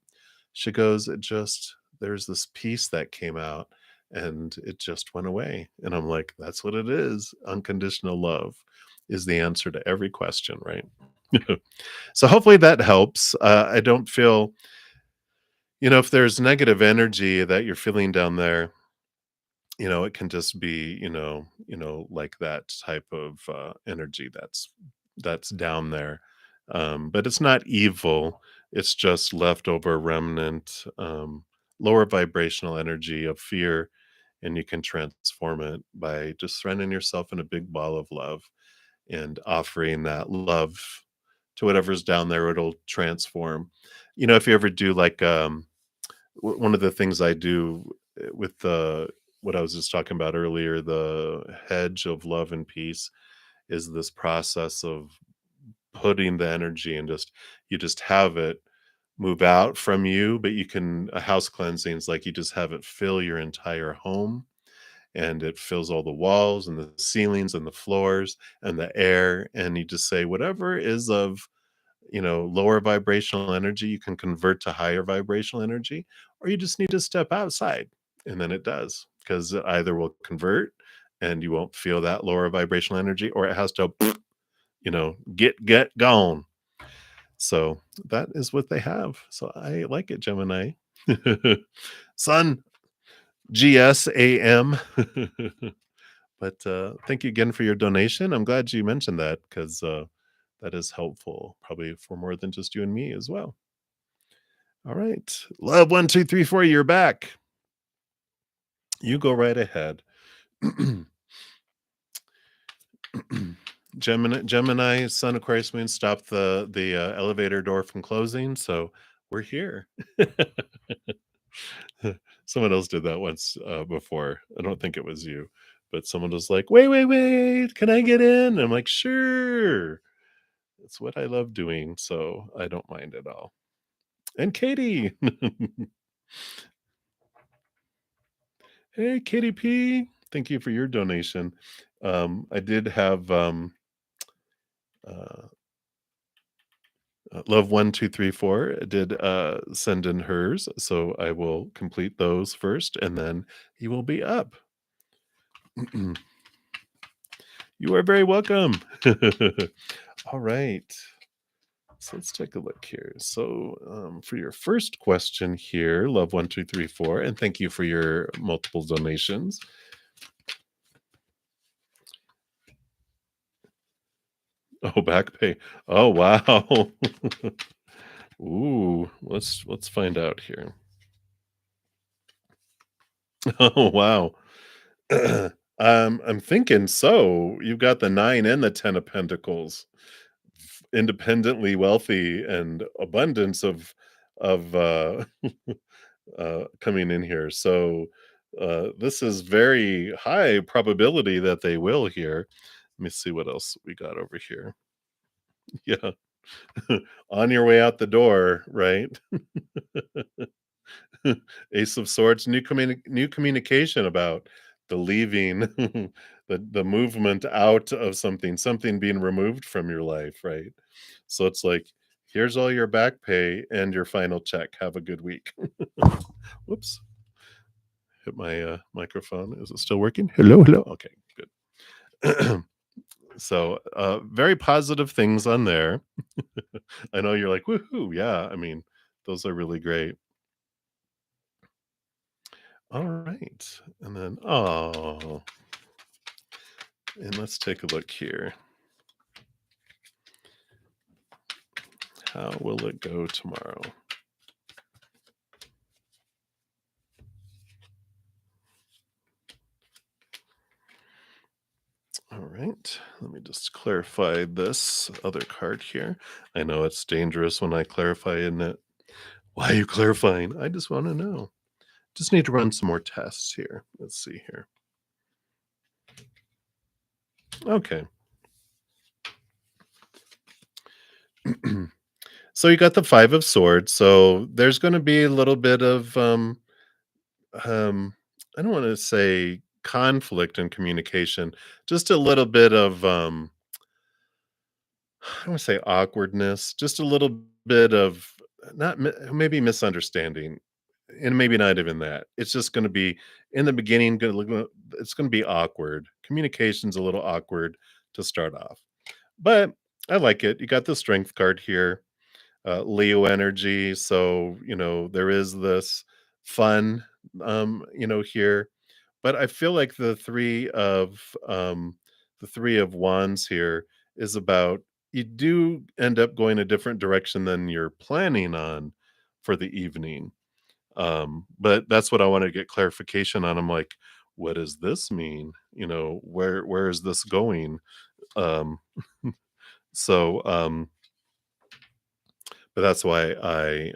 she goes, there's this peace that came out and it just went away. And I'm like, that's what it is. Unconditional love is the answer to every question, right? So hopefully that helps. I don't feel, if there's negative energy that you're feeling down there, it can just be, like that type of energy that's down there. But it's not evil. It's just leftover remnant, lower vibrational energy of fear, and you can transform it by just surrendering yourself in a big ball of love and offering that love to whatever's down there. It'll transform. If you ever do like one of the things I do with the what I was just talking about earlier, the hedge of love and peace, is this process of putting the energy and you just have it move out from you, but you can a house cleansing is like you just have it fill your entire home, and it fills all the walls and the ceilings and the floors and the air, and you just say whatever is of, lower vibrational energy, you can convert to higher vibrational energy, or you just need to step outside. And then it does, because it either will convert and you won't feel that lower vibrational energy, or it has to, get gone. So that is what they have. So I like it, Gemini. Sun, GSAM. But thank you again for your donation. I'm glad you mentioned that, because that is helpful, probably for more than just you and me as well. All right. Love 1, 2, 3, 4. You're back. You go right ahead. Gemini, Sun, Aquarius, Moon, stop the elevator door from closing. So we're here. Someone else did that once before. I don't think it was you, but someone was like, "Wait, wait, wait! Can I get in?" And I'm like, "Sure." It's what I love doing, so I don't mind at all. And Katie. Hey, Katie P. Thank you for your donation. I did have uh, Love1234 did send in hers, so I will complete those first, and then he will be up. You are very welcome. All right. So let's take a look here. So, for your first question here, Love1234, and thank you for your multiple donations. Oh, back pay. Oh, wow. Ooh, let's find out here. Oh, wow. I'm thinking so. You've got the 9 and the 10 of pentacles. Independently wealthy and abundance of coming in here. So, this is very high probability that they will here. Let me see what else we got over here. Yeah. On your way out the door, right? Ace of Swords, new communication about the leaving, the movement out of something being removed from your life, right? So it's like, here's all your back pay and your final check. Have a good week. Whoops, hit my microphone. Is it still working? Hello, hello. Okay, good. So, very positive things on there. I know you're like, woohoo, yeah. I mean, those are really great. All right. And then, oh, and let's take a look here. How will it go tomorrow? All right. Let me just clarify this other card here. I know it's dangerous when I clarify, isn't it? Why are you clarifying? I just want to know. Just need to run some more tests here. Let's see here. Okay. So you got the 5 of swords. So there's going to be a little bit of um I don't want to say conflict in communication, just a little bit of I don't want to say awkwardness, just a little bit of maybe misunderstanding, and maybe not even that. It's just going to be in the beginning. It's going to be awkward. Communication's a little awkward to start off, but I like it. You got the strength card here, Leo energy. So there is this fun, here, but I feel like the 3 of wands here is about you do end up going a different direction than you're planning on for the evening. But that's what I want to get clarification on. I'm like, what does this mean? Where is this going? Um, so but that's why I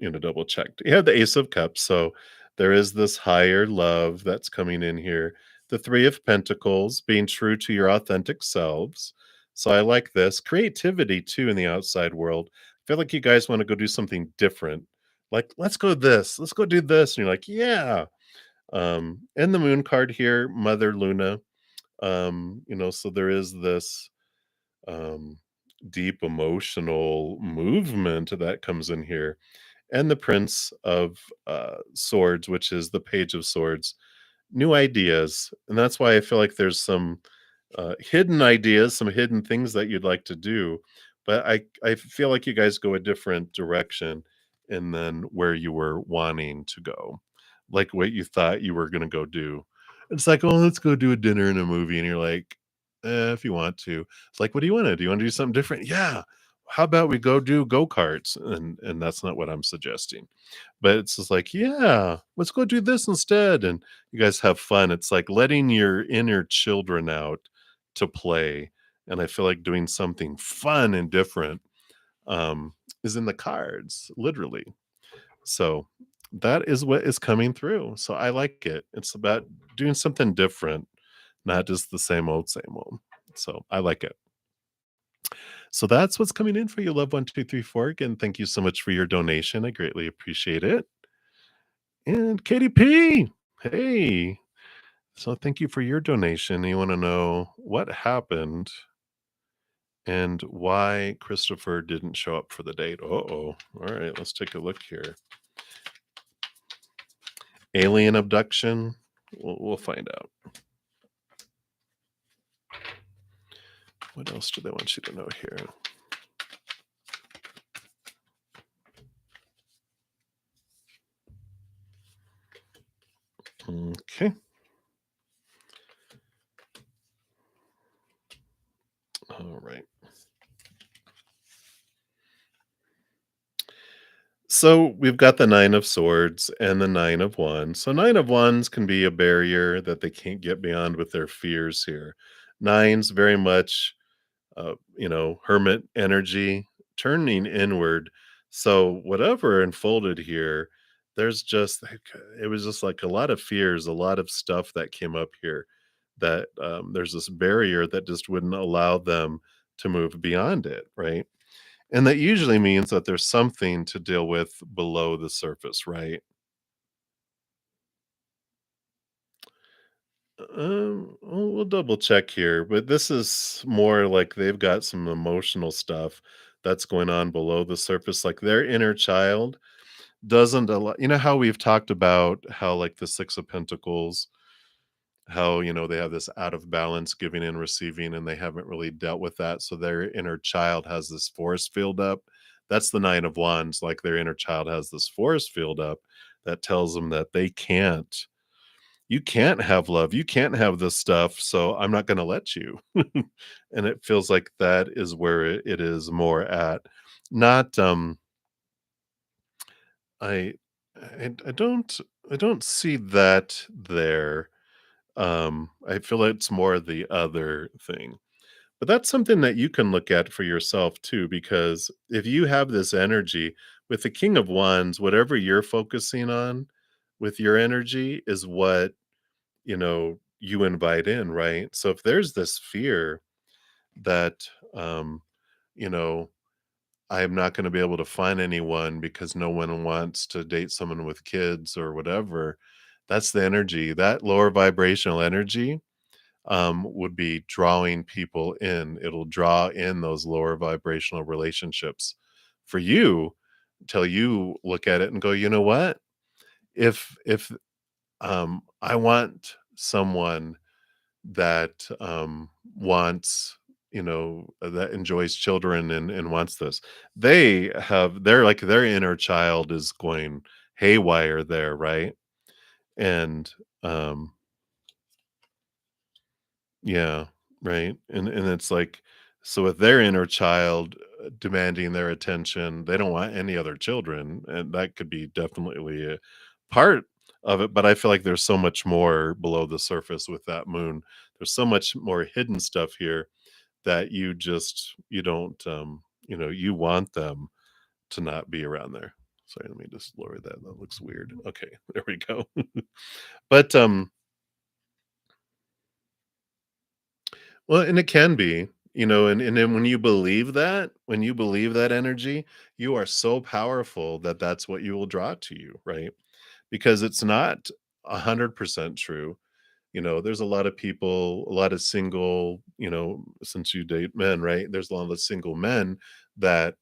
double checked. You have the Ace of Cups, so there is this higher love that's coming in here. The 3 of Pentacles, being true to your authentic selves. So I like this. Creativity too in the outside world. I feel like you guys want to go do something different. Like, let's go this, let's go do this. And you're like, yeah. And the moon card here, Mother Luna. So there is this um, deep emotional movement that comes in here, and the Prince of Swords, which is the Page of Swords, new ideas, and that's why I feel like there's some hidden ideas, some hidden things that you'd like to do, but I feel like you guys go a different direction, and then where you were wanting to go, like what you thought you were going to go do. It's like, oh, let's go do a dinner and a movie, and you're like, if you want to. It's like, what do you want to do? You want to do something different? Yeah. How about we go do go karts? And that's not what I'm suggesting, but it's just like, yeah, let's go do this instead. And you guys have fun. It's like letting your inner children out to play. And I feel like doing something fun and different is in the cards, literally. So that is what is coming through. So I like it. It's about doing something different, not just the same old, same old. So I like it. So that's what's coming in for you, Love1234. Again, thank you so much for your donation. I greatly appreciate it. And Katie P, hey. So thank you for your donation. You want to know what happened and why Christopher didn't show up for the date. Uh-oh. All right, let's take a look here. Alien abduction? We'll find out. What else do they want you to know here? Okay. All right. So we've got the Nine of Swords and the Nine of Wands. So Nine of Wands can be a barrier that they can't get beyond with their fears here. Nines very much hermit energy turning inward. So whatever unfolded here, there's just it was just like a lot of fears, a lot of stuff that came up here that there's this barrier that just wouldn't allow them to move beyond it, right? And that usually means that there's something to deal with below the surface, right? We'll double check here, but this is more like they've got some emotional stuff that's going on below the surface. Like their inner child doesn't allow, you know, how we've talked about how, like, the Six of Pentacles, how, they have this out of balance giving and receiving, and they haven't really dealt with that. So their inner child has this force field up. That's the Nine of Wands. Like their inner child has this force field up that tells them that they can't you can't have love. You can't have this stuff, so I'm not gonna let you. And it feels like that is where it is more at. Not, I I don't see that there. I feel it's more the other thing. But that's something that you can look at for yourself too, because if you have this energy with the King of Wands, whatever you're focusing on with your energy is what you invite in, right? So if there's this fear that, you know, I'm not going to be able to find anyone because no one wants to date someone with kids or whatever, that's the energy. That lower vibrational energy would be drawing people in. It'll draw in those lower vibrational relationships for you till you look at it and go, you know what? If I want someone that, wants, that enjoys children and wants this. Their inner child is going haywire there, right? And, yeah, right, and it's like, so with their inner child, demanding their attention, they don't want any other children, and that could be definitely a part of it, but I feel like there's so much more below the surface with that moon. There's so much more hidden stuff here that you don't, you want them to not be around there. Sorry, let me just lower that. That looks weird. Okay, there we go. But, well, and it can be, and then when you believe that energy, you are so powerful that that's what you will draw to you, right? Because it's not 100% true. There's a lot of people, a lot of single, since you date men, right? There's a lot of single men that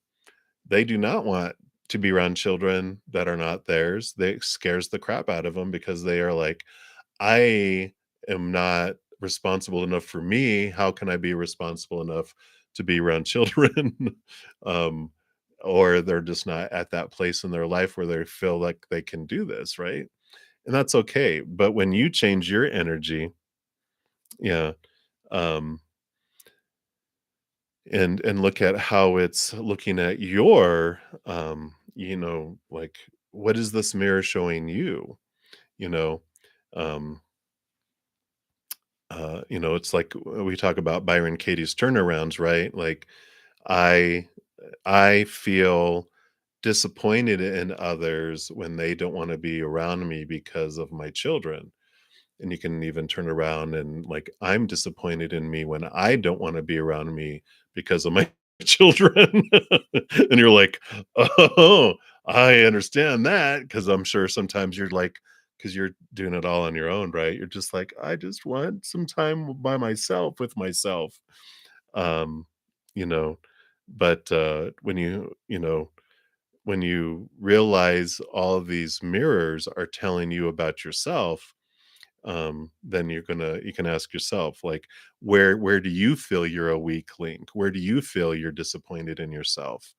they do not want to be around children that are not theirs. They scares the crap out of them because they are like, I am not responsible enough for me. How can I be responsible enough to be around children? um, or they're just not at that place in their life where they feel like they can do this, right? And that's okay. But when you change your energy, yeah, um, and look at how it's looking at your, like, what is this mirror showing you? You know, um, it's like we talk about Byron Katie's turnarounds, right? Like I I feel disappointed in others when they don't want to be around me because of my children. And you can even turn around and, like, I'm disappointed in me when I don't want to be around me because of my children. And you're like, oh, I understand that, because I'm sure sometimes you're like, because you're doing it all on your own, right? You're just like, I just want some time by myself with myself. um you know, but, when you realize all of these mirrors are telling you about yourself, then you can ask yourself, like, where do you feel you're a weak link? Where do you feel you're disappointed in yourself?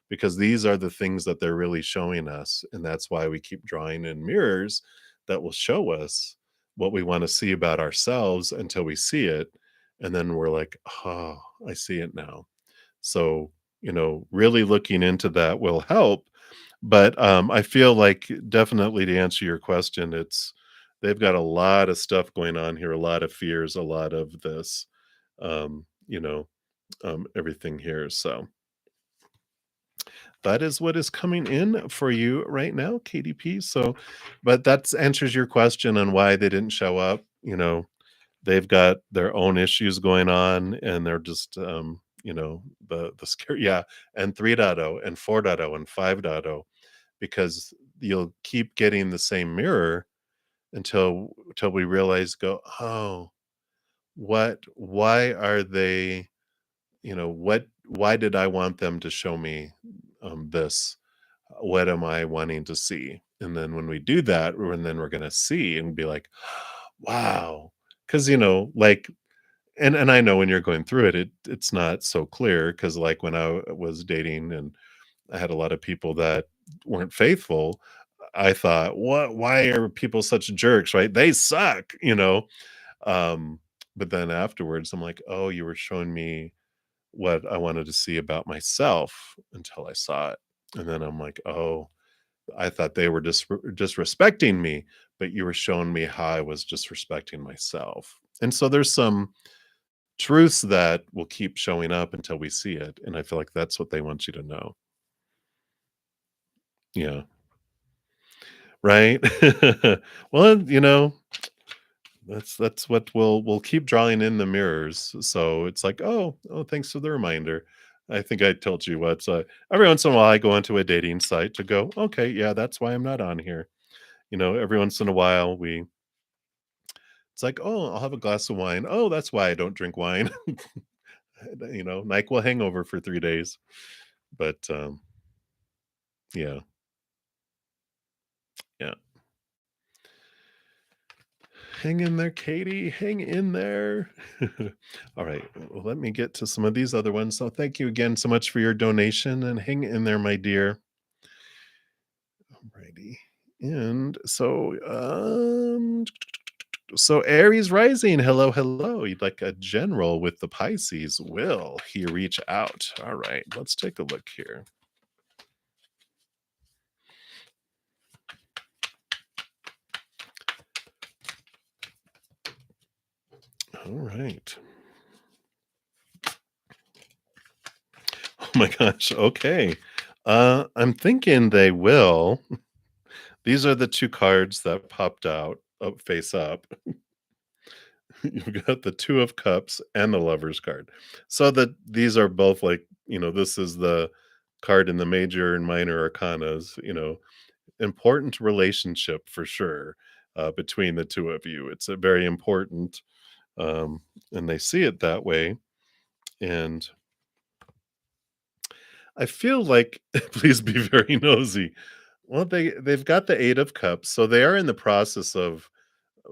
Because these are the things that they're really showing us, and that's why we keep drawing in mirrors that will show us what we want to see about ourselves until we see it, and then we're like, oh, I see it now. So, really looking into that will help. But I feel like, definitely, to answer your question, they've got a lot of stuff going on here, a lot of fears, a lot of this, um, you know, everything here. So that is what is coming in for you right now, KDP. So, but that answers your question on why they didn't show up. They've got their own issues going on, and they're just, the scare, yeah, and 3.0 and 4.0 and 5.0, because you'll keep getting the same mirror until we realize, go, oh, why are they, why did I want them to show me this? What am I wanting to see? And then when we do that, and then we're gonna see and be like, wow. Because, like, and I know when you're going through it, it's not so clear, because, like, when I was dating and I had a lot of people that weren't faithful, I thought, "What? Why are people such jerks, right? They suck," you know? Um, but then afterwards, I'm like, "Oh, you were showing me what I wanted to see about myself," until I saw it. And then I'm like, "Oh, I thought they were disrespecting me, but you were showing me how I was disrespecting myself." And so there's some truths that will keep showing up until we see it, and I feel like that's what they want you to know. Yeah. Right? Well, that's what we'll keep drawing in the mirrors. So it's like, oh, thanks for the reminder. I think I told you what. So every once in a while, I go onto a dating site to go, okay, yeah, that's why I'm not on here. Every once in a while, it's like, oh, I'll have a glass of wine. Oh, that's why I don't drink wine. NyQuil hangover for 3 days. But yeah, yeah. Hang in there, Katie. Hang in there. All right. Well, let me get to some of these other ones. So, thank you again so much for your donation, and hang in there, my dear. Alrighty. And so Aries rising. Hello, hello. You'd like a general with the Pisces. Will he reach out? All right. Let's take a look here. All right. Oh my gosh. Okay. I'm thinking they will. These are the 2 cards that popped out, face up. You've got the 2 of Cups and the Lovers card. So that these are both, like, this is the card in the major and minor arcanas, important relationship for sure, between the 2 of you. It's a very important, um, and they see it that way, and I feel like please be very nosy. Well, they've got the 8 of Cups, so they are in the process of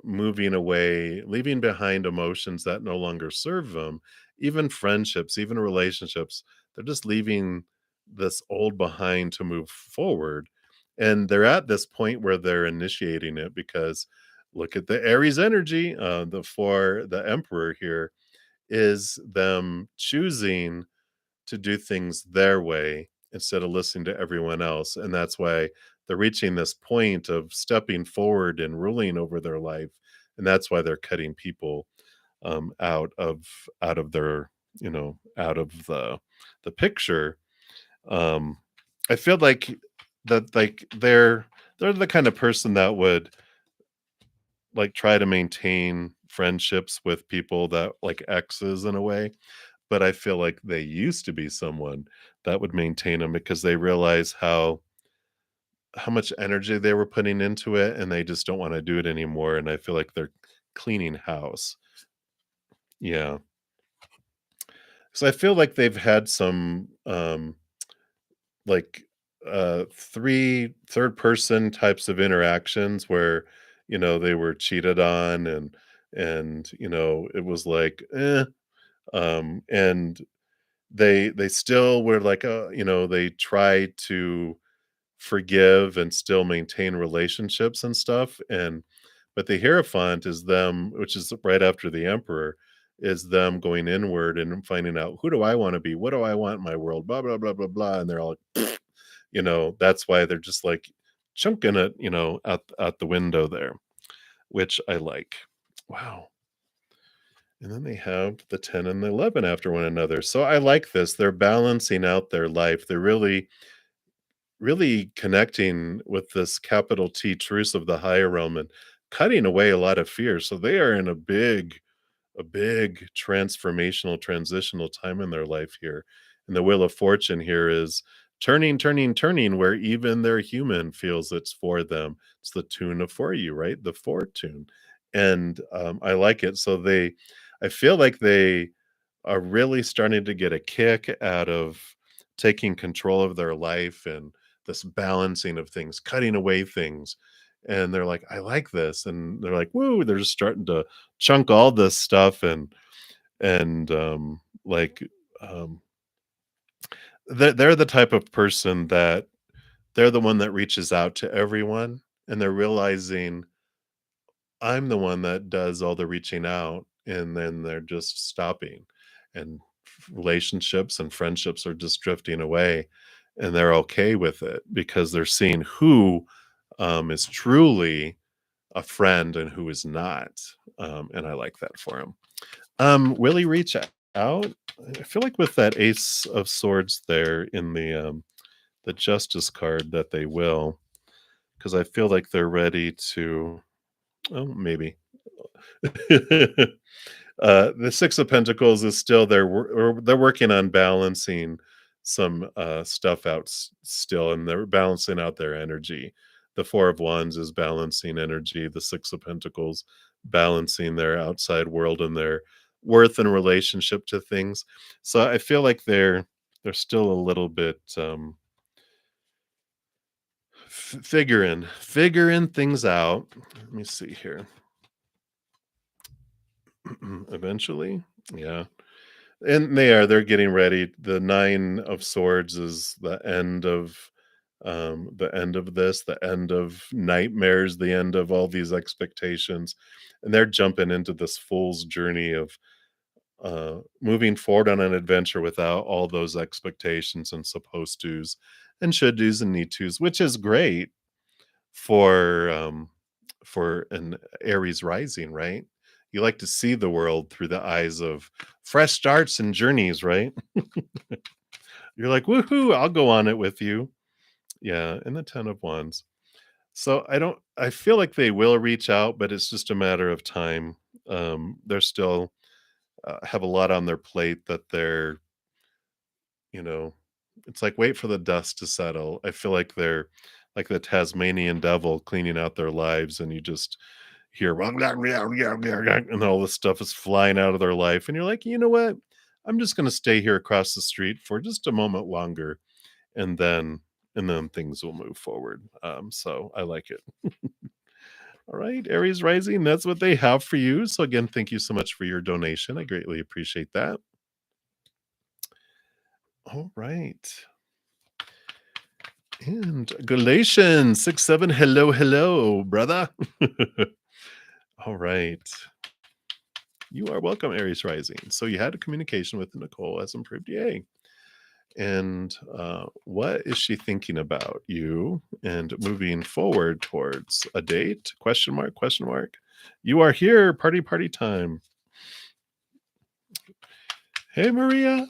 moving away, leaving behind emotions that no longer serve them, even friendships, even relationships. They're just leaving this old behind to move forward. And they're at this point where they're initiating it, because look at the Aries energy. For the Emperor here is them choosing to do things their way instead of listening to everyone else. And that's why they're reaching this point of stepping forward and ruling over their life. And that's why they're cutting people, out of their, out of the picture. Um, I feel like that, like, they're the kind of person that would, like, try to maintain friendships with people that, like, exes in a way, but I feel like they used to be someone that would maintain them, because they realize how much energy they were putting into it, and they just don't wanna do it anymore, and I feel like they're cleaning house. Yeah. So I feel like they've had some like three third person types of interactions where they were cheated on, and it was like and they still were like they try to forgive and still maintain relationships and stuff. And but the Hierophant is them, which is right after the Emperor, is them going inward and finding out, who do I want to be, what do I want in my world, blah blah blah blah blah. And they're all that's why they're just like chunking it out the window there, which I like. Wow. And then they have the 10 and the 11 after one another. So I like this. They're balancing out their life. They're really connecting with this capital T truce of the higher realm and cutting away a lot of fear. So they are in a big transformational, transitional time in their life here. And the Wheel of Fortune here is turning, turning, turning, where even their human feels it's for them. It's the tune of for you, right? The fortune. And I like it. So I feel like they are really starting to get a kick out of taking control of their life and this balancing of things, cutting away things. And they're like, I like this. And they're like, woo, they're just starting to chunk all this stuff and like um they're the type of person that they're the one that reaches out to everyone, and they're realizing I'm the one that does all the reaching out, and then they're just stopping, and relationships and friendships are just drifting away, and they're okay with it because they're seeing who is truly a friend and who is not. And I like that for him. Will he reach out? I feel like with that Ace of Swords there in the Justice card that they will, because I feel like they're ready to. Oh, maybe. The Six of Pentacles is still there. They're working on balancing some stuff out still, and they're balancing out their energy. The Four of Wands is balancing energy. The Six of Pentacles balancing their outside world and their worth and relationship to things. So I feel like they're still a little bit figuring things out. Let me see here. Eventually, yeah. And they're getting ready. The 9 of Swords is the end of this, the end of nightmares, the end of all these expectations, and they're jumping into this fool's journey of moving forward on an adventure without all those expectations and supposed tos and should dos and need tos, which is great for an Aries rising, right? You like to see the world through the eyes of fresh starts and journeys, right? You're like, woohoo, I'll go on it with you. Yeah, and the 10 of Wands. So I feel like they will reach out, but it's just a matter of time. They're still have a lot on their plate that you know, it's like wait for the dust to settle. I feel like they're like the Tasmanian devil cleaning out their lives, and you just hear and all this stuff is flying out of their life, and you're like, you know what? I'm just going to stay here across the street for just a moment longer, and then things will move forward. So I like it. All right, Aries rising, that's what they have for you. So again, thank you so much for your donation. I greatly appreciate that. All right. And Galatians 6-7. Hello, hello, brother. All right. You are welcome, Aries rising. So you had a communication with Nicole as improved. Yay. And what is she thinking about you and moving forward towards a date? Question mark, question mark. You are here. Party, party time. Hey, Maria.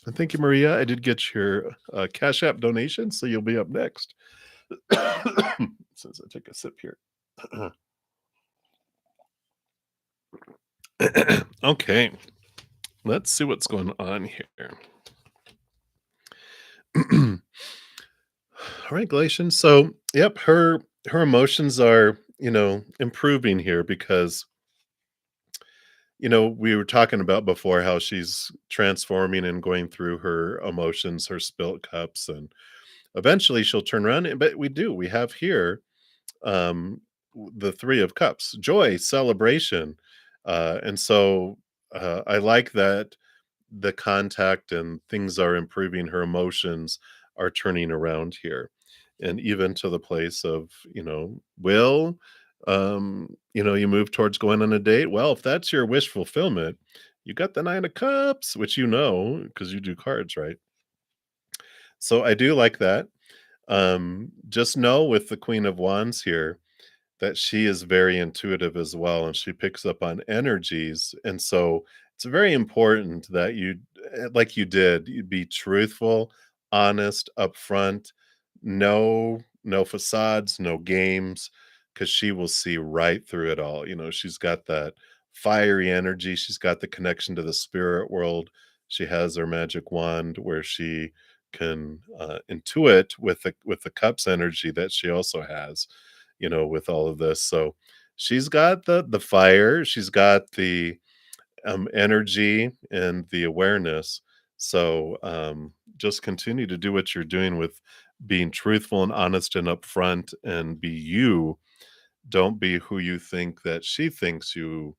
And thank you, Maria. I did get your Cash App donation, so you'll be up next. Since I take a sip here. Okay, let's see what's going on here. All right, Galatians. So, yep, her emotions are, improving here because, we were talking about before how she's transforming and going through her emotions, her spilt cups, and eventually she'll turn around. But we have here um, the Three of Cups, joy, celebration. And so I like that the contact and things are improving, her emotions are turning around here. And even to the place of, you move towards going on a date. Well, if that's your wish fulfillment, you got the Nine of Cups, which because you do cards, right? So I do like that. Just know with the Queen of Wands here, that she is very intuitive as well, and she picks up on energies, and so it's very important that like you did, you be truthful, honest, upfront, no facades, no games, because she will see right through it all. She's got that fiery energy, she's got the connection to the spirit world, she has her magic wand where she can, intuit with the cups energy that she also has, with all of this. So she's got the fire, she's got the energy and the awareness. So just continue to do what you're doing with being truthful and honest and upfront and be you. Don't be who you think that she thinks you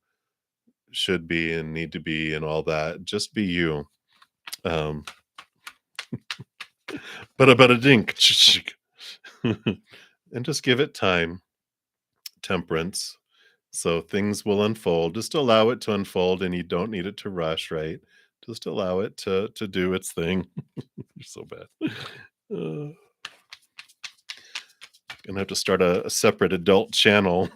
should be and need to be and all that. Just be you. Um, but about a dink. And just give it time, temperance. So things will unfold. Just allow it to unfold and you don't need it to rush, right? Just allow it to do its thing. You're so bad. Uh, Gonna have to start a separate adult channel.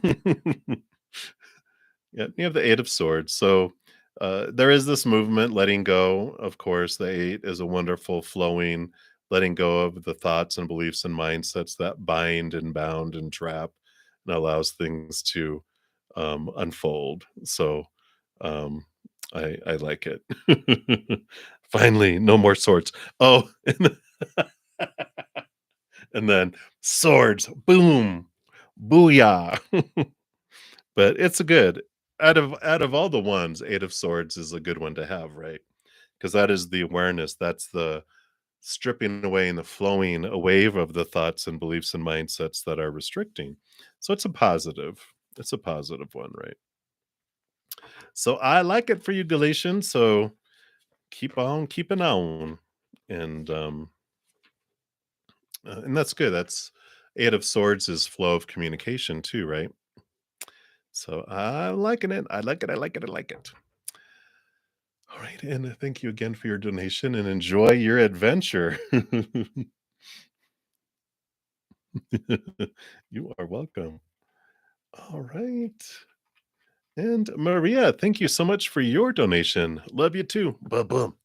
Yeah, you have the Eight of Swords. So there is this movement, letting go. Of course, the Eight is a wonderful flowing, letting go of the thoughts and beliefs and mindsets that bind and bound and trap and allows things to unfold. So um, I like it. Finally, no more swords. Oh, and then swords. Boom. Booyah. But it's a good out of all the ones, Eight of Swords is a good one to have, right? Because that is the awareness, that's the stripping away and the flowing away of the thoughts and beliefs and mindsets that are restricting. So it's a positive. It's a positive one, right? So I like it for you, Galatians. So keep on keeping on. And that's good. That's Eight of Swords is flow of communication too, right? So I'm liking it. I like it. I like it. I like it. All right, and thank you again for your donation and enjoy your adventure. You are welcome. All right. And Maria, thank you so much for your donation. Love you too. Bum bum.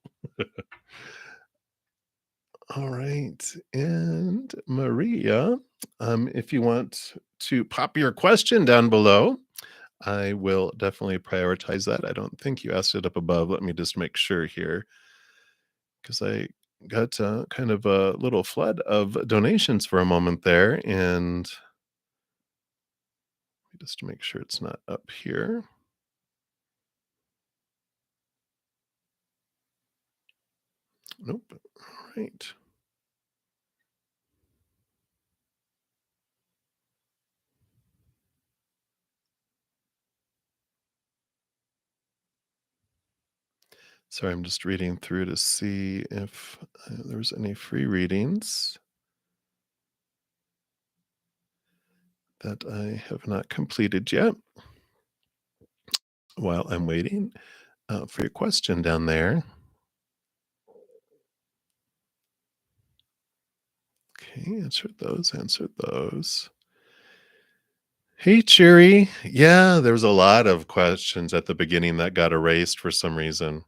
All right. And Maria, if you want to pop your question down below, I will definitely prioritize that. I don't think you asked it up above. Let me just make sure here because I got kind of a little flood of donations for a moment there. And just to make sure it's not up here. Nope. All right. Sorry, I'm just reading through to see if there's any free readings that I have not completed yet. While I'm waiting for your question down there. Okay, answered those, answered those. Hey, Cheery. Yeah, there was a lot of questions at the beginning that got erased for some reason.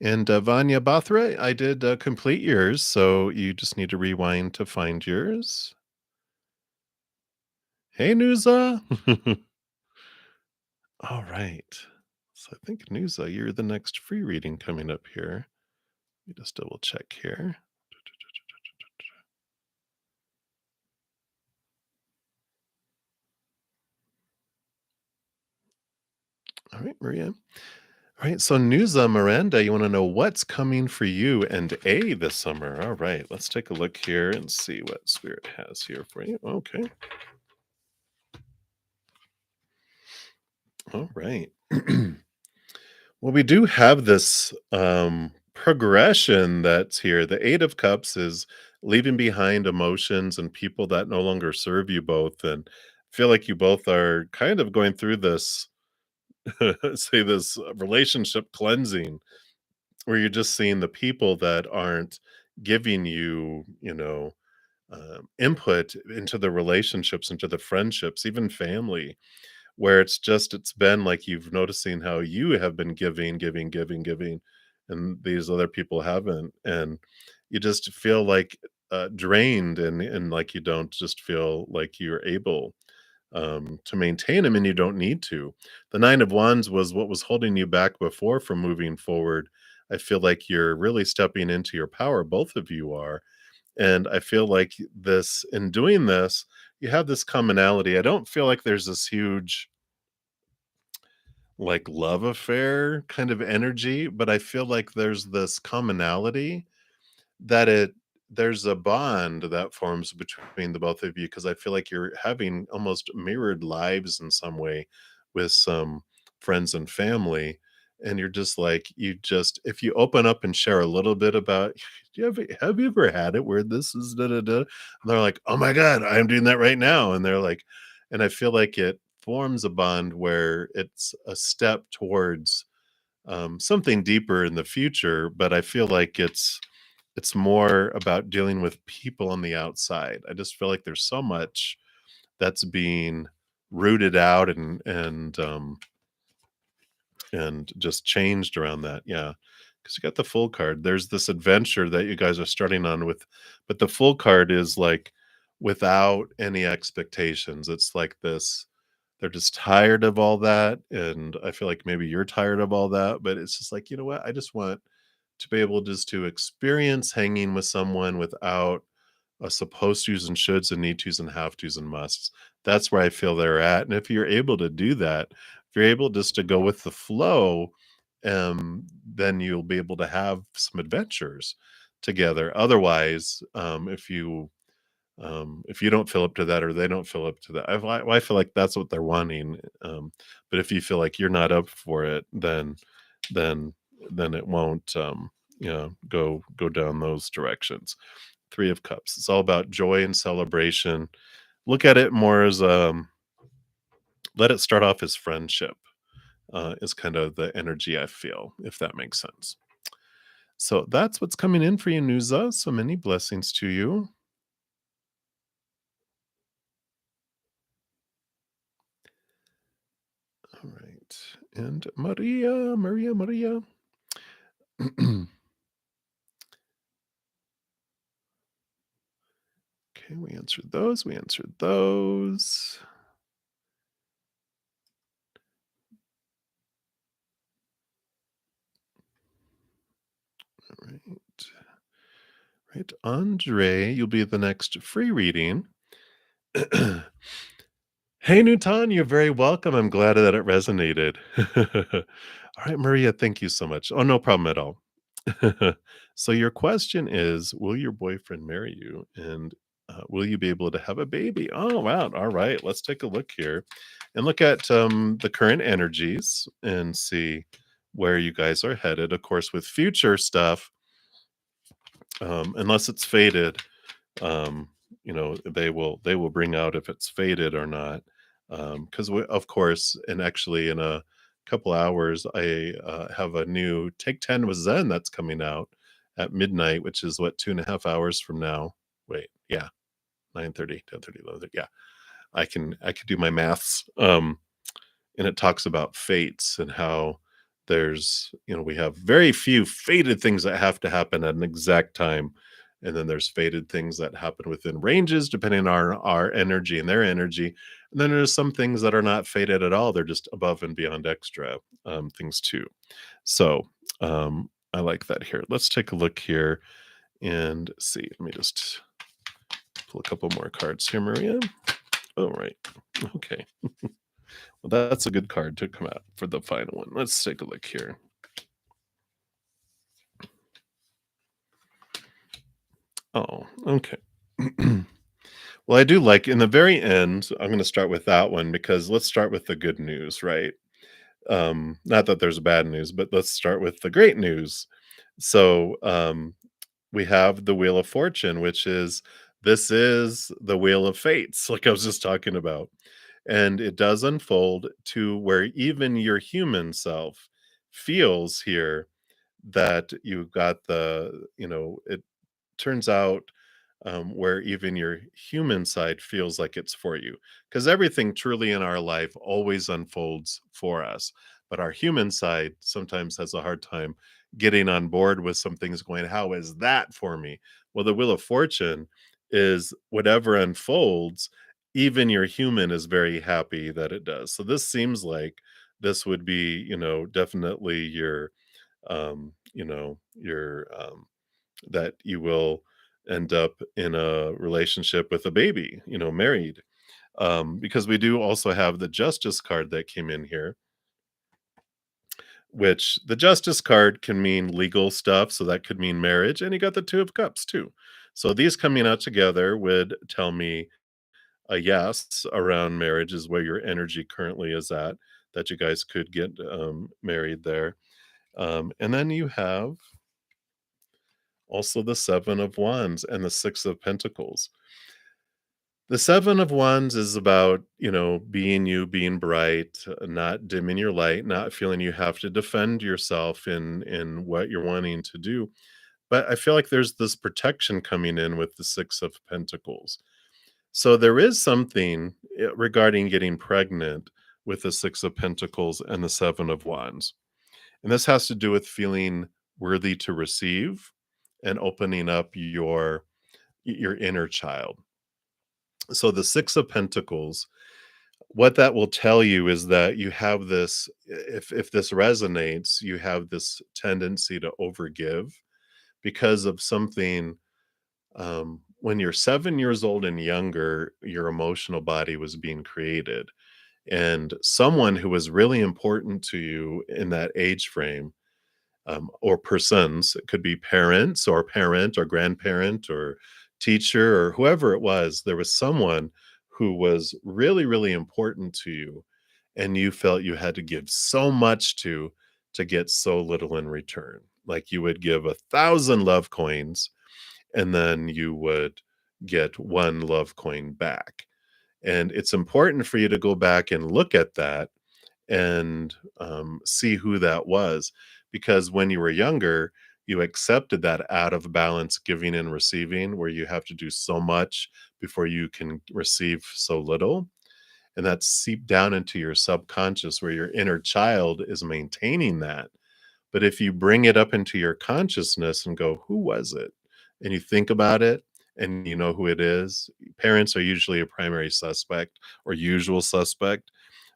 And Vanya Bathra, I did complete yours, so you just need to rewind to find yours. Hey, Nuza. All right. So I think Nuza, you're the next free reading coming up here. Let me just double check here. All right, Maria. All right, so Nusa Miranda, you want to know what's coming for you and A this summer. All right, let's take a look here and see what Spirit has here for you. Okay, all right. Well, we do have this progression that's here. The Eight of Cups is leaving behind emotions and people that no longer serve you both. And I feel like you both are kind of going through this, say, this relationship cleansing where you're just seeing the people that aren't giving you, input into the relationships, into the friendships, even family, where it's been like you've noticing how you have been giving, giving, giving, giving, and these other people haven't, and you just feel like drained, and like you don't just feel like you're able to maintain them, and you don't need to. The Nine of Wands was what was holding you back before from moving forward. I feel like you're really stepping into your power. Both of you are. And I feel like this, in doing this, you have this commonality. I don't feel like there's this huge, like, love affair kind of energy, but I feel like there's this commonality that there's a bond that forms between the both of you, because I feel like you're having almost mirrored lives in some way with some friends and family, and you're just like, you just, if you open up and share a little bit about, do have you ever had it where this is da da da? And they're like, "Oh my god, I am doing that right now." And they're like, and I feel like it forms a bond where it's a step towards something deeper in the future, but I feel like it's more about dealing with people on the outside. I just feel like there's so much that's being rooted out and just changed around that. Yeah. Because you got the full card. There's this adventure that you guys are starting on with, but the full card is like without any expectations. It's like this, they're just tired of all that. And I feel like maybe you're tired of all that, but it's just like, you know what? I just want to be able just to experience hanging with someone without a supposed tos and shoulds and need tos and have tos and musts. That's where I feel they're at. And if you're able to do that, if you're able just to go with the flow, then you'll be able to have some adventures together. Otherwise, if you don't feel up to that or they don't feel up to that, I feel like that's what they're wanting. But if you feel like you're not up for it, then then it won't go down those directions. Three of Cups. It's all about joy and celebration. Look at it more as let it start off as friendship. Is kind of the energy I feel, if that makes sense. So that's what's coming in for you, Nuza. So many blessings to you. All right. And Maria. Okay, we answered those. We answered those. All right. Right. Andre, you'll be the next free reading. Hey, Newton, you're very welcome. I'm glad that it resonated. All right, Maria, thank you so much. Oh, no problem at all. So, your question is, will your boyfriend marry you? And will you be able to have a baby? Oh, wow. All right. Let's take a look here and look at the current energies and see where you guys are headed. Of course, with future stuff, unless it's faded, um, they will bring out if it's faded or not. Because of course, and actually in a couple hours, I have a new Take 10 with Zen that's coming out at midnight, which is what, 2.5 hours from now. Wait, yeah, 9:30, 10:30, 11:30. Yeah, I can do my maths. And it talks about fates and how we have very few fated things that have to happen at an exact time, and then there's fated things that happen within ranges depending on our energy and their energy, and then there's some things that are not fated at all. They're just above and beyond extra things too. So I like that. Here, let's take a look here and see. Let me just pull a couple more cards here, Maria. All right. Okay. Well, that's a good card to come out for the final one. Let's take a look here. Oh, okay. Well, I do like in the very end, I'm gonna start with that one because let's start with the good news, right? Not that there's bad news, but let's start with the great news. So, we have the Wheel of Fortune, which is this is the Wheel of Fates, like I was just talking about. And it does unfold to where even your human self feels here that you've got it turns out where even your human side feels like it's for you. Because everything truly in our life always unfolds for us. But our human side sometimes has a hard time getting on board with some things going, how is that for me? Well, the Wheel of Fortune is whatever unfolds, even your human is very happy that it does. So this seems like this would be, definitely your that you will end up in a relationship with a baby, married. Because we do also have the Justice card that came in here, which the Justice card can mean legal stuff. So that could mean marriage. And you got the Two of Cups too. So these coming out together would tell me a yes around marriage is where your energy currently is at, that you guys could get married there. And then you have also the Seven of Wands and the Six of Pentacles. The Seven of Wands is about, being you, being bright, not dimming your light, not feeling you have to defend yourself in what you're wanting to do. But I feel like there's this protection coming in with the Six of Pentacles. So there is something regarding getting pregnant with the Six of Pentacles and the Seven of Wands. And this has to do with feeling worthy to receive and opening up your inner child. So the Six of Pentacles, what that will tell you is that you have this if this resonates, you have this tendency to overgive because of something when you're 7 years old and younger, your emotional body was being created, and someone who was really important to you in that age frame or persons. It could be parents or parent or grandparent or teacher or whoever it was. There was someone who was really, really important to you, and you felt you had to give so much to get so little in return. Like you would give 1,000 love coins, and then you would get one love coin back. And it's important for you to go back and look at that and see who that was. Because when you were younger, you accepted that out of balance giving and receiving, where you have to do so much before you can receive so little. And that's seeped down into your subconscious, where your inner child is maintaining that. But if you bring it up into your consciousness and go, who was it? And you think about it and you know who it is, parents are usually a primary suspect or usual suspect.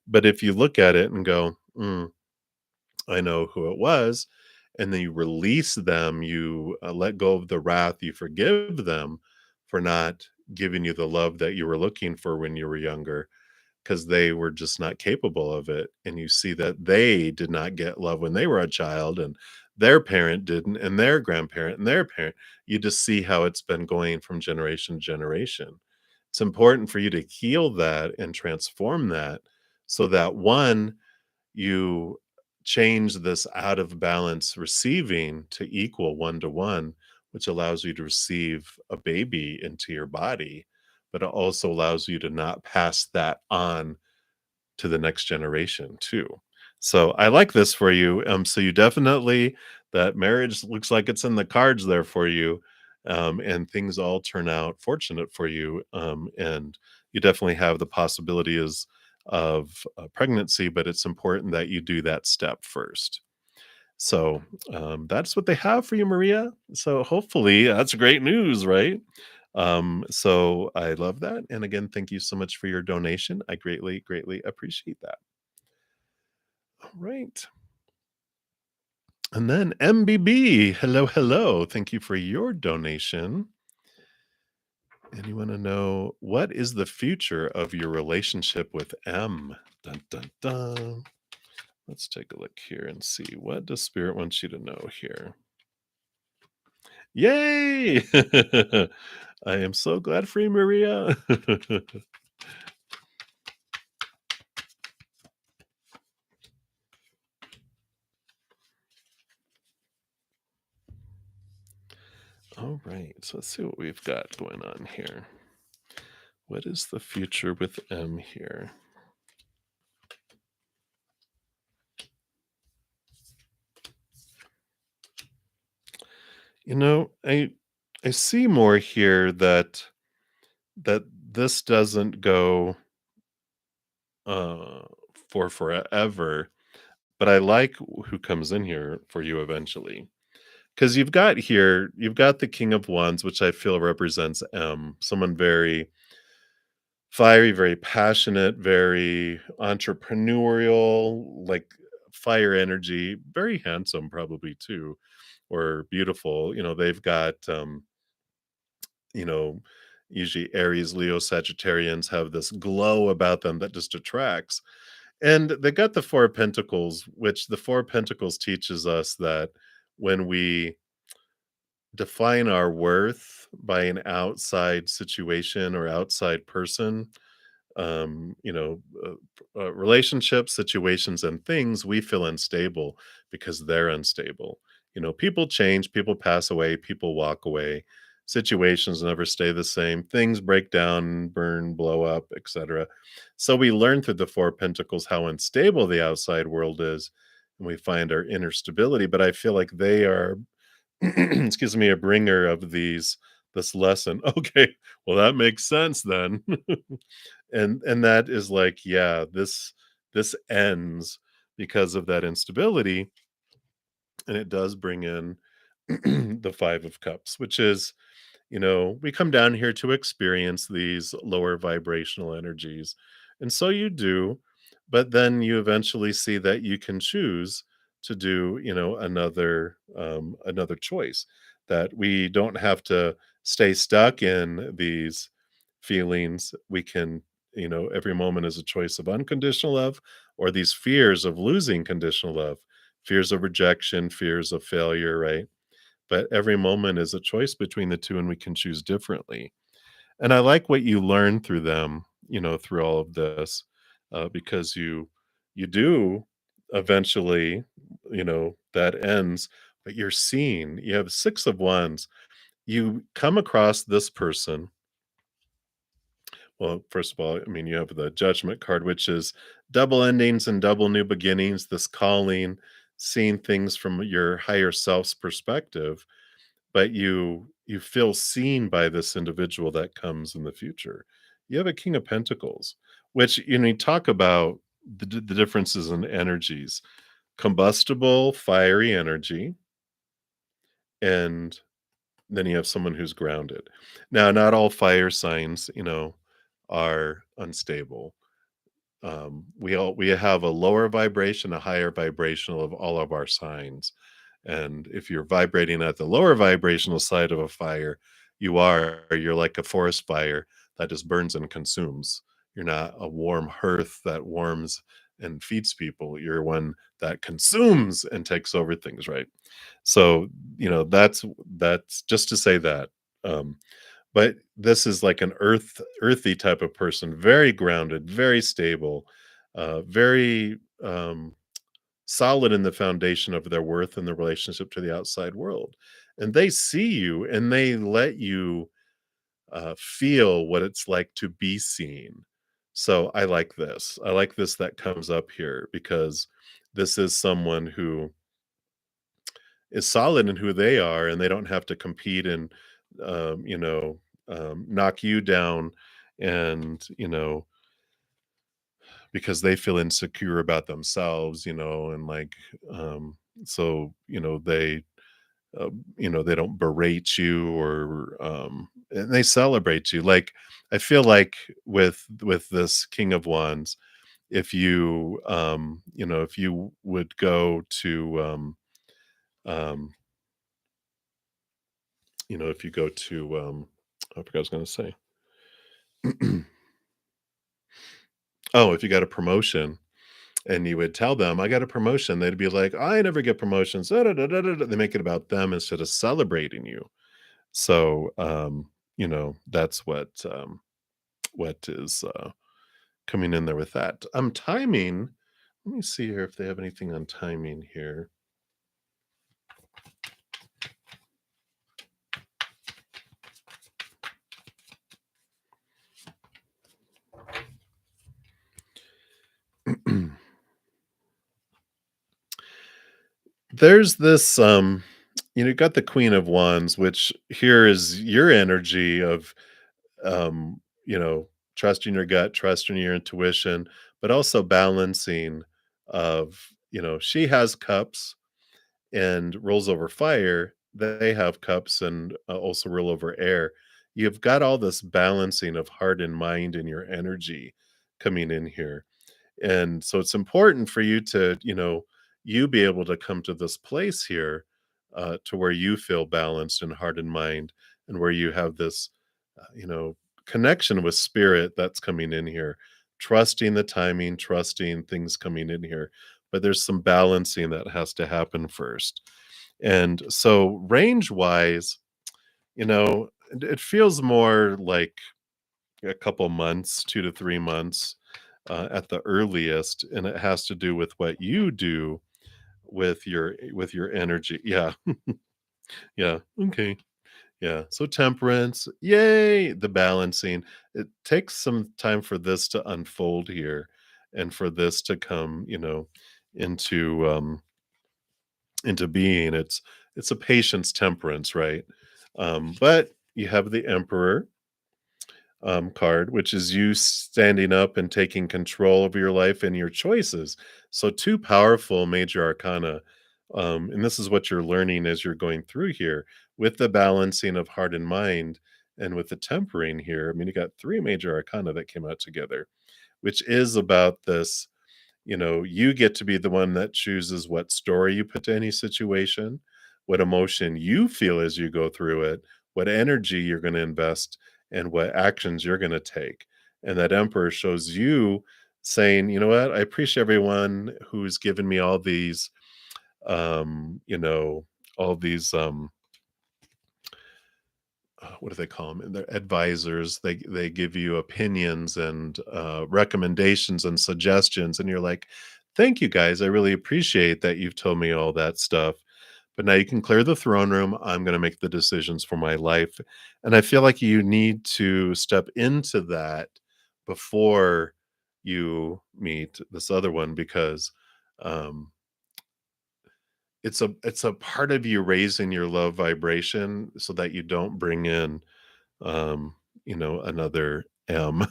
But if you look at it and go, I know who it was, and then you release them, you let go of the wrath, you forgive them for not giving you the love that you were looking for when you were younger because they were just not capable of it. And you see that they did not get love when they were a child, and their parent didn't, and their grandparent and their parent. You just see how it's been going from generation to generation. It's important for you to heal that and transform that so that one, you change this out of balance receiving to equal one to one, which allows you to receive a baby into your body, but it also allows you to not pass that on to the next generation too. So I like this for you. So you definitely that marriage looks like it's in the cards there for you, and things all turn out fortunate for you. And you definitely have the possibilities of pregnancy, but it's important that you do that step first. So that's what they have for you, Maria. So hopefully that's great news, right? So I love that. And again, thank you so much for your donation. I greatly, greatly appreciate that. All right. And then MBB, hello, hello. Thank you for your donation. And you want to know what is the future of your relationship with M? Dun dun dun. Let's take a look here and see what does spirit want you to know here. Yay! I am so glad for you, Maria. All right, so let's see what we've got going on here. What is the future with M here? You know, I see more here that this doesn't go uh for forever, but I like who comes in here for you eventually. Because you've got the King of Wands, which I feel represents M, someone very fiery, very passionate, very entrepreneurial, like fire energy, very handsome probably too, or beautiful. They've got you know, usually Aries, Leo, Sagittarians have this glow about them that just attracts. And they got the Four of Pentacles, which the Four of Pentacles teaches us that when we define our worth by an outside situation or outside person, relationships, situations, and things, we feel unstable because they're unstable. People change, people pass away, people walk away. Situations never stay the same. Things break down, burn, blow up, etc. So we learn through the Four of Pentacles how unstable the outside world is, and we find our inner stability. But I feel like they are excuse me, a bringer of this lesson. Okay, well that makes sense then. And that is like, yeah, this ends because of that instability, and it does bring in the 5 of Cups, which is, we come down here to experience these lower vibrational energies. And so you do, but then you eventually see that you can choose to do, another choice, that we don't have to stay stuck in these feelings. We can, every moment is a choice of unconditional love or these fears of losing conditional love, fears of rejection, fears of failure, right? But every moment is a choice between the 2, and we can choose differently. And I like what you learn through them, through all of this, because you do eventually, that ends, but you're seen. You have 6 of Wands. You come across this person. Well, first of all, I mean, you have the Judgment card, which is double endings and double new beginnings, this calling, seeing things from your higher self's perspective, but you feel seen by this individual that comes in the future. You have a King of Pentacles, which, you talk about the differences in energies, combustible, fiery energy, and then you have someone who's grounded. Now, not all fire signs, are unstable. We have a lower vibration, a higher vibrational of all of our signs. And if you're vibrating at the lower vibrational side of a fire, you're like a forest fire that just burns and consumes. You're not a warm hearth that warms and feeds people. You're one that consumes and takes over things, right? So, that's just to say that. Um, but this is like an earthy type of person, very grounded, very stable, very solid in the foundation of their worth and their relationship to the outside world. And they see you and they let you feel what it's like to be seen. So I like this. I like this that comes up here because this is someone who is solid in who they are, and they don't have to compete and knock you down, and because they feel insecure about themselves, and like, um so they don't berate you, or and they celebrate you. Like, I feel like with this King of Wands, if you would go to um if you go to I forgot what I was gonna say. Oh, if you got a promotion and you would tell them, "I got a promotion," they'd be like, "I never get promotions." Da, da, da, da, da, da." They make it about them instead of celebrating you. So, that's what is coming in there with that. Timing. Let me see here if they have anything on timing here. There's this, you got the Queen of Wands, which here is your energy of, um, you know, trusting your gut, trusting your intuition, but also balancing of, she has cups and rolls over fire. They have cups and also roll over air. You've got all this balancing of heart and mind and your energy coming in here. And so it's important for you to, you be able to come to this place here to where you feel balanced in heart and mind and where you have this, uh, you know, connection with spirit that's coming in here, trusting the timing, trusting things coming in here. But there's some balancing that has to happen first. And so, range wise, it feels more like a couple months, 2 to 3 months at the earliest, and it has to do with what you do with your energy. Yeah, yeah, okay, yeah. So temperance, yay, the balancing. It takes some time for this to unfold here, and for this to come, into into being. It's a patience temperance, right? But you have the Emperor card, which is you standing up and taking control of your life and your choices. So, two powerful major arcana. And this is what you're learning as you're going through here with the balancing of heart and mind and with the tempering here. I mean, you got three major arcana that came out together, which is about this, you get to be the one that chooses what story you put to any situation, what emotion you feel as you go through it, what energy you're going to invest, and what actions you're going to take. And that Emperor shows you saying, you know what, I appreciate everyone who's given me um, you know, all these what do they call them? They're advisors. They give you opinions and recommendations and suggestions, and you're like, "Thank you, guys. I really appreciate that you've told me all that stuff. But now you can clear the throne room. I'm going to make the decisions for my life." And I feel like you need to step into that before you meet this other one because um, it's a part of you raising your love vibration so that you don't bring in another M,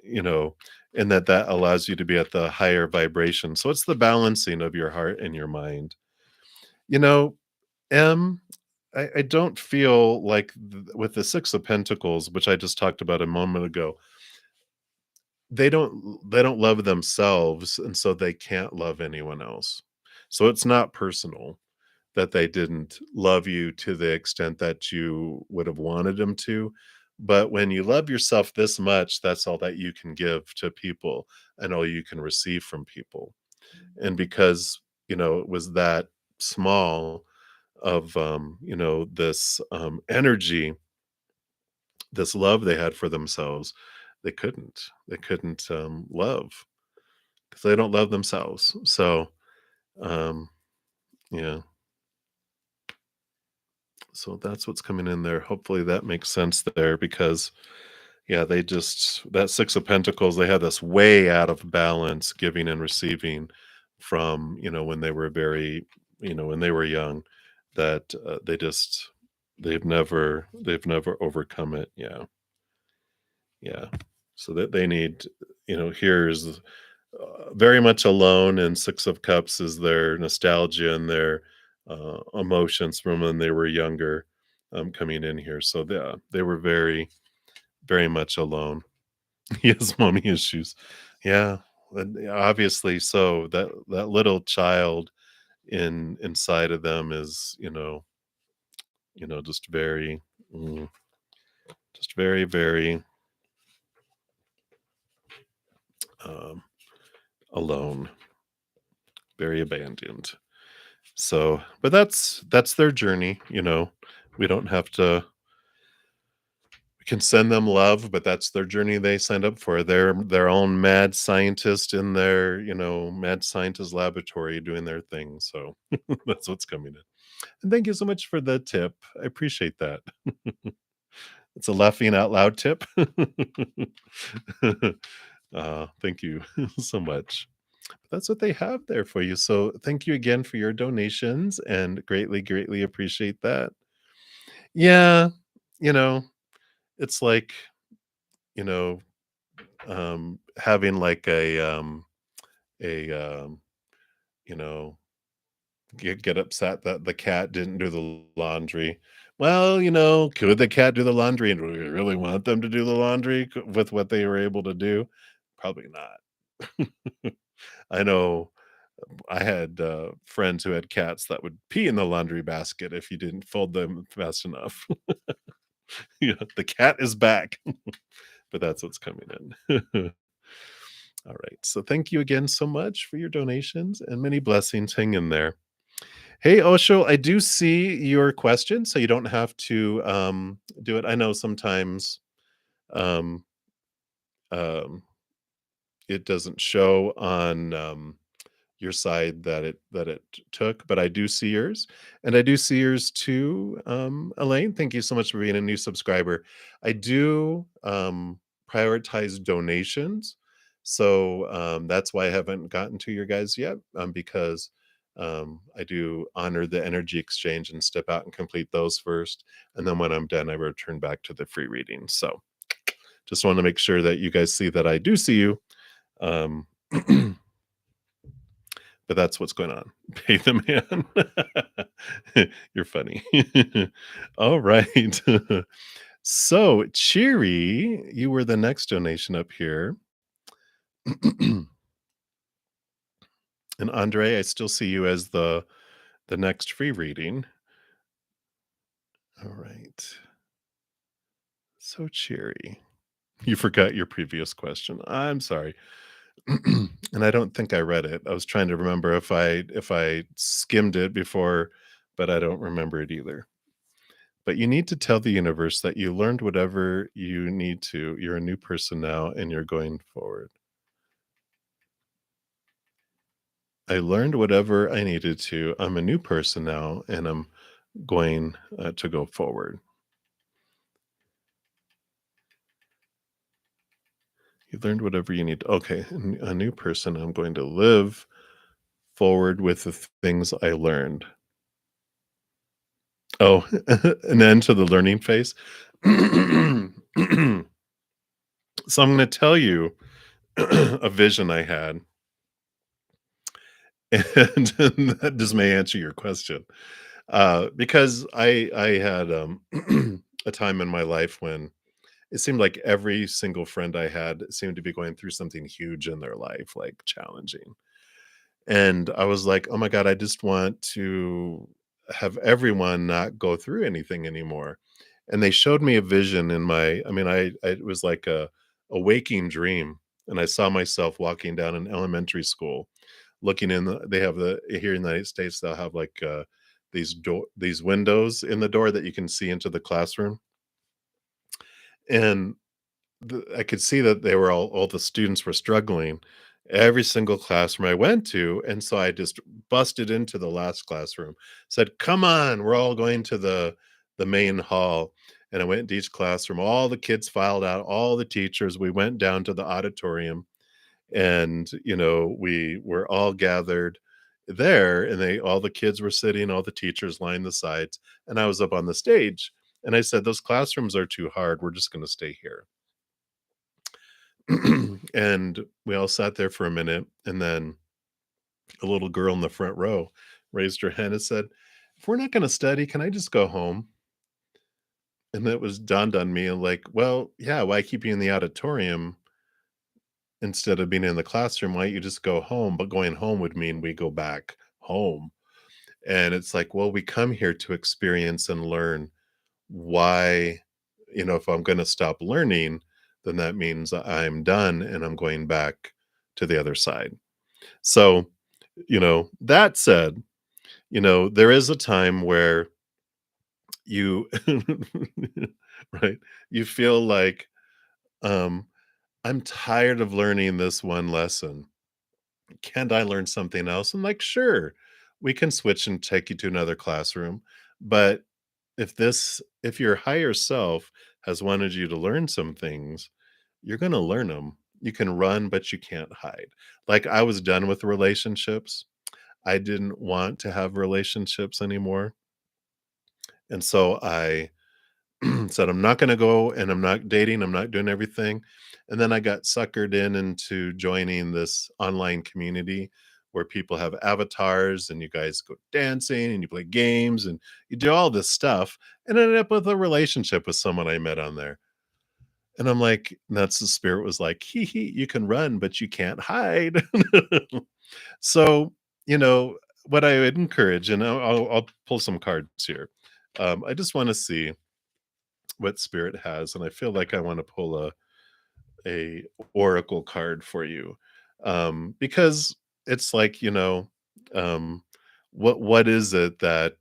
you know, and that allows you to be at the higher vibration. So it's the balancing of your heart and your mind. You know, M, I don't feel like with the Six of Pentacles, which I just talked about a moment ago, they don't love themselves, and so they can't love anyone else. So it's not personal that they didn't love you to the extent that you would have wanted them to. But when you love yourself this much, that's all that you can give to people and all you can receive from people. And because, it was that small of, this energy, this love they had for themselves, they couldn't love because they don't love themselves. So, um, yeah. So that's what's coming in there. Hopefully that makes sense there because yeah, they just that 6 of pentacles, they had this way out of balance giving and receiving from, when they were when they were young that they've never overcome it. Yeah. Yeah. So that they need, here's very much alone, and Six of Cups is their nostalgia and their emotions from when they were younger, coming in here. So they were very, very much alone. He has mommy issues. Yeah, and obviously. So that little child inside of them is, just very. just very, very um, alone, very abandoned. So, but that's their journey, you know. We don't have to we can send them love, but that's their journey they signed up for. They're their own mad scientist in their, mad scientist laboratory doing their thing. So that's what's coming in. And thank you so much for the tip. I appreciate that. It's a laughing out loud tip. Thank you so much. That's what they have there for you. So thank you again for your donations and greatly, greatly appreciate that. Yeah, you know, it's like, you know, having like a you know, get upset that the cat didn't do the laundry. Well, could the cat do the laundry, and do we really want them to do the laundry with what they were able to do? Probably not. I know I had friends who had cats that would pee in the laundry basket if you didn't fold them fast enough. Yeah, the cat is back, but that's what's coming in. All right. So thank you again so much for your donations and many blessings. Hang in there. Hey, Osho, I do see your question, so you don't have to do it. I know sometimes um, um, it doesn't show on your side that it took, but I do see yours, and I do see yours too, Elaine. Thank you so much for being a new subscriber. I do prioritize donations, so that's why I haven't gotten to your guys yet, because I do honor the energy exchange and step out and complete those first, and then when I'm done, I return back to the free reading. So just want to make sure that you guys see that I do see you. Um, But that's what's going on. Pay the man. You're funny. All right. So, Cheery, you were the next donation up here. And Andre, I still see you as the next free reading. All right. So, Cheery, you forgot your previous question. I'm sorry. And I don't think I read it. I was trying to remember if I skimmed it before, but I don't remember it either. But you need to tell the universe that you learned whatever you need to. You're a new person now and you're going forward. I learned whatever I needed to. I'm a new person now and I'm going to go forward. You learned whatever you need. Okay, a new person. I'm going to live forward with the things I learned. Oh, an end to the learning phase. So I'm going to tell you a vision I had, and that just may answer your question. Because I had a time in my life when it seemed like every single friend I had seemed to be going through something huge in their life, like challenging. And I was like, oh my God, I just want to have everyone not go through anything anymore. And they showed me a vision in I it was like a waking dream. And I saw myself walking down an elementary school, looking in they have here in the United States, they'll have like these windows in the door that you can see into the classroom. And I could see that they were all the students were struggling every single classroom I went to, and so I just busted into the last classroom, said, "Come on, we're all going to the main hall." And I went into each classroom. All the kids filed out, all the teachers. We went down to the auditorium, and we were all gathered there, and they all the kids were sitting, all the teachers lined the sides, and I was up on the stage. And I said, "Those classrooms are too hard. We're just going to stay here." And we all sat there for a minute, and then a little girl in the front row raised her hand and said, "If we're not going to study, can I just go home?" And that was dawned on me, like, well, yeah, why keep you in the auditorium instead of being in the classroom? Why don't you just go home? But going home would mean we go back home. And it's like, well, we come here to experience and learn why if I'm gonna stop learning, then that means I'm done and I'm going back to the other side. So, that said, there is a time where you right, you feel like, um, "I'm tired of learning this one lesson. Can't I learn something else?" I'm like, "Sure, we can switch and take you to another classroom, but if your higher self has wanted you to learn some things, you're gonna learn them. You can run, but you can't hide." Like, I was done with relationships. I didn't want to have relationships anymore, and so I said, "I'm not gonna go and I'm not dating, I'm not doing everything." And then I got suckered into joining this online community where people have avatars and you guys go dancing and you play games and you do all this stuff, and I ended up with a relationship with someone I met on there. And I'm like, that's the spirit was like, "Hee hee, you can run, but you can't hide." So, what I would encourage, and I'll pull some cards here. I just want to see what spirit has, and I feel like I want to pull a oracle card for you, because it's like, um, what is it that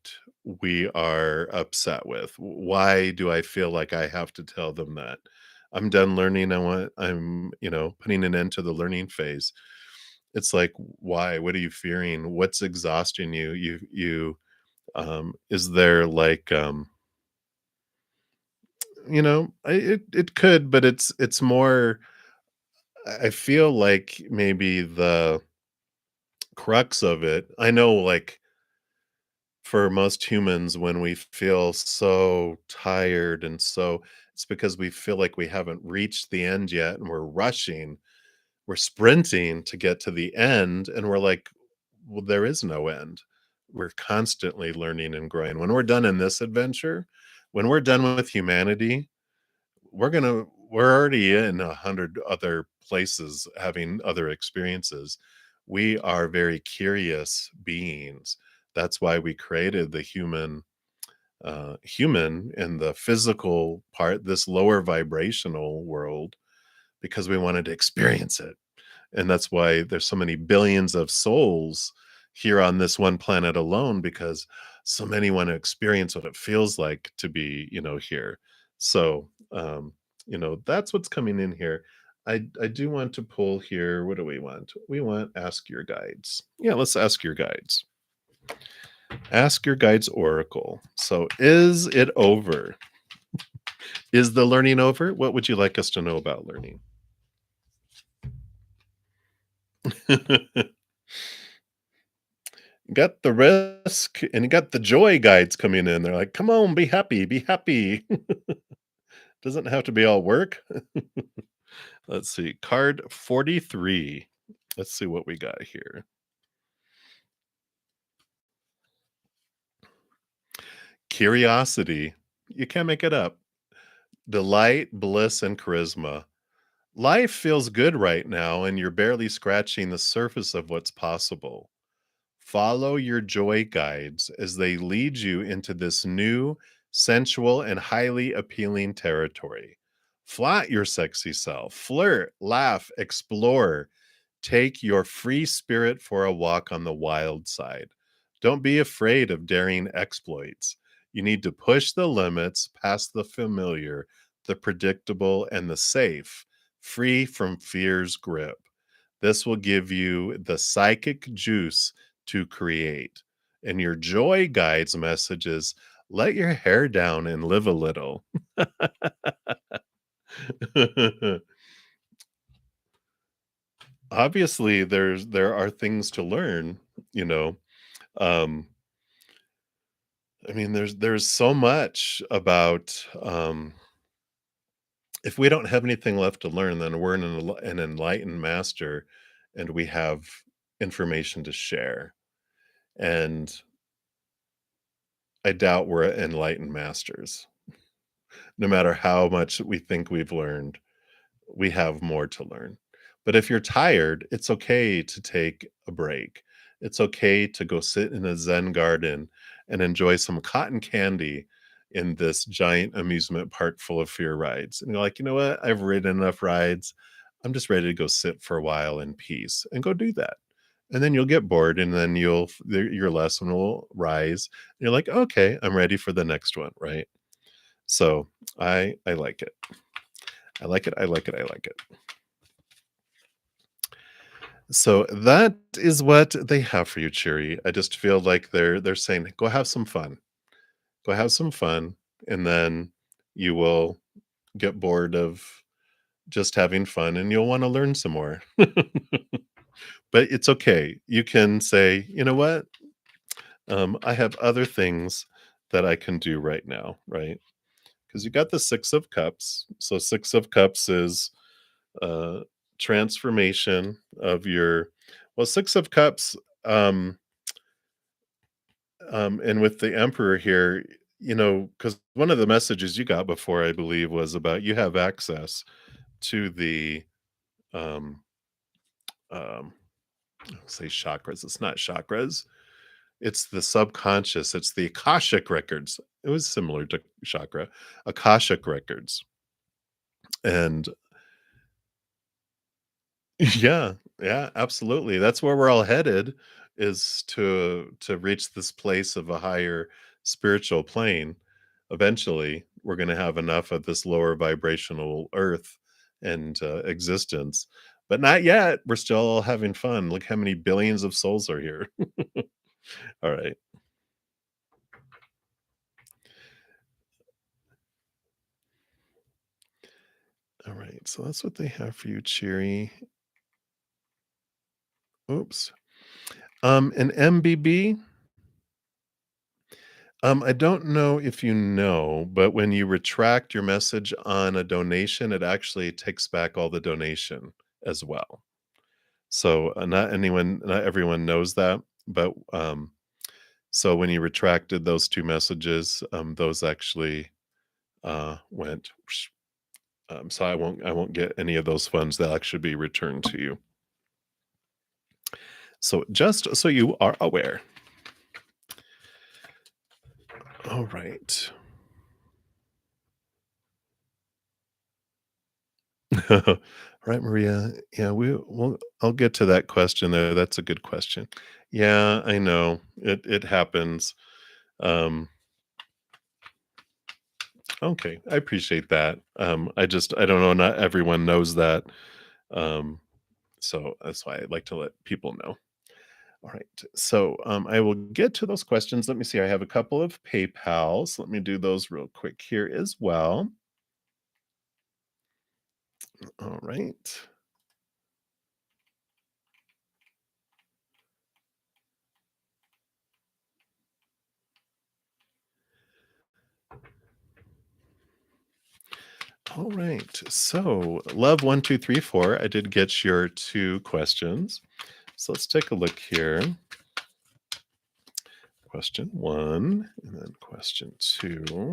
we are upset with? Why do I feel like I have to tell them that I'm done learning? I'm putting an end to the learning phase. It's like, why? What are you fearing? What's exhausting you? Is there like, it could, but it's more. I feel like maybe the crux of it. I know, like, for most humans, when we feel so tired it's because we feel like we haven't reached the end yet, and we're rushing, we're sprinting to get to the end, and we're like, well, there is no end. We're constantly learning and growing. When we're done in this adventure, when we're done with humanity, we're already in 100 other places having other experiences. We are very curious beings. That's why we created the human in the physical part, this lower vibrational world, because we wanted to experience it. And that's why there's so many billions of souls here on this one planet alone, because so many want to experience what it feels like to be, here. So, that's what's coming in here. I do want to pull here. What do we want? We want ask your guides. Yeah, let's ask your guides. Ask your guides oracle. So, is it over? Is the learning over? What would you like us to know about learning? Got the risk and you got the joy guides coming in. They're like, "Come on, be happy, be happy." Doesn't have to be all work. Let's see. Card 43. Let's see what we got here. Curiosity. You can't make it up. Delight, bliss, and charisma. Life feels good right now, and you're barely scratching the surface of what's possible. Follow your joy guides as they lead you into this new, sensual, and highly appealing territory. Flaunt your sexy self, flirt, laugh, explore. Take your free spirit for a walk on the wild side. Don't be afraid of daring exploits. You need to push the limits past the familiar, the predictable, and the safe, free from fear's grip. This will give you the psychic juice to create. And your joy guides messages let your hair down and live a little. Obviously, there are things to learn, you know. Um, I mean, there's so much about if we don't have anything left to learn, then we're an enlightened master and we have information to share. And I doubt we're enlightened masters. No matter how much we think we've learned, we have more to learn. But if you're tired, it's okay to take a break. It's okay to go sit in a Zen garden and enjoy some cotton candy in this giant amusement park full of fear rides. And you're like, you know what? I've ridden enough rides. I'm just ready to go sit for a while in peace and go do that. And then you'll get bored and then your lesson will rise. And you're like, okay, I'm ready for the next one. Right. So I like it. I like it. I like it. I like it. So that is what they have for you, Cheery. I just feel like they're saying, go have some fun. Go have some fun, and then you will get bored of just having fun and you'll want to learn some more. But it's okay. You can say, you know what? I have other things that I can do right now, right? Because you got the Six of Cups. So, Six of Cups is uh, transformation of well, Six of Cups. And with the Emperor here, because one of the messages you got before, I believe, was about you have access to the um, um, say chakras. It's not chakras. It's the subconscious. It's the Akashic records. It was similar to chakra, Akashic records, and yeah, yeah, absolutely. That's where we're all headed is to reach this place of a higher spiritual plane. Eventually, we're going to have enough of this lower vibrational earth and existence. But not yet. We're still all having fun. Look how many billions of souls are here. All right. All right. So that's what they have for you, Cheery. Oops. And MBB, I don't know if you know, but when you retract your message on a donation, it actually takes back all the donation as well. So, not everyone knows that, but, so when you retracted those 2 messages, those actually, went, so I won't get any of those funds. They'll actually be returned to you. So just so you are aware. All right. Right, Maria. Yeah, I'll get to that question there. That's a good question. Yeah, I know. It happens. Um, okay, I appreciate that. I don't know, not everyone knows that. Um, so that's why I like to let people know. All right. So I will get to those questions. Let me see. I have a couple of PayPals. Let me do those real quick here as well. All right. All right. So, love 1234. I did get your 2 questions. So let's take a look here. Question 1 and then question 2.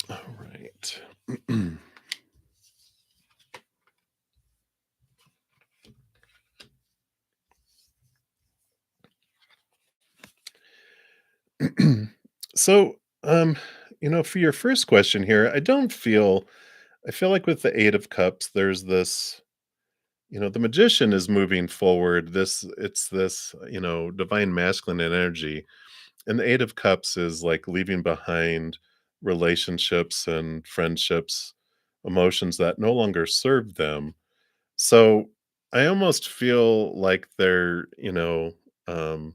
All right. So, for your first question here, I feel like with the 8 of cups there's this, the magician is moving forward. It's this, divine masculine energy. And the 8 of cups is like leaving behind relationships and friendships, emotions that no longer serve them. So I almost feel like um,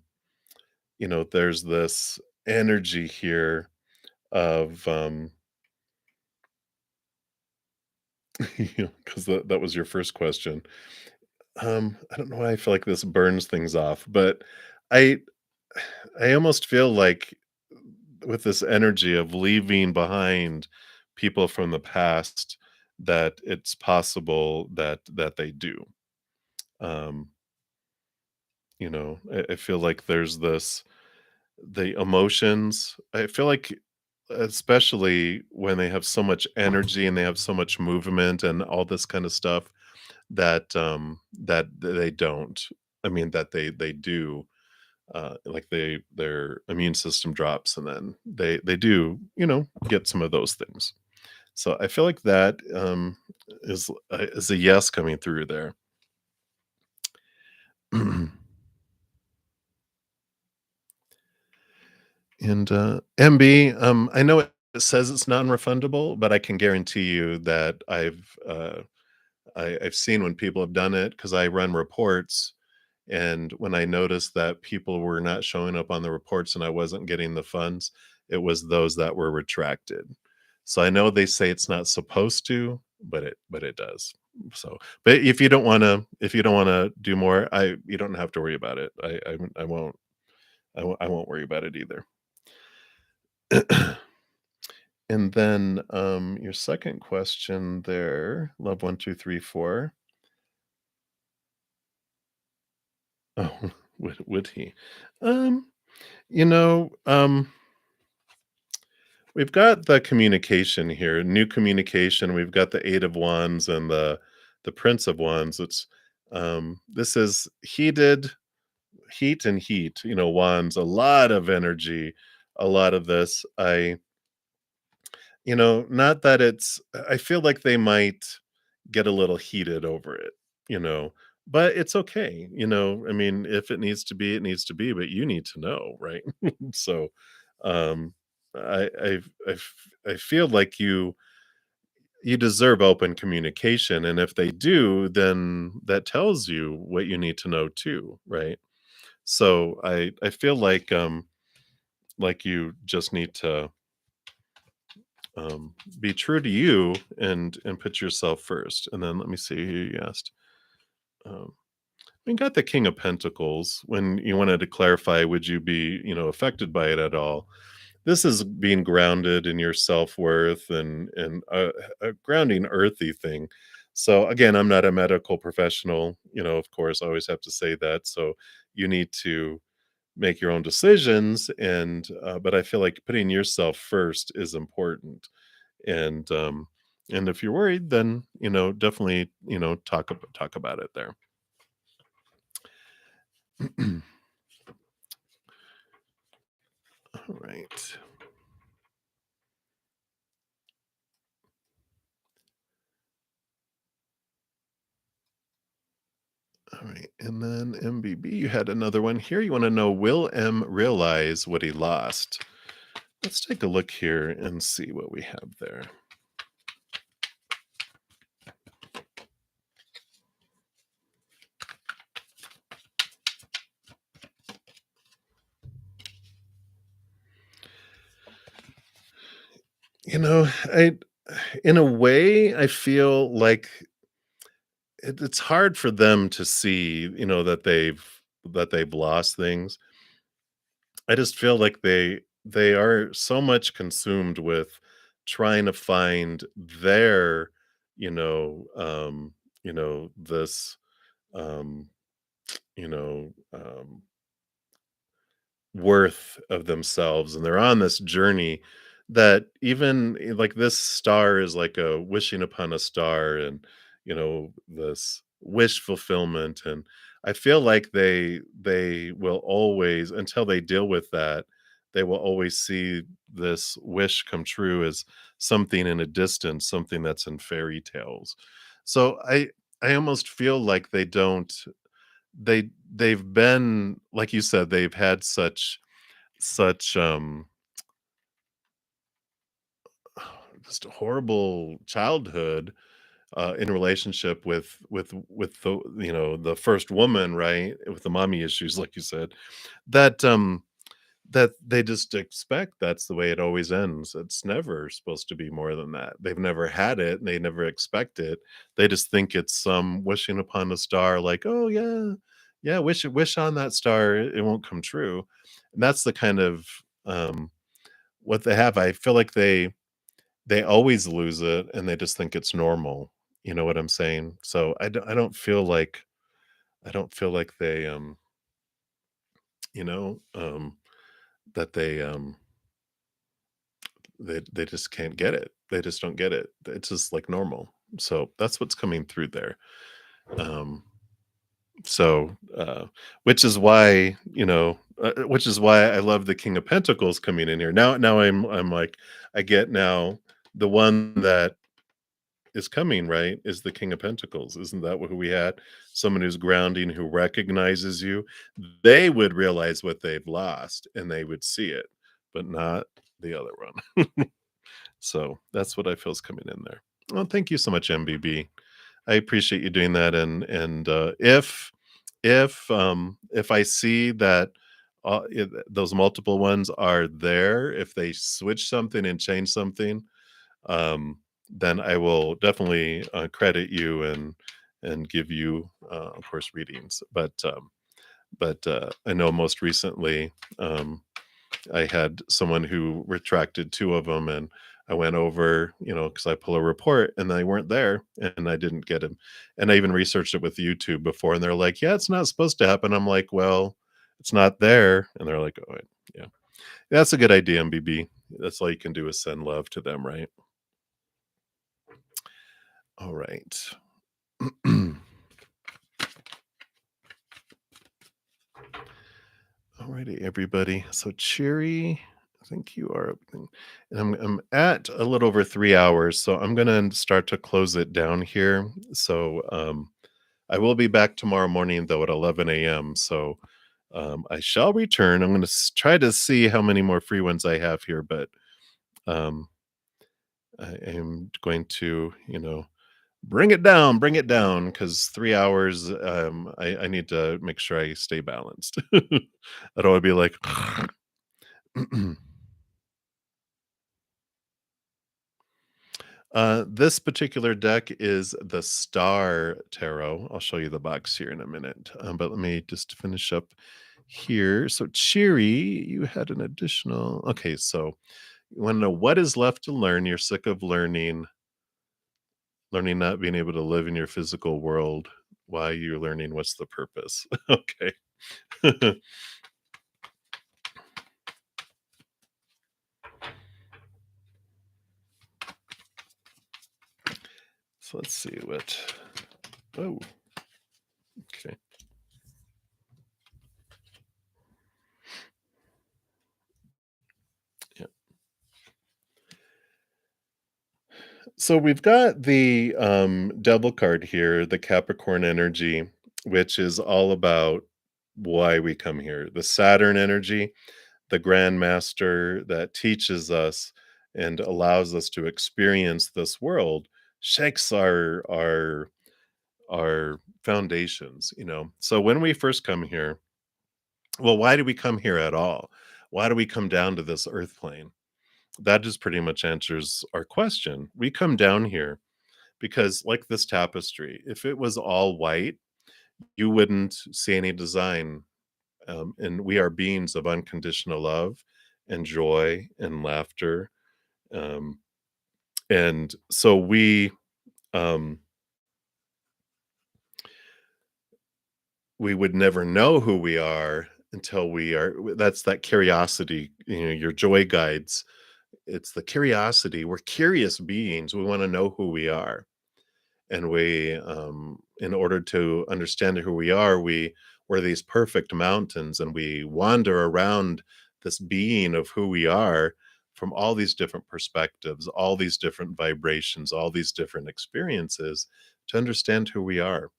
there's this energy here of, because that was your first question. I don't know why I feel like this burns things off, but I I almost feel like with this energy of leaving behind people from the past that it's possible that they do. Um, I feel like there's the emotions. I feel like especially when they have so much energy and they have so much movement and all this kind of stuff, that they don't. I mean, that they do, like their immune system drops, and then they do, get some of those things. So I feel like that is a yes coming through there. And MB, I know it says it's non-refundable, but I can guarantee you that I've seen when people have done it because I run reports. And when I noticed that people were not showing up on the reports and I wasn't getting the funds, it was those that were retracted. So I know they say it's not supposed to, but it does. So, but if you don't wanna do more, you don't have to worry about it. I won't worry about it either. And then your second question there, love 1, 2, 3, 4. Oh, would he? Um, you know, we've got the communication here, new communication. We've got the 8 of Wands and the Prince of Wands. This is heat and heat, wands, a lot of energy, a lot of this. Not that I feel like they might get a little heated over it, you know, but it's okay. I mean, if it needs to be, it needs to be, but you need to know, right? So, um, I feel like you deserve open communication, and if they do, then that tells you what you need to know too, right? So I feel like you just need to be true to you and put yourself first. And then let me see who you asked. Um, we got the King of Pentacles. When you wanted to clarify, would you be affected by it at all? This is being grounded in your self worth and a grounding earthy thing. So again, I'm not a medical professional. Of course, I always have to say that. So you need to make your own decisions, and but I feel like putting yourself first is important. And if you're worried, then definitely talk about it there. All right. All right. And then MBB, you had another one here. You want to know, will M realize what he lost? Let's take a look here and see what we have there. I in a way I feel like it's hard for them to see, that they've lost things. I just feel like they are so much consumed with trying to find their, this, um, you know, um, worth of themselves, and they're on this journey that even like this star is like a wishing upon a star, and this wish fulfillment. And I feel like they will always, until they deal with that, they will always see this wish come true as something in a distance, something that's in fairy tales. So I almost feel like they've been, like you said, they've had such just a horrible childhood, in relationship with the first woman, right? With the mommy issues, like you said, that that they just expect that's the way it always ends. It's never supposed to be more than that. They've never had it, and they never expect it. They just think it's some wishing upon a star, like, oh yeah, yeah, wish on that star, it won't come true. And that's the kind of what they have. I feel like they always lose it, and they just think it's normal. You know what I'm saying? So I don't feel like you know, that they just can't get it. They just don't get it. It's just like normal. So that's what's coming through there. Um, so, which is why, which is why I love the King of Pentacles coming in here. Now I'm like, I get now the one that is coming, right, is the King of Pentacles. Isn't that who we had? Someone who's grounding, who recognizes you. They would realize what they've lost and they would see it, but not the other one. So that's what I feel is coming in there. Well, thank you so much, MBB. I appreciate you doing that. And if I see that those multiple ones are there, if they switch something and change something, um, then I will definitely credit you and give you, of course, readings. But I know most recently, I had someone who retracted two of them, and I went over, because I pull a report, and they weren't there, and I didn't get him. And I even researched it with YouTube before, and they're like, "Yeah, it's not supposed to happen." I'm like, "Well, it's not there," and they're like, "Oh, yeah, that's a good idea, MBB." That's all you can do is send love to them, right? All right. Alrighty, everybody. So Cheery, I think you are, and I'm at a little over 3 hours, so I'm gonna start to close it down here. So I will be back tomorrow morning though at 11 a.m. So I shall return. I'm gonna try to see how many more free ones I have here, but um, I am going to, bring it down, because 3 hours. I need to make sure I stay balanced. I don't want to be like. This particular deck is the Star Tarot. I'll show you the box here in a minute. But let me just finish up here. So, Cheery, you had an additional. Okay, so you want to know what is left to learn? You're sick of learning not being able to live in your physical world. Why you're learning? What's the purpose? Okay. So let's see what. Oh, okay. Yeah. So we've got the devil card here, the Capricorn energy, which is all about why we come here. The Saturn energy, the Grand Master that teaches us and allows us to experience this world, shakes our foundations. So when we first come here, well, why do we come here at all? Why do we come down to this earth plane? That just pretty much answers our question. We come down here because, like this tapestry, if it was all white, you wouldn't see any design. And we are beings of unconditional love and joy and laughter. Um, and so um, we would never know who we are until we are. That's that curiosity. Your joy guides. It's the curiosity. We're curious beings. We want to know who we are, and we in order to understand who we are, we're these perfect mountains, and we wander around this being of who we are from all these different perspectives, all these different vibrations, all these different experiences, to understand who we are.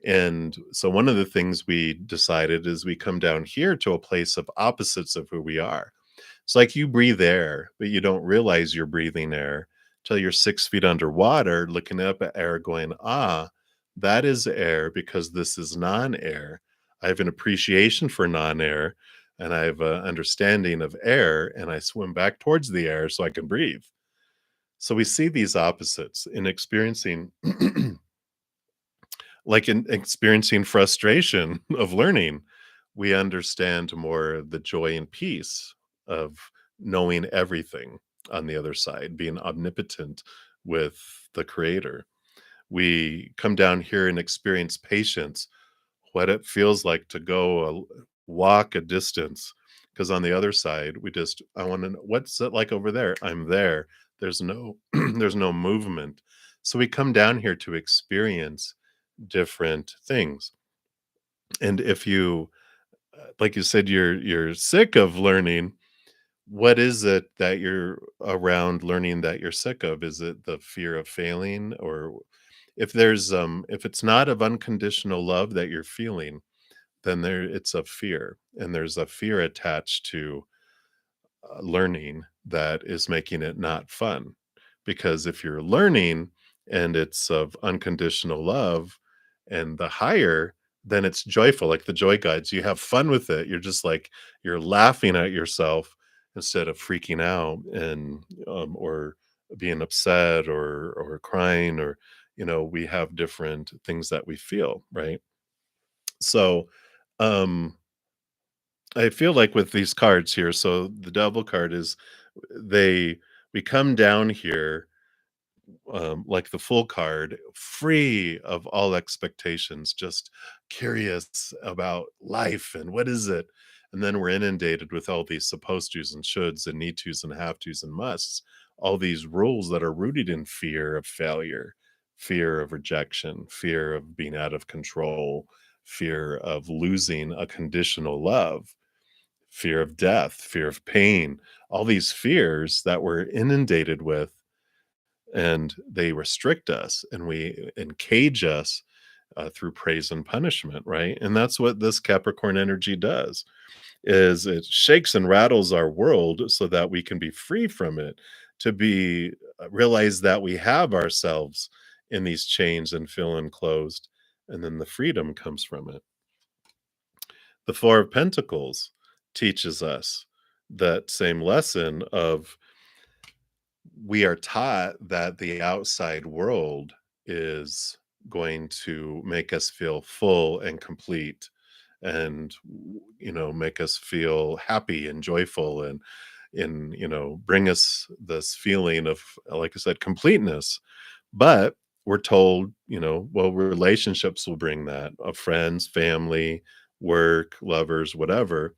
And so one of the things we decided is we come down here to a place of opposites of who we are. It's like you breathe air, but you don't realize you're breathing air till you're 6 feet underwater, looking up at air, going, ah, that is air because this is non air. I have an appreciation for non air, and I have an understanding of air, and I swim back towards the air so I can breathe. So we see these opposites in experiencing, like in experiencing frustration of learning. We understand more the joy and peace of knowing everything on the other side, being omnipotent with the creator. We come down here and experience patience, what it feels like to walk a distance. Because on the other side, I want to know, what's it like over there? I'm there. There's no, there's no movement. So we come down here to experience different things. And if you, like you said, you're sick of learning, what is it that you're around learning that you're sick of? Is it the fear of failing? Or if it's not of unconditional love that you're feeling, then it's a fear, and there's a fear attached to learning that is making it not fun. Because if you're learning and it's of unconditional love and the higher, then it's joyful, like the joy guides. You have fun with it. You're just like, you're laughing at yourself instead of freaking out and or being upset or crying, or we have different things that we feel, right? So um I feel like with these cards here, so the devil card is they we come down here, like the full card, free of all expectations, just curious about life and what is it. And then we're inundated with all these supposed tos and shoulds and need tos and have tos and musts, all these rules that are rooted in fear of failure, fear of rejection, fear of being out of control, fear of losing a conditional love, fear of death, fear of pain, all these fears that we're inundated with, and they restrict us and we encage us through praise and punishment, right? And that's what this Capricorn energy does, is it shakes and rattles our world so that we can be free from it, to be realize that we have ourselves in these chains and feel enclosed, and then the freedom comes from it. The Four of Pentacles teaches us that same lesson of, we are taught that the outside world is going to make us feel full and complete, and make us feel happy and joyful, and bring us this feeling of, like I said, completeness. But we're told, well, relationships will bring that, of friends, family, work, lovers, whatever.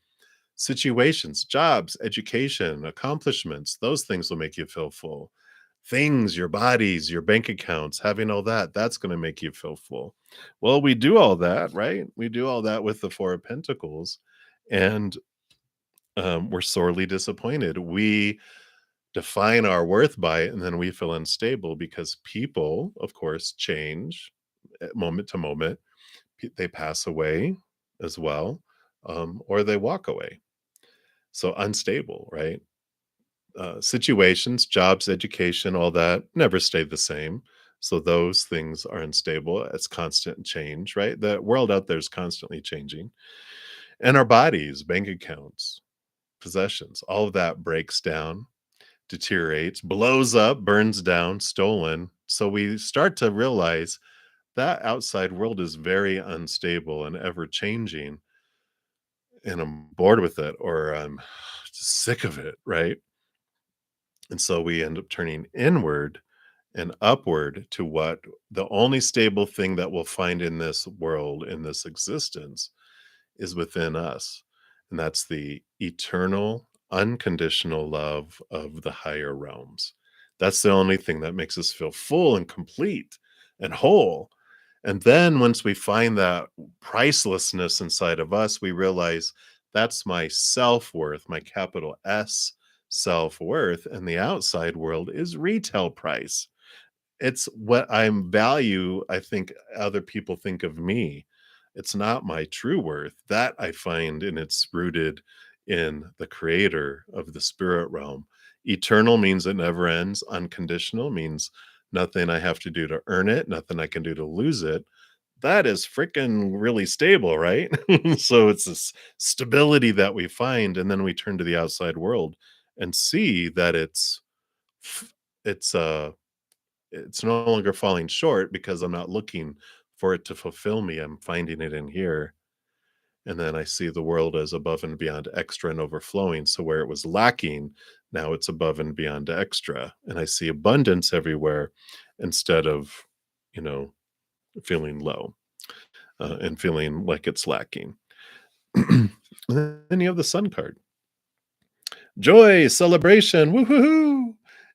Situations, jobs, education, accomplishments, those things will make you feel full. Things, your bodies, your bank accounts, having all that, that's going to make you feel full. Well, we do all that, right? We do all that with the Four of Pentacles, and we're sorely disappointed. We define our worth by it, and then we feel unstable because people, of course, change moment to moment. They pass away as well, or they walk away. So unstable, right? Situations, jobs, education, all that never stay the same. So those things are unstable. It's constant change, right? The world out there is constantly changing. And our bodies, bank accounts, possessions, all of that breaks down, deteriorates, blows up, burns down, stolen. So we start to realize that outside world is very unstable and ever changing. And I'm bored with it, or I'm just sick of it, right? And so we end up turning inward and upward to what the only stable thing that we'll find in this world, in this existence, is within us. And that's the eternal, unconditional love of the higher realms. That's the only thing that makes us feel full and complete and whole. And then once we find that pricelessness inside of us, we realize that's my self worth, my capital S self worth. And the outside world is retail price. It's what I'm value, I think other people think of me. It's not my true worth. That I find, and it's rooted in the creator of the spirit realm. Eternal means it never ends. Unconditional means nothing I have to do to earn it, nothing I can do to lose it. That is freaking really stable, right? So it's this stability that we find, and then we turn to the outside world and see that it's uh it's no longer falling short because I'm not looking for it to fulfill me. I'm finding it in here. And then I see the world as above and beyond extra and overflowing. So where it was lacking, now it's above and beyond extra. And I see abundance everywhere instead of, you know, feeling low and feeling like it's lacking. And then you have the sun card. Joy, celebration, woohoo!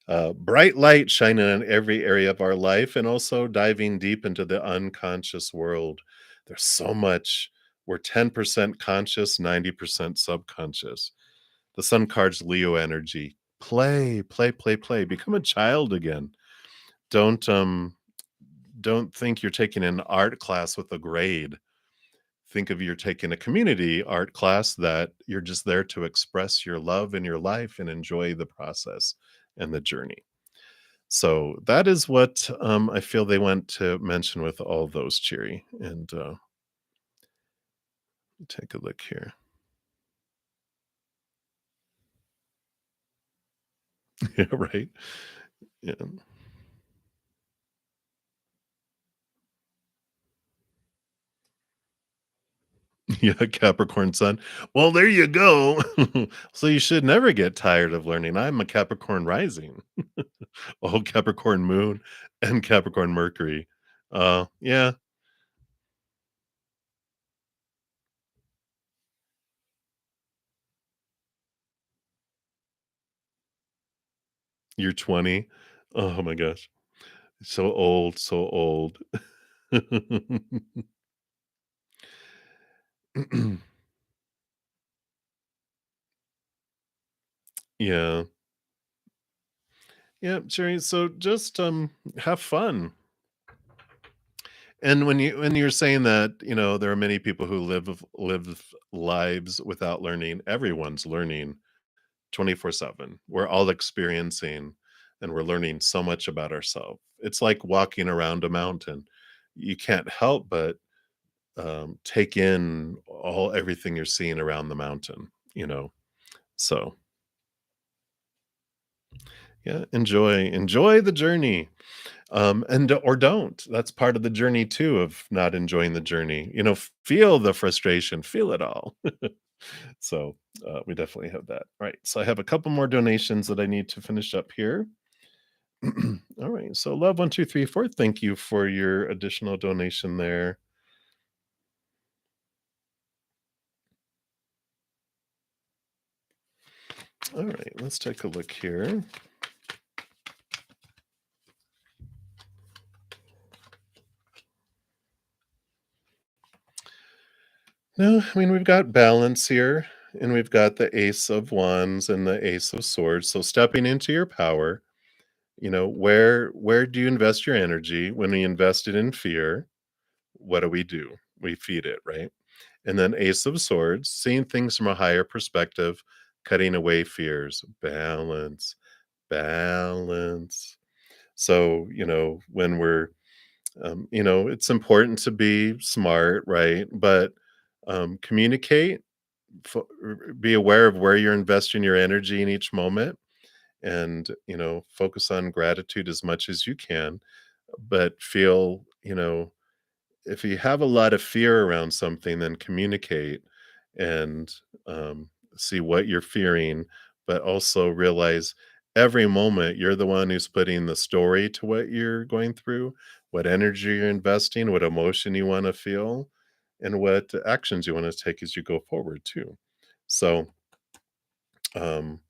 Bright light shining on every area of our life and also diving deep into the unconscious world. There's so much. We're 10% conscious, 90% subconscious. The sun card's Leo energy. Play, play, play, play. Become a child again. Don't don't think you're taking an art class with a grade. Think of you're taking a community art class that you're just there to express your love in your life and enjoy the process and the journey. So that is what I feel they want to mention with all those, Cheery. And take a look here. Yeah, right. Yeah. Yeah, Capricorn Sun. Well, there you go. So you should never get tired of learning. I'm a Capricorn rising. Oh, Capricorn Moon and Capricorn Mercury. Yeah, you're 20. Oh my gosh. So old, so old. Yeah. Yeah, Jerry. So just have fun. And when you're saying that, there are many people who live lives without learning. Everyone's learning 24/7. We're all experiencing and we're learning so much about ourselves. It's like walking around a mountain. You can't help but take in everything you're seeing around the mountain. So yeah, enjoy the journey. Or don't. That's part of the journey too of not enjoying the journey. Feel the frustration, feel it all. So we definitely have that. All right. So I have a couple more donations that I need to finish up here. All right. So love 1234. Thank you for your additional donation there. All right. Let's take a look here. No, I mean we've got balance here, and we've got the Ace of Wands and the Ace of Swords. So stepping into your power. Where do you invest your energy? When we invest it in fear, what do? We feed it, right? And then Ace of Swords, seeing things from a higher perspective, cutting away fears, balance, balance. So, when it's important to be smart, right? But communicate, be aware of where you're investing your energy in each moment, and focus on gratitude as much as you can, but feel, if you have a lot of fear around something, then communicate and see what you're fearing, but also realize every moment you're the one who's putting the story to what you're going through, what energy you're investing, what emotion you want to feel, and what actions you want to take as you go forward too. So um,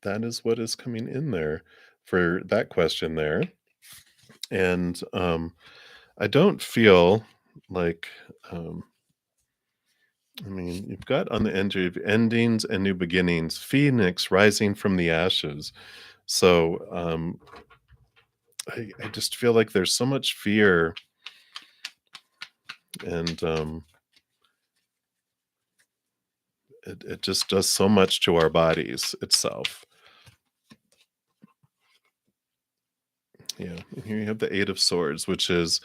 that is what is coming in there for that question there. And I don't feel like, um, I mean, you've got on the end of endings and new beginnings, Phoenix rising from the ashes. So I just feel like there's so much fear, and it just does so much to our bodies itself. Yeah. And here you have the Eight of Swords, which is,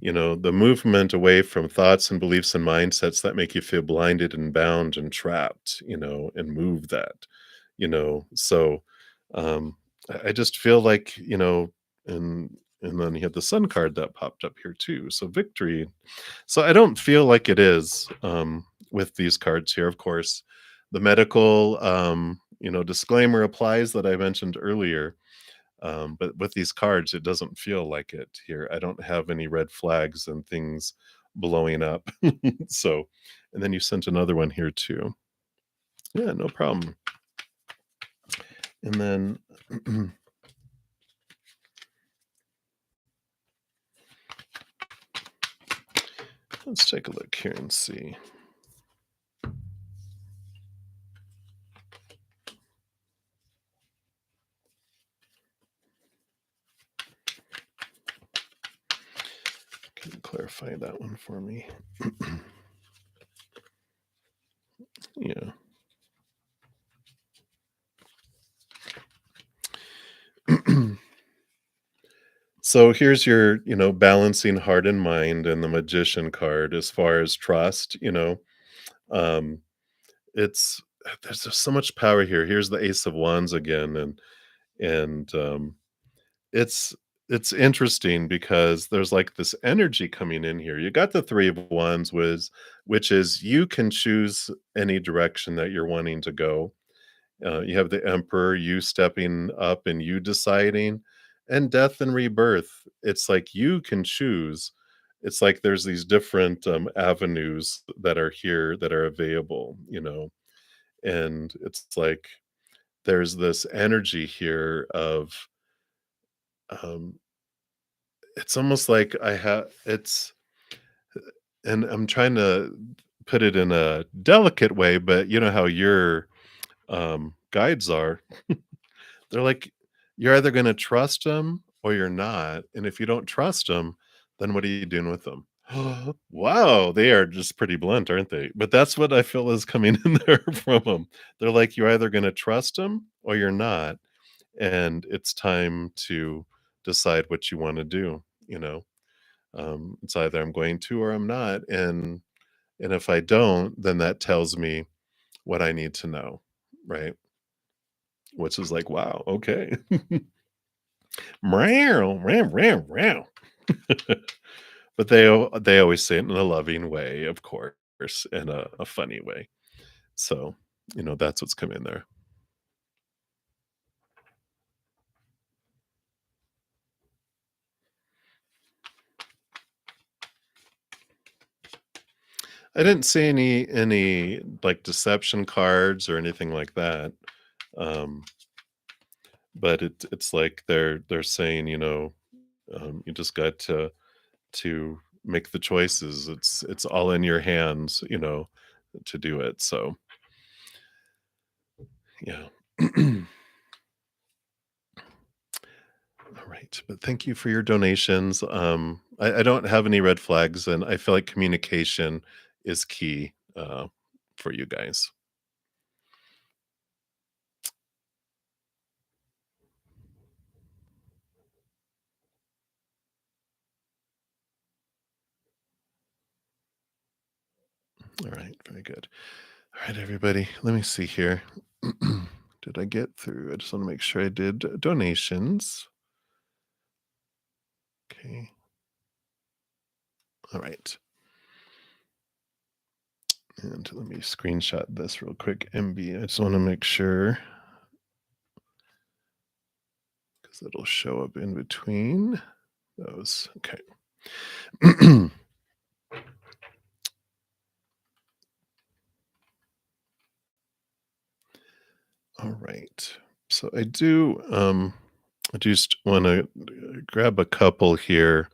the movement away from thoughts and beliefs and mindsets that make you feel blinded and bound and trapped, and move that, So I just feel like, and then you had the sun card that popped up here too. So victory. So I don't feel like it is with these cards here, of course. The medical disclaimer applies that I mentioned earlier, but with these cards, it doesn't feel like it here. I don't have any red flags and things blowing up. So, and then you sent another one here too. Yeah, no problem. And then Let's take a look here and see. Can you clarify that one for me? Yeah. So here's your, balancing heart and mind and the magician card as far as trust, Um, it's there's just so much power here. Here's the Ace of Wands again, and it's it's interesting because there's like this energy coming in here. You got the Three of Wands, which is you can choose any direction that you're wanting to go. You have the Emperor, you stepping up and you deciding, and death and rebirth. It's like you can choose. It's like there's these different avenues that are here that are available, and it's like there's this energy here of um, it's almost like I have it's and I'm trying to put it in a delicate way, but you know how your guides are. They're like, you're either gonna trust them or you're not, and if you don't trust them, then what are you doing with them? Wow, they are just pretty blunt, aren't they? But that's what I feel is coming in there from them. 'Em. They're like, "You're either gonna trust them or you're not, and it's time to decide what you wanna do," you know? It's either I'm going to or I'm not, and if I don't, then that tells me what I need to know, right? Which is like, wow, okay. Meow, meow, meow, meow. But they always say it in a loving way, of course, in a funny way. So, that's what's come in there. I didn't see any like deception cards or anything like that. Um, but it's like they're saying, you just got to make the choices. It's all in your hands, to do it. So yeah. All right. But thank you for your donations. I don't have any red flags, and I feel like communication is key for you guys. All right. Very good. All right, everybody. Let me see here. Did I get through? I just want to make sure I did donations. Okay. All right. And let me screenshot this real quick. MB. I just want to make sure because it'll show up in between those. Okay. All right. So I just want to grab a couple here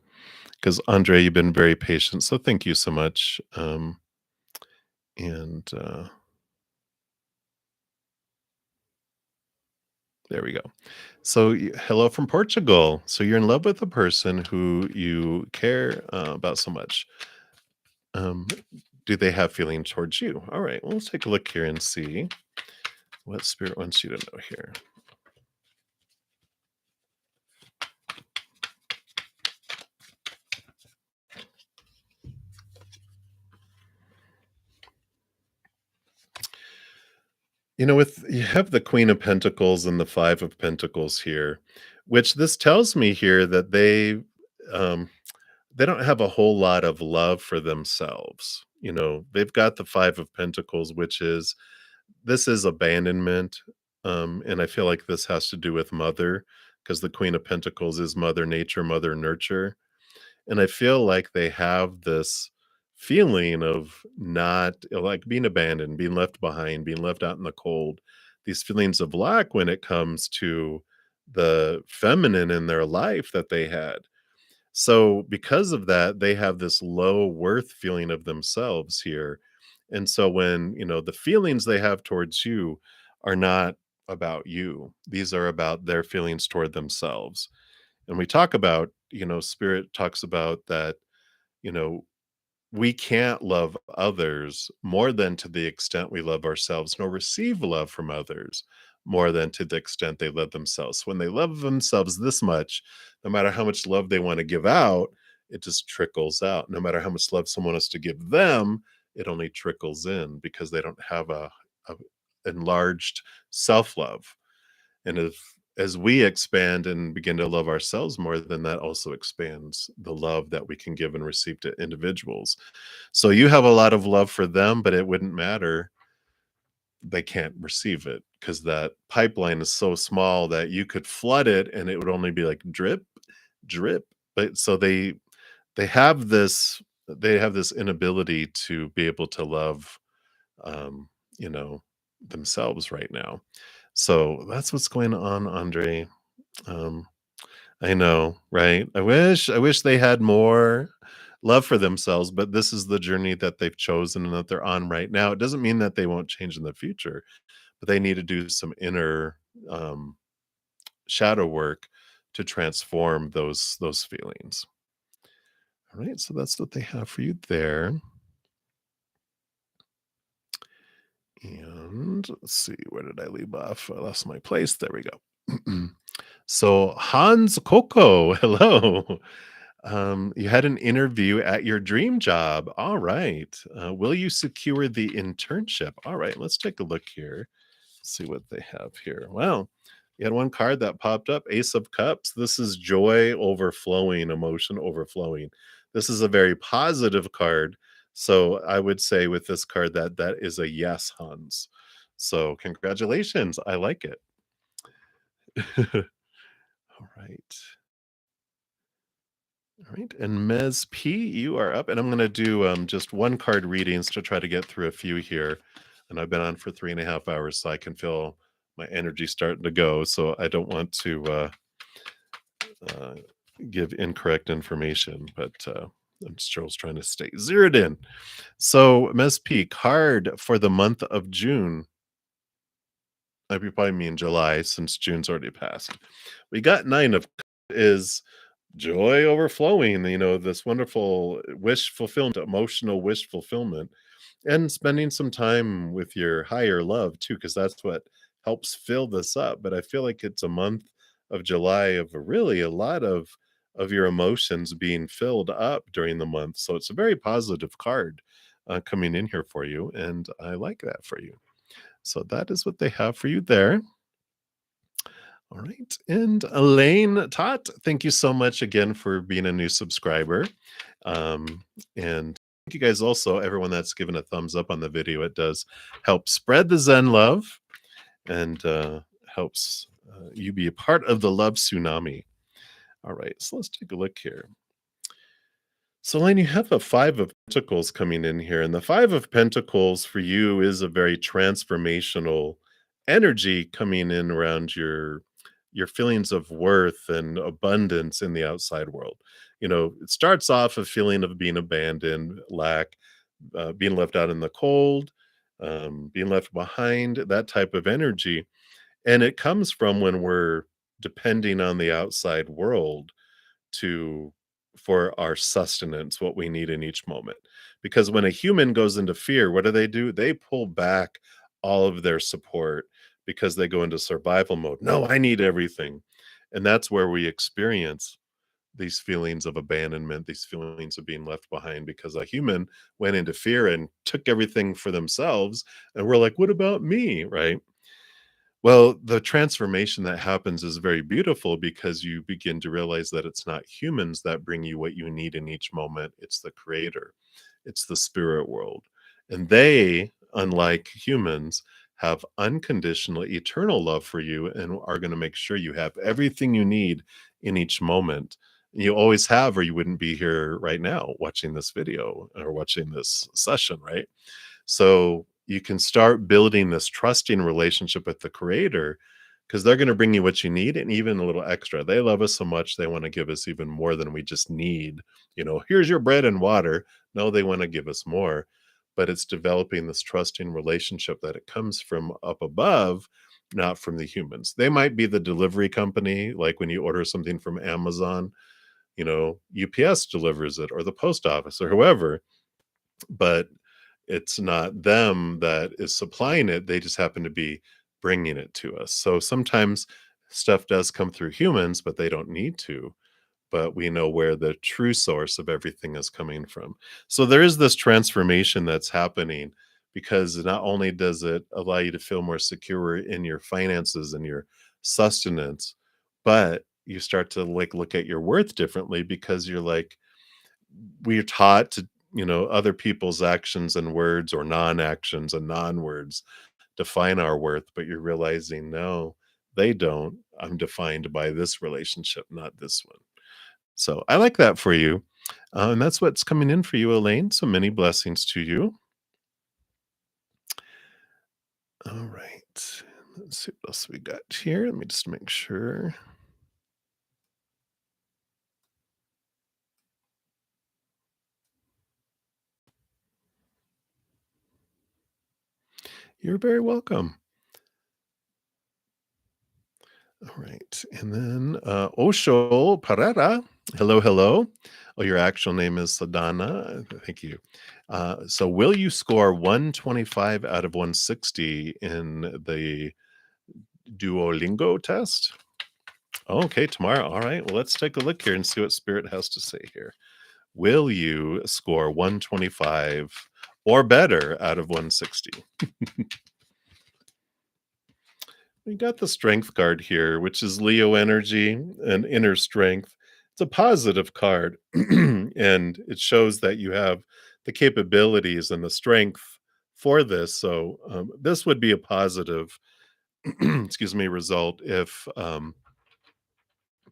because Andre, you've been very patient. So thank you so much. And There we go. So, hello from Portugal. So, you're in love with a person who you care about so much. Um, do they have feelings towards you? All right. Well, let's take a look here and see what spirit wants you to know here. With you have the Queen of Pentacles and the Five of Pentacles here, which this tells me here that um, they don't have a whole lot of love for themselves. They've got the Five of Pentacles, which is this is abandonment, and I feel like this has to do with mother, because the Queen of Pentacles is mother nature, mother nurture, and I feel like they have this feeling of not like being abandoned, being left behind, being left out in the cold, these feelings of lack when it comes to the feminine in their life that they had. So, because of that, they have this low worth feeling of themselves here. And so, when, the feelings they have towards you are not about you, these are about their feelings toward themselves. And we talk about, Spirit talks about that, you know, we can't love others more than to the extent we love ourselves, nor receive love from others more than to the extent they love themselves. When they love themselves this much, no matter how much love they want to give out, it just trickles out. No matter how much love someone has to give them, it only trickles in because they don't have a enlarged self-love. And if as we expand and begin to love ourselves more, then that also expands the love that we can give and receive to individuals. So you have a lot of love for them, but it wouldn't matter. They can't receive it because that pipeline is so small that you could flood it and it would only be like drip, drip. But so they have this inability to be able to love um, you know, themselves right now. So that's what's going on, Andre. Um, I know, right? I wish they had more love for themselves, but this is the journey that they've chosen and that they're on right now. It doesn't mean that they won't change in the future, but they need to do some inner um, shadow work to transform those feelings. All right, so that's what they have for you there. And let's see, where did I leave off? I lost my place. There we go. So Hans Coco, hello. You had an interview at your dream job. All right. Will you secure the internship? All right. Let's take a look here. See what they have here. Well, you had one card that popped up, Ace of Cups. This is joy overflowing, emotion overflowing. This is a very positive card. So I would say with this card that that is a yes, Hans. So congratulations. I like it. All right. All right, and Ms. P, you are up, and I'm going to do just one card readings to try to get through a few here. And I've been on for 3.5 hours, so I can feel my energy starting to go. So I don't want to uh, give incorrect information, but I'm still trying to stay zeroed in. So, Ms. P, card for the month of June. I probably mean July, since June's already passed. We got nine of is joy overflowing, this wonderful wish fulfillment, emotional wish fulfillment, and spending some time with your higher love too, because that's what helps fill this up. But I feel like it's a month of July of really a lot of your emotions being filled up during the month. So it's a very positive card coming in here for you, and I like that for you. So that is what they have for you there. All right. And Elaine Tot, thank you so much again for being a new subscriber. And thank you guys also, everyone that's given a thumbs up on the video. It does help spread the Zen love and helps you be a part of the love tsunami. All right. So let's take a look here. So, Elaine, you have a Five of Pentacles coming in here, and the Five of Pentacles for you is a very transformational energy coming in around your feelings of worth and abundance in the outside world. It starts off a feeling of being abandoned, lack, being left out in the cold, being left behind, that type of energy, and it comes from when we're depending on the outside world to for our sustenance, what we need in each moment. Because when a human goes into fear, what do? They pull back all of their support because they go into survival mode. No, I need everything. And that's where we experience these feelings of abandonment, these feelings of being left behind because a human went into fear and took everything for themselves. And we're like, what about me? Right. Well, the transformation that happens is very beautiful because you begin to realize that it's not humans that bring you what you need in each moment. It's the creator, it's the spirit world. And they, unlike humans, have unconditional, eternal love for you and are going to make sure you have everything you need in each moment. You always have, or you wouldn't be here right now watching this video or watching this session, right? So you can start building this trusting relationship with the creator because they're going to bring you what you need and even a little extra. They love us so much, they want to give us even more than we just need. Here's your bread and water. No, they want to give us more. But it's developing this trusting relationship that it comes from up above, not from the humans. They might be the delivery company, like when you order something from Amazon, UPS delivers it or the post office or whoever, but it's not them that is supplying it. They just happen to be bringing it to us. So sometimes stuff does come through humans, but they don't need to. But we know where the true source of everything is coming from. So there is this transformation that's happening because not only does it allow you to feel more secure in your finances and your sustenance, but you start to like look at your worth differently because you're like, we're taught to, other people's actions and words or non-actions and non-words define our worth, but you're realizing no, they don't. I'm defined by this relationship, not this one. So I like that for you. And that's what's coming in for you, Elaine. So many blessings to you. All right. Let's see what else we got here. Let me just make sure. You're very welcome. All right. And then Osho Parera. Hello, hello. Oh, your actual name is Sadana. Thank you. So, will you score 125 out of 160 in the Duolingo test? Okay, tomorrow. All right. Well, let's take a look here and see what Spirit has to say here. Will you score 125 or better out of 160? We got the strength card here, which is Leo energy and inner strength. It's a positive card, and it shows that you have the capabilities and the strength for this. So, this would be a positive, excuse me, result if,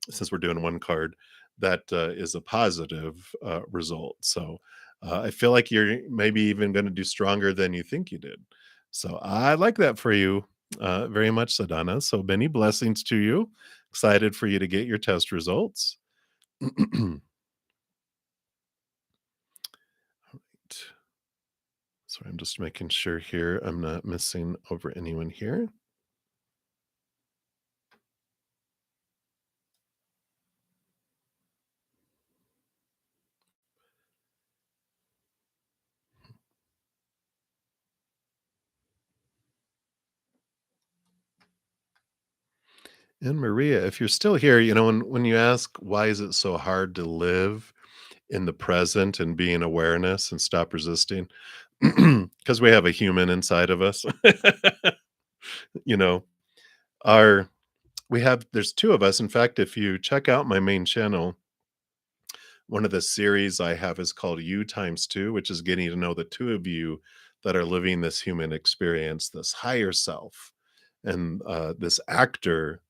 since we're doing one card, that is a positive result. So, I feel like you're maybe even going to do stronger than you think you did. So, I like that for you very much, Sadana. So, many blessings to you. Excited for you to get your test results. So, I'm just making sure here I'm not missing over anyone here. And Maria, if you're still here, when you ask why is it so hard to live in the present and be in awareness and stop resisting, because we have a human inside of us. you know, our we have there's two of us. In fact, if you check out my main channel, one of the series I have is called You Times Two, which is getting to know the two of you that are living this human experience, this higher self, and this actor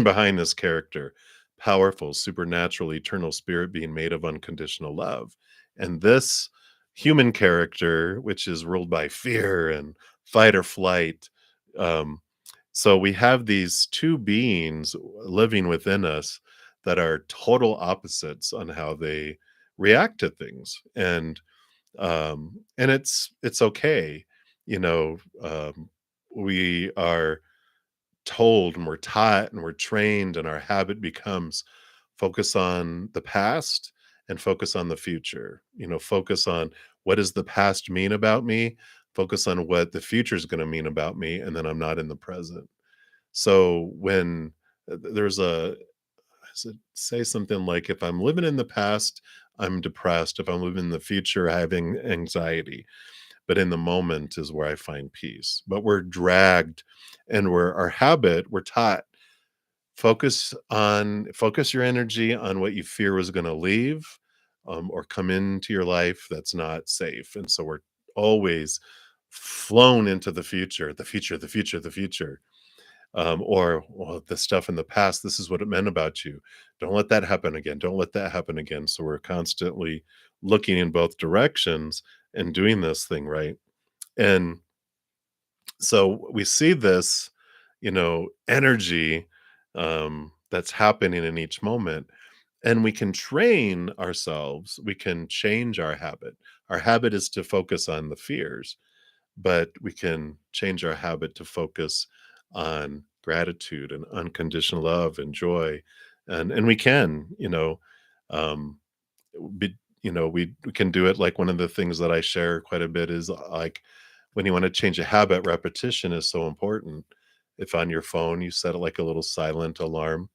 behind this character, powerful, supernatural, eternal spirit being made of unconditional love. And this human character, which is ruled by fear and fight or flight. Um, so we have these two beings living within us that are total opposites on how they react to things. And it's okay. You know, we are told and we're taught and we're trained, and our habit becomes focus on the past and focus on the future. Focus on what does the past mean about me, focus on what the future is going to mean about me, and then I'm not in the present. So when there's a say something like, if I'm living in the past, I'm depressed. If I'm living in the future, I have anxiety. But in the moment is where I find peace. But we're dragged, and our habit, we're taught, focus your energy on what you fear was going to leave, or come into your life that's not safe. And so we're always flown into the future, the future, the future, the future. Or, well, the stuff in the past, this is what it meant about you. Don't let that happen again. Don't let that happen again. So we're constantly looking in both directions and doing this thing right. And so we see this, energy that's happening in each moment. And we can train ourselves, we can change our habit. Our habit is to focus on the fears, but we can change our habit to focus on gratitude and unconditional love and joy. And we can, um, be we can do it. Like, one of the things that I share quite a bit is, like, when you wanna change a habit, repetition is so important. If on your phone you set, like, a little silent alarm,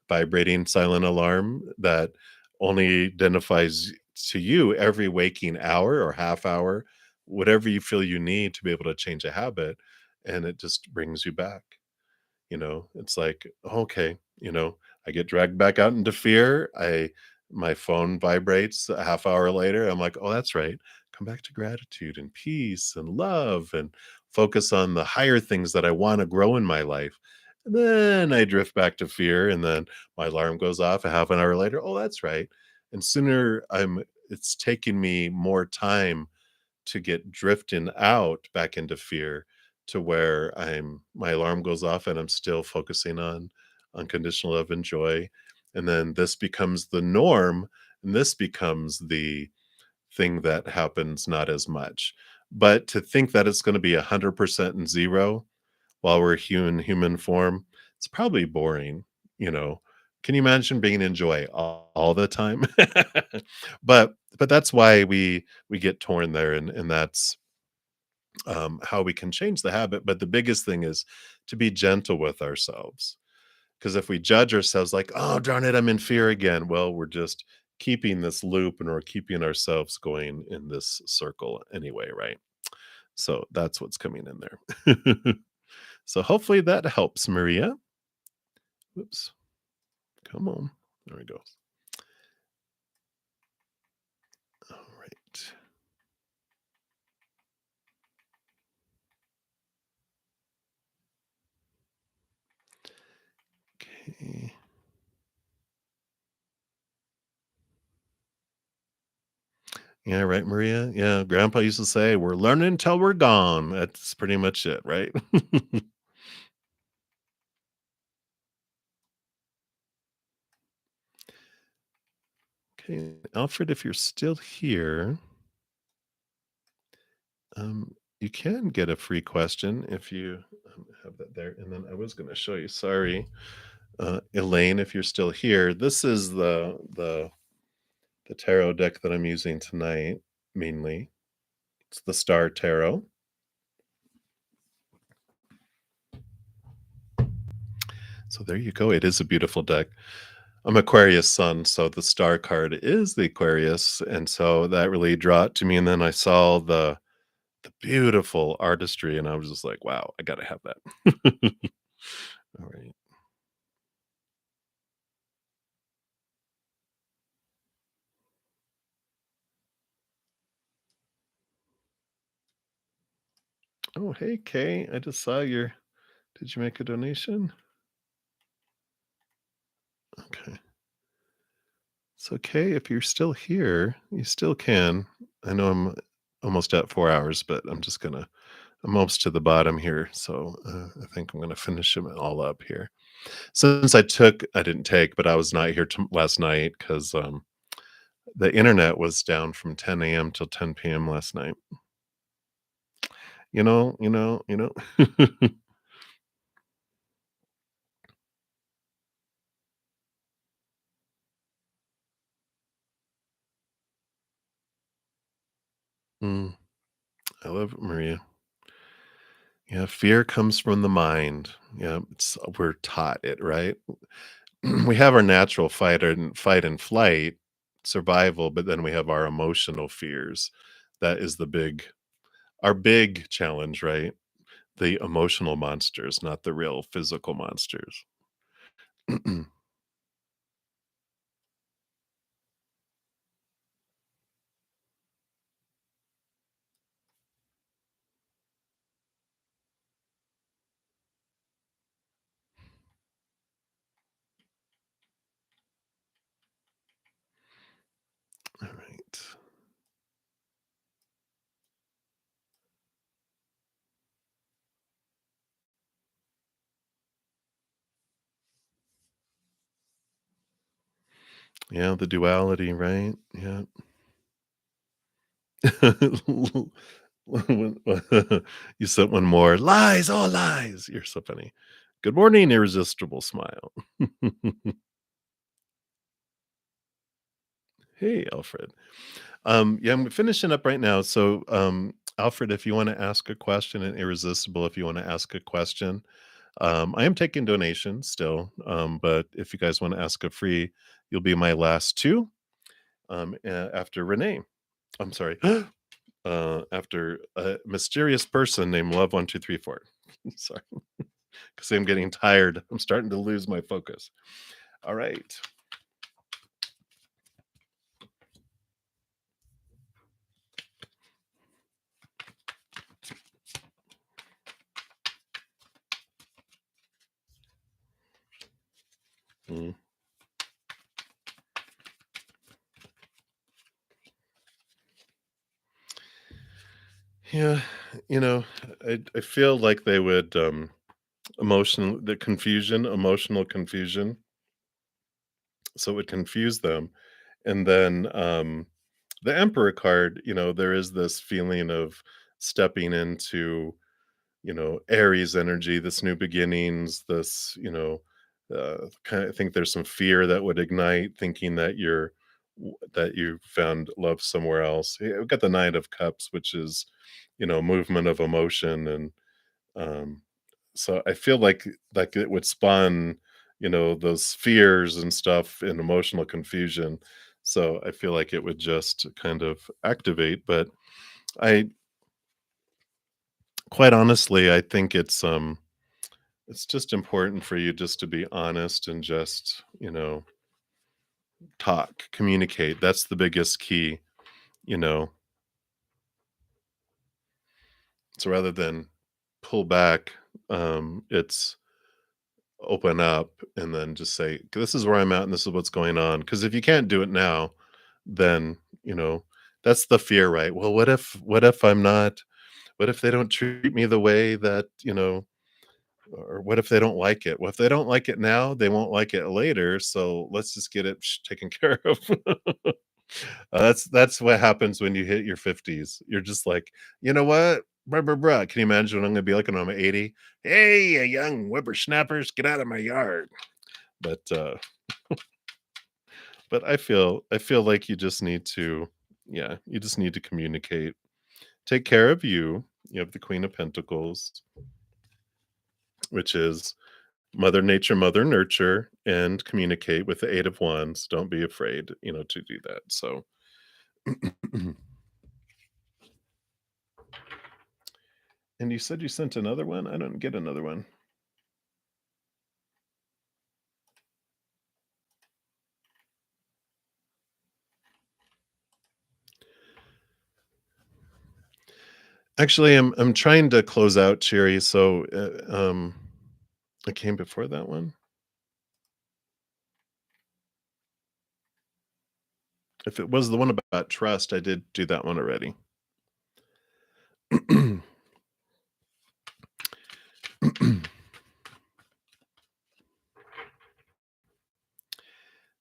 vibrating silent alarm that only identifies to you every waking hour or half hour, whatever you feel you need to be able to change a habit, and it just brings you back. It's like, okay, I get dragged back out into fear. My phone vibrates a half hour later. I'm like, oh, that's right. Come back to gratitude and peace and love and focus on the higher things that I want to grow in my life. And then I drift back to fear, and then my alarm goes off a half an hour later. Oh, that's right. And sooner it's taking me more time to get drifting out back into fear, to where my alarm goes off and I'm still focusing on unconditional love and joy. And then this becomes the norm, and this becomes the thing that happens not as much. But to think that it's going to be 100% and zero while we're human form, it's probably boring, you know. Can you imagine being in joy all the time? But that's why we get torn there, and that's how we can change the habit. But the biggest thing is to be gentle with ourselves. Because if we judge ourselves like, oh, darn it, I'm in fear again, well, we're just keeping this loop, and we're keeping ourselves going in this circle anyway, right? So that's what's coming in there. So hopefully that helps, Maria. Whoops. Come on. There we go. All right. Okay. Yeah, right, Maria. Yeah, Grandpa used to say, "We're learning till we're gone." That's pretty much it, right? Okay, Alfred, if you're still here, you can get a free question if you have that there. And then I was going to show you. Sorry, Elaine, if you're still here. This is the tarot deck that I'm using tonight. Mainly, it's the Star Tarot. So there you go. It is a beautiful deck. I'm Aquarius Sun, so the star card is the Aquarius, and so that really drew it to me. And then I saw the beautiful artistry, and I was just like, "Wow, I gotta have that." All right. Oh, hey, Kay. I just saw your. Did you make a donation? Okay. So, Kay, if you're still here, you still can. I know I'm almost at 4 hours, but I'm almost to the bottom here. So I think I'm gonna finish them all up here. Since I didn't take, but I was not here last night because the internet was down from 10 a.m. till 10 p.m. last night. You know. Mm, I love it, Maria. Yeah, fear comes from the mind. Yeah, we're taught it, right? We have our natural fight and flight survival, but then we have our emotional fears. That is our big challenge, right? The emotional monsters, not the real physical monsters. All right. Yeah, the duality, right? Yeah. You sent one more. Lies, all lies. You're so funny. Good morning, irresistible smile. Hey, Alfred. Yeah, I'm finishing up right now. So, Alfred, if you want to ask a question, and irresistible, if you want to ask a question, I am taking donations still. But if you guys want to ask a free, you'll be my last two. After Renee. I'm sorry. After a mysterious person named Love1234. Sorry, because I'm getting tired. I'm starting to lose my focus. All right. Mm. Yeah, you know, I feel like they would emotional confusion, so it would confuse them. And then the Emperor card, there is this feeling of stepping into Aries energy, this new beginnings, this, kind of, I think there's some fear that would ignite, thinking that that you found love somewhere else. Yeah, we've got the Knight of Cups, which is, movement of emotion, and um, so I feel like it would spawn, those fears and stuff and emotional confusion. So I feel like it would just kind of activate, but I quite honestly, I think it's just important for you just to be honest and just, talk, communicate. That's the biggest key, you know. So rather than pull back, it's open up and then just say, this is where I'm at and this is what's going on. Because if you can't do it now, then, that's the fear, right? Well, what if I'm not, what if they don't treat me the way that, or what if they don't like it? Well, if they don't like it now, they won't like it later. So let's just get it taken care of. That's what happens when you hit your 50s. You're just like, you know what? Bruh, bruh, bruh. Can you imagine what I'm going to be like when I'm 80? Hey, young whippersnappers, get out of my yard. But I feel like you just need to, yeah, you just need to communicate. Take care of you. You have the Queen of Pentacles, which is Mother Nature, Mother Nurture, and communicate with the Eight of Wands. Don't be afraid, to do that. So, and you said you sent another one? I don't get another one. Actually, I'm trying to close out Cherry, so, it came before that one? If it was the one about trust, I did do that one already.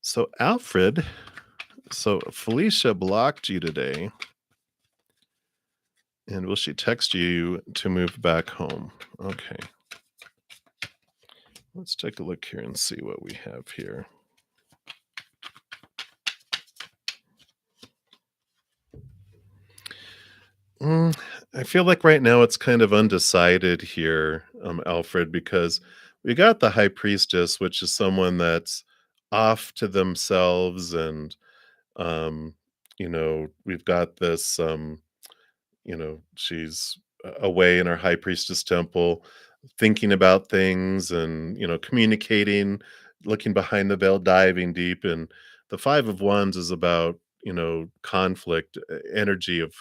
So, Alfred, so Felicia blocked you today, and will she text you to move back home? Okay. Let's take a look here and see what we have here. Mm, I feel like right now it's kind of undecided here, Alfred, because we got the High Priestess, which is someone that's off to themselves, and we've got this she's away in her High Priestess temple, thinking about things and, communicating, looking behind the veil, diving deep. And the Five of Wands is about, conflict, energy of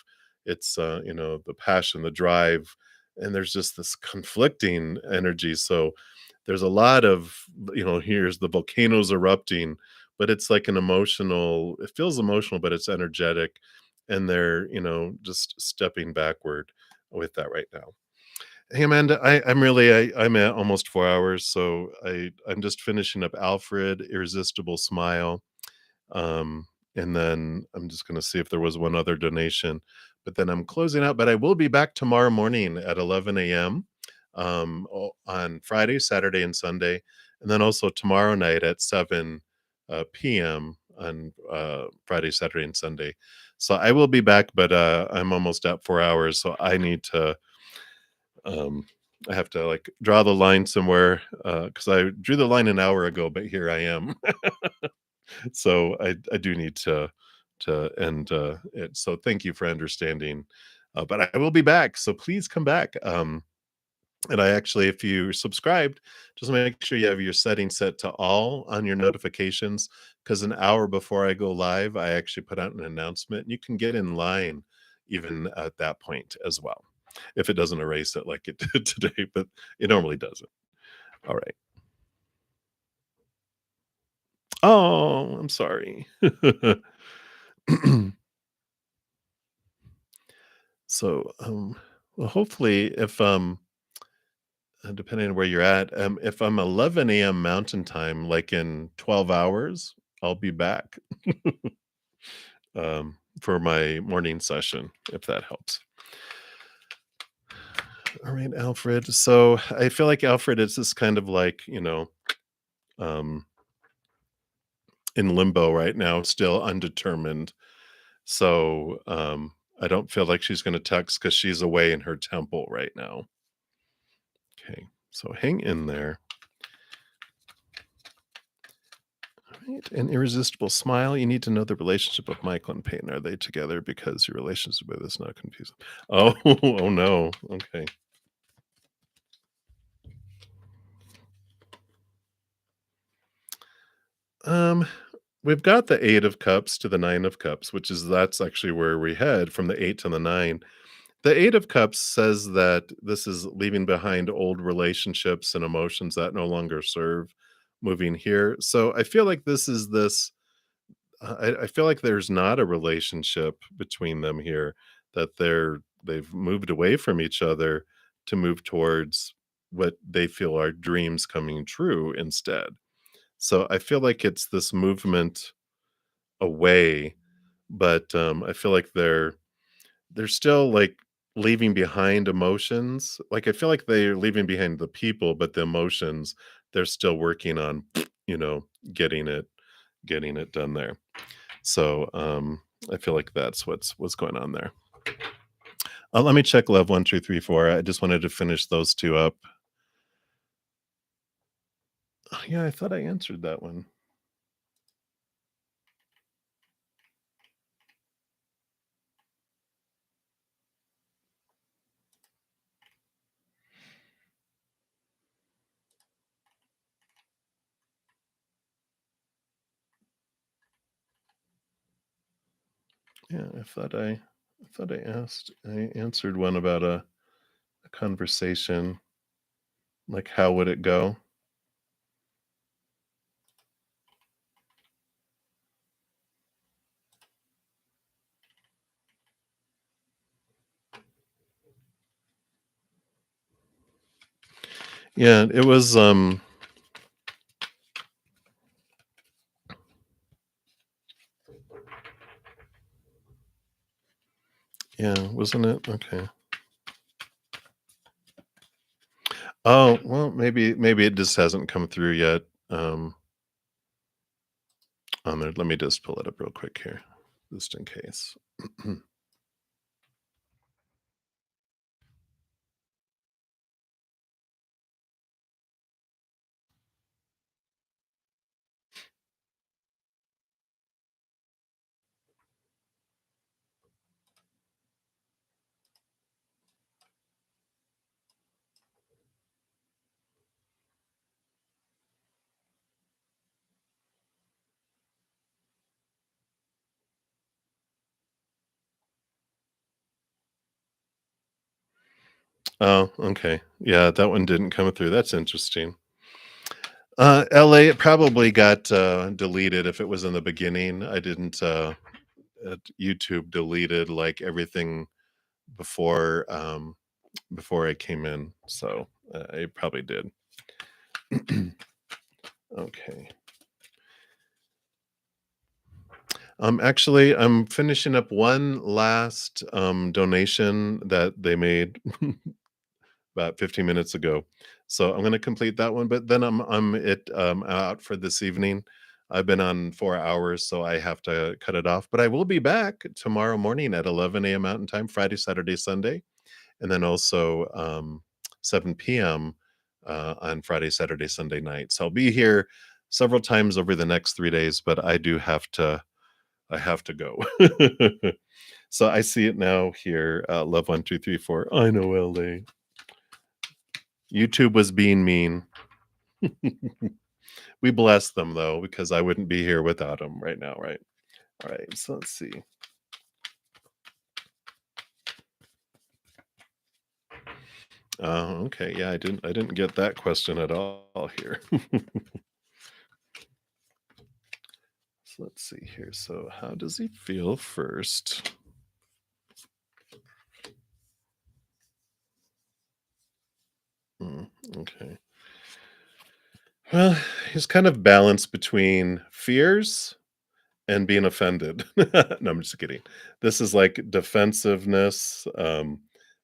it's, the passion, the drive. And there's just this conflicting energy. So there's a lot of, here's the volcanoes erupting, but it's like it feels emotional, but it's energetic. And they're, just stepping backward with that right now. Hey Amanda, I'm at almost 4 hours, so I'm just finishing up Alfred, Irresistible Smile. And then I'm just gonna see if there was one other donation, but then I'm closing out, but I will be back tomorrow morning at 11 AM, on Friday, Saturday, and Sunday, and then also tomorrow night at 7, PM on, Friday, Saturday, and Sunday. So I will be back, but, I'm almost at 4 hours, so I need to, um I have to, like, draw the line somewhere, because I drew the line an hour ago, but here I am. So I do need to end, it. So thank you for understanding, but I will be back, so please come back, and I actually, if you subscribed, just make sure you have your settings set to all on your notifications, because an hour before I go live, I actually put out an announcement. You can get in line even at that point as well, if it doesn't erase it like it did today, but it normally doesn't. All right. Oh, I'm sorry. So, well, hopefully, if depending on where you're at, if I'm 11 a.m. Mountain Time, like in 12 hours, I'll be back for my morning session, if that helps. All right, Alfred. So I feel like Alfred is just kind of like, um, in limbo right now, still undetermined. So I don't feel like she's going to text because she's away in her temple right now. Okay, so hang in there. Right, an irresistible smile. You need to know the relationship of Michael and Peyton. Are they together? Because your relationship with is not confusing. Oh, oh no. Okay. Um, we've got the 8 of Cups to the 9 of Cups, which is that's actually where we head from the 8 to the 9. The 8 of Cups says that this is leaving behind old relationships and emotions that no longer serve, moving here. So I feel like this I feel like there's not a relationship between them here, that they've moved away from each other to move towards what they feel are dreams coming true instead. So I feel like it's this movement away, but I feel like they're still like leaving behind emotions. Like I feel like they're leaving behind the people, but the emotions they're still working on, you know, getting it getting it done there. So, I feel like that's what's going on there. Let me check love 1, 2, 3, 4. I just wanted to finish those 2 up. Oh, yeah, I thought I answered that one. Yeah, I answered one about a conversation, like how would it go? Yeah, it was, yeah, wasn't it? Okay. Oh, well, maybe it just hasn't come through yet, on there. Let me just pull it up real quick here, just in case. Oh, okay. Yeah, that one didn't come through. That's interesting. LA, it probably got, deleted if it was in the beginning. I didn't, YouTube deleted, like, everything before, before I came in, so, it probably did. Okay. Actually, I'm finishing up one last, donation that they made about 15 minutes ago. So I'm gonna complete that one, but then out for this evening. I've been on 4 hours, so I have to cut it off, but I will be back tomorrow morning at 11 a.m. Mountain Time, Friday, Saturday, Sunday, and then also, 7 p.m., on Friday, Saturday, Sunday night. So I'll be here several times over the next 3 days, but I have to go. So I see it now here, love 1, 2, 3, 4. I know LA. YouTube was being mean. We bless them though, because I wouldn't be here without them right now, right? All right, so let's see. Okay, yeah, I didn't get that question at all here. So let's see here. So how does he feel first? Hmm, okay. Well, he's kind of balanced between fears and being offended. No, I'm just kidding. This is like defensiveness,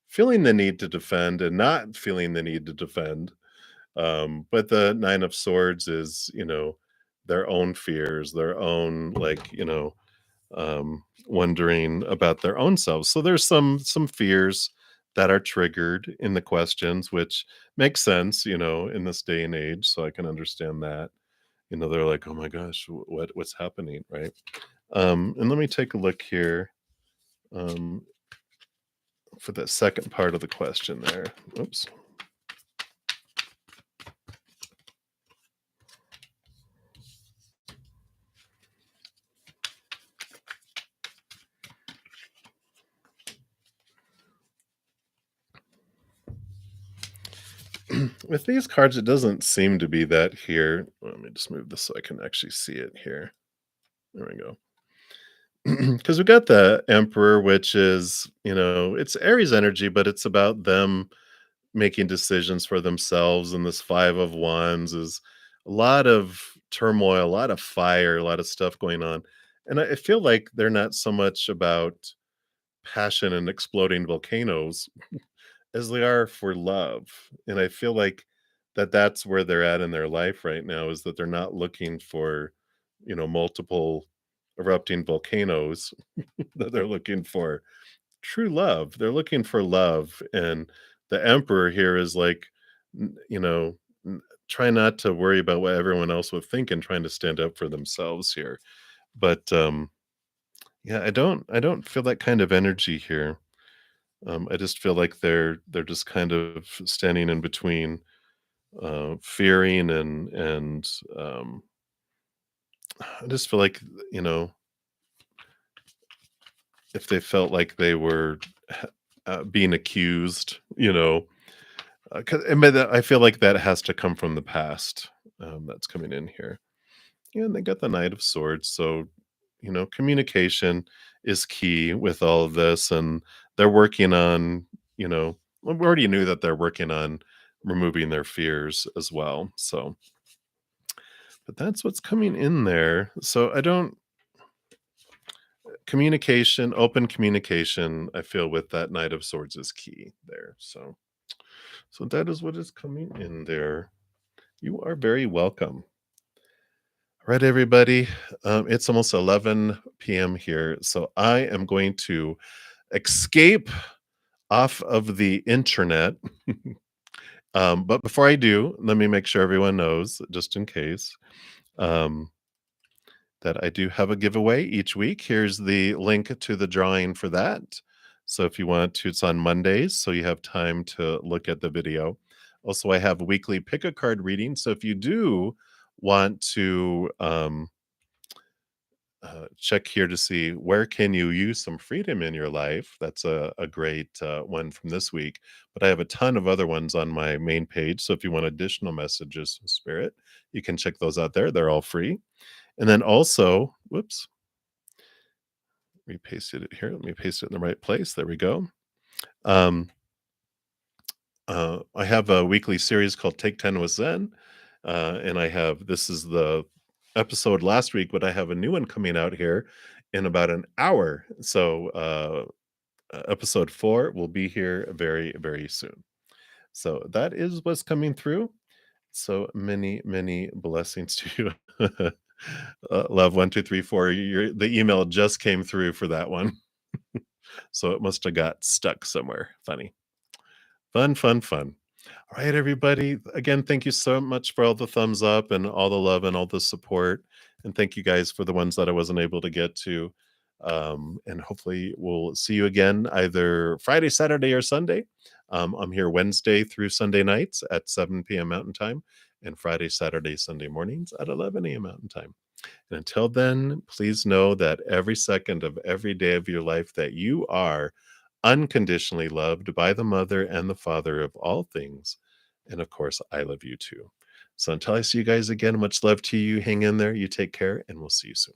feeling the need to defend and not feeling the need to defend. But the Nine of Swords is, their own fears, their own wondering about their own selves. So there's some fears that are triggered in the questions, which makes sense, in this day and age. So I can understand that. They're like, "Oh my gosh, what's happening?" Right? And let me take a look here um, for the second part of the question there. Oops. With these cards, it doesn't seem to be that here. Let me just move this so I can actually see it here. There we go. Because we got the Emperor, which is, it's Aries energy, but it's about them making decisions for themselves. And this Five of Wands is a lot of turmoil, a lot of fire, a lot of stuff going on. And I feel like they're not so much about passion and exploding volcanoes as they are for love. And I feel like that's where they're at in their life right now, is that they're not looking for, multiple erupting volcanoes, that they're looking for true love. They're looking for love. And the Emperor here is like, try not to worry about what everyone else would think and trying to stand up for themselves here. But yeah, I don't feel that kind of energy here. I just feel like they're just kind of standing in between, fearing and I just feel like, you know, if they felt like they were being accused, 'cause I feel like that has to come from the past, that's coming in here. And they got the Knight of Swords, so, communication is key with all of this, and they're working on, well, we already knew that they're working on removing their fears as well, so but that's what's coming in there. So I don't communication, open communication, I feel with that Knight of Swords is key there, so that is what is coming in there. You are very welcome. All right, everybody. It's almost 11 p.m. here, so I am going to escape off of the internet. But before I do, let me make sure everyone knows, just in case, um, that I do have a giveaway each week. Here's the link to the drawing for that. So if you want to, it's on Mondays, so you have time to look at the video. Also, I have a weekly pick a card reading. So if you do want to check here to see where can you use some freedom in your life, that's a great one from this week. But I have a ton of other ones on my main page. So if you want additional messages from Spirit, you can check those out there. They're all free. And then also, whoops, repasted it here. Let me paste it in the right place. There we go. Um, I have a weekly series called Take 10 with Zen. And this is the episode last week, but I have a new one coming out here. in about an hour. So, episode 4 will be here very, very soon. So that is what's coming through. So many, many blessings to you. Love 1, 2, 3, 4. The email just came through for that one. So it must have got stuck somewhere. Funny. Fun, fun, fun. All right, everybody. Again, thank you so much for all the thumbs up and all the love and all the support. And thank you guys for the ones that I wasn't able to get to. And hopefully we'll see you again either Friday, Saturday, or Sunday. I'm here Wednesday through Sunday nights at 7 p.m. Mountain Time and Friday, Saturday, Sunday mornings at 11 a.m. Mountain Time. And until then, please know that every second of every day of your life that you are unconditionally loved by the mother and the father of all things. And of course, I love you too. So until I see you guys again, much love to you. Hang in there. You take care, and we'll see you soon.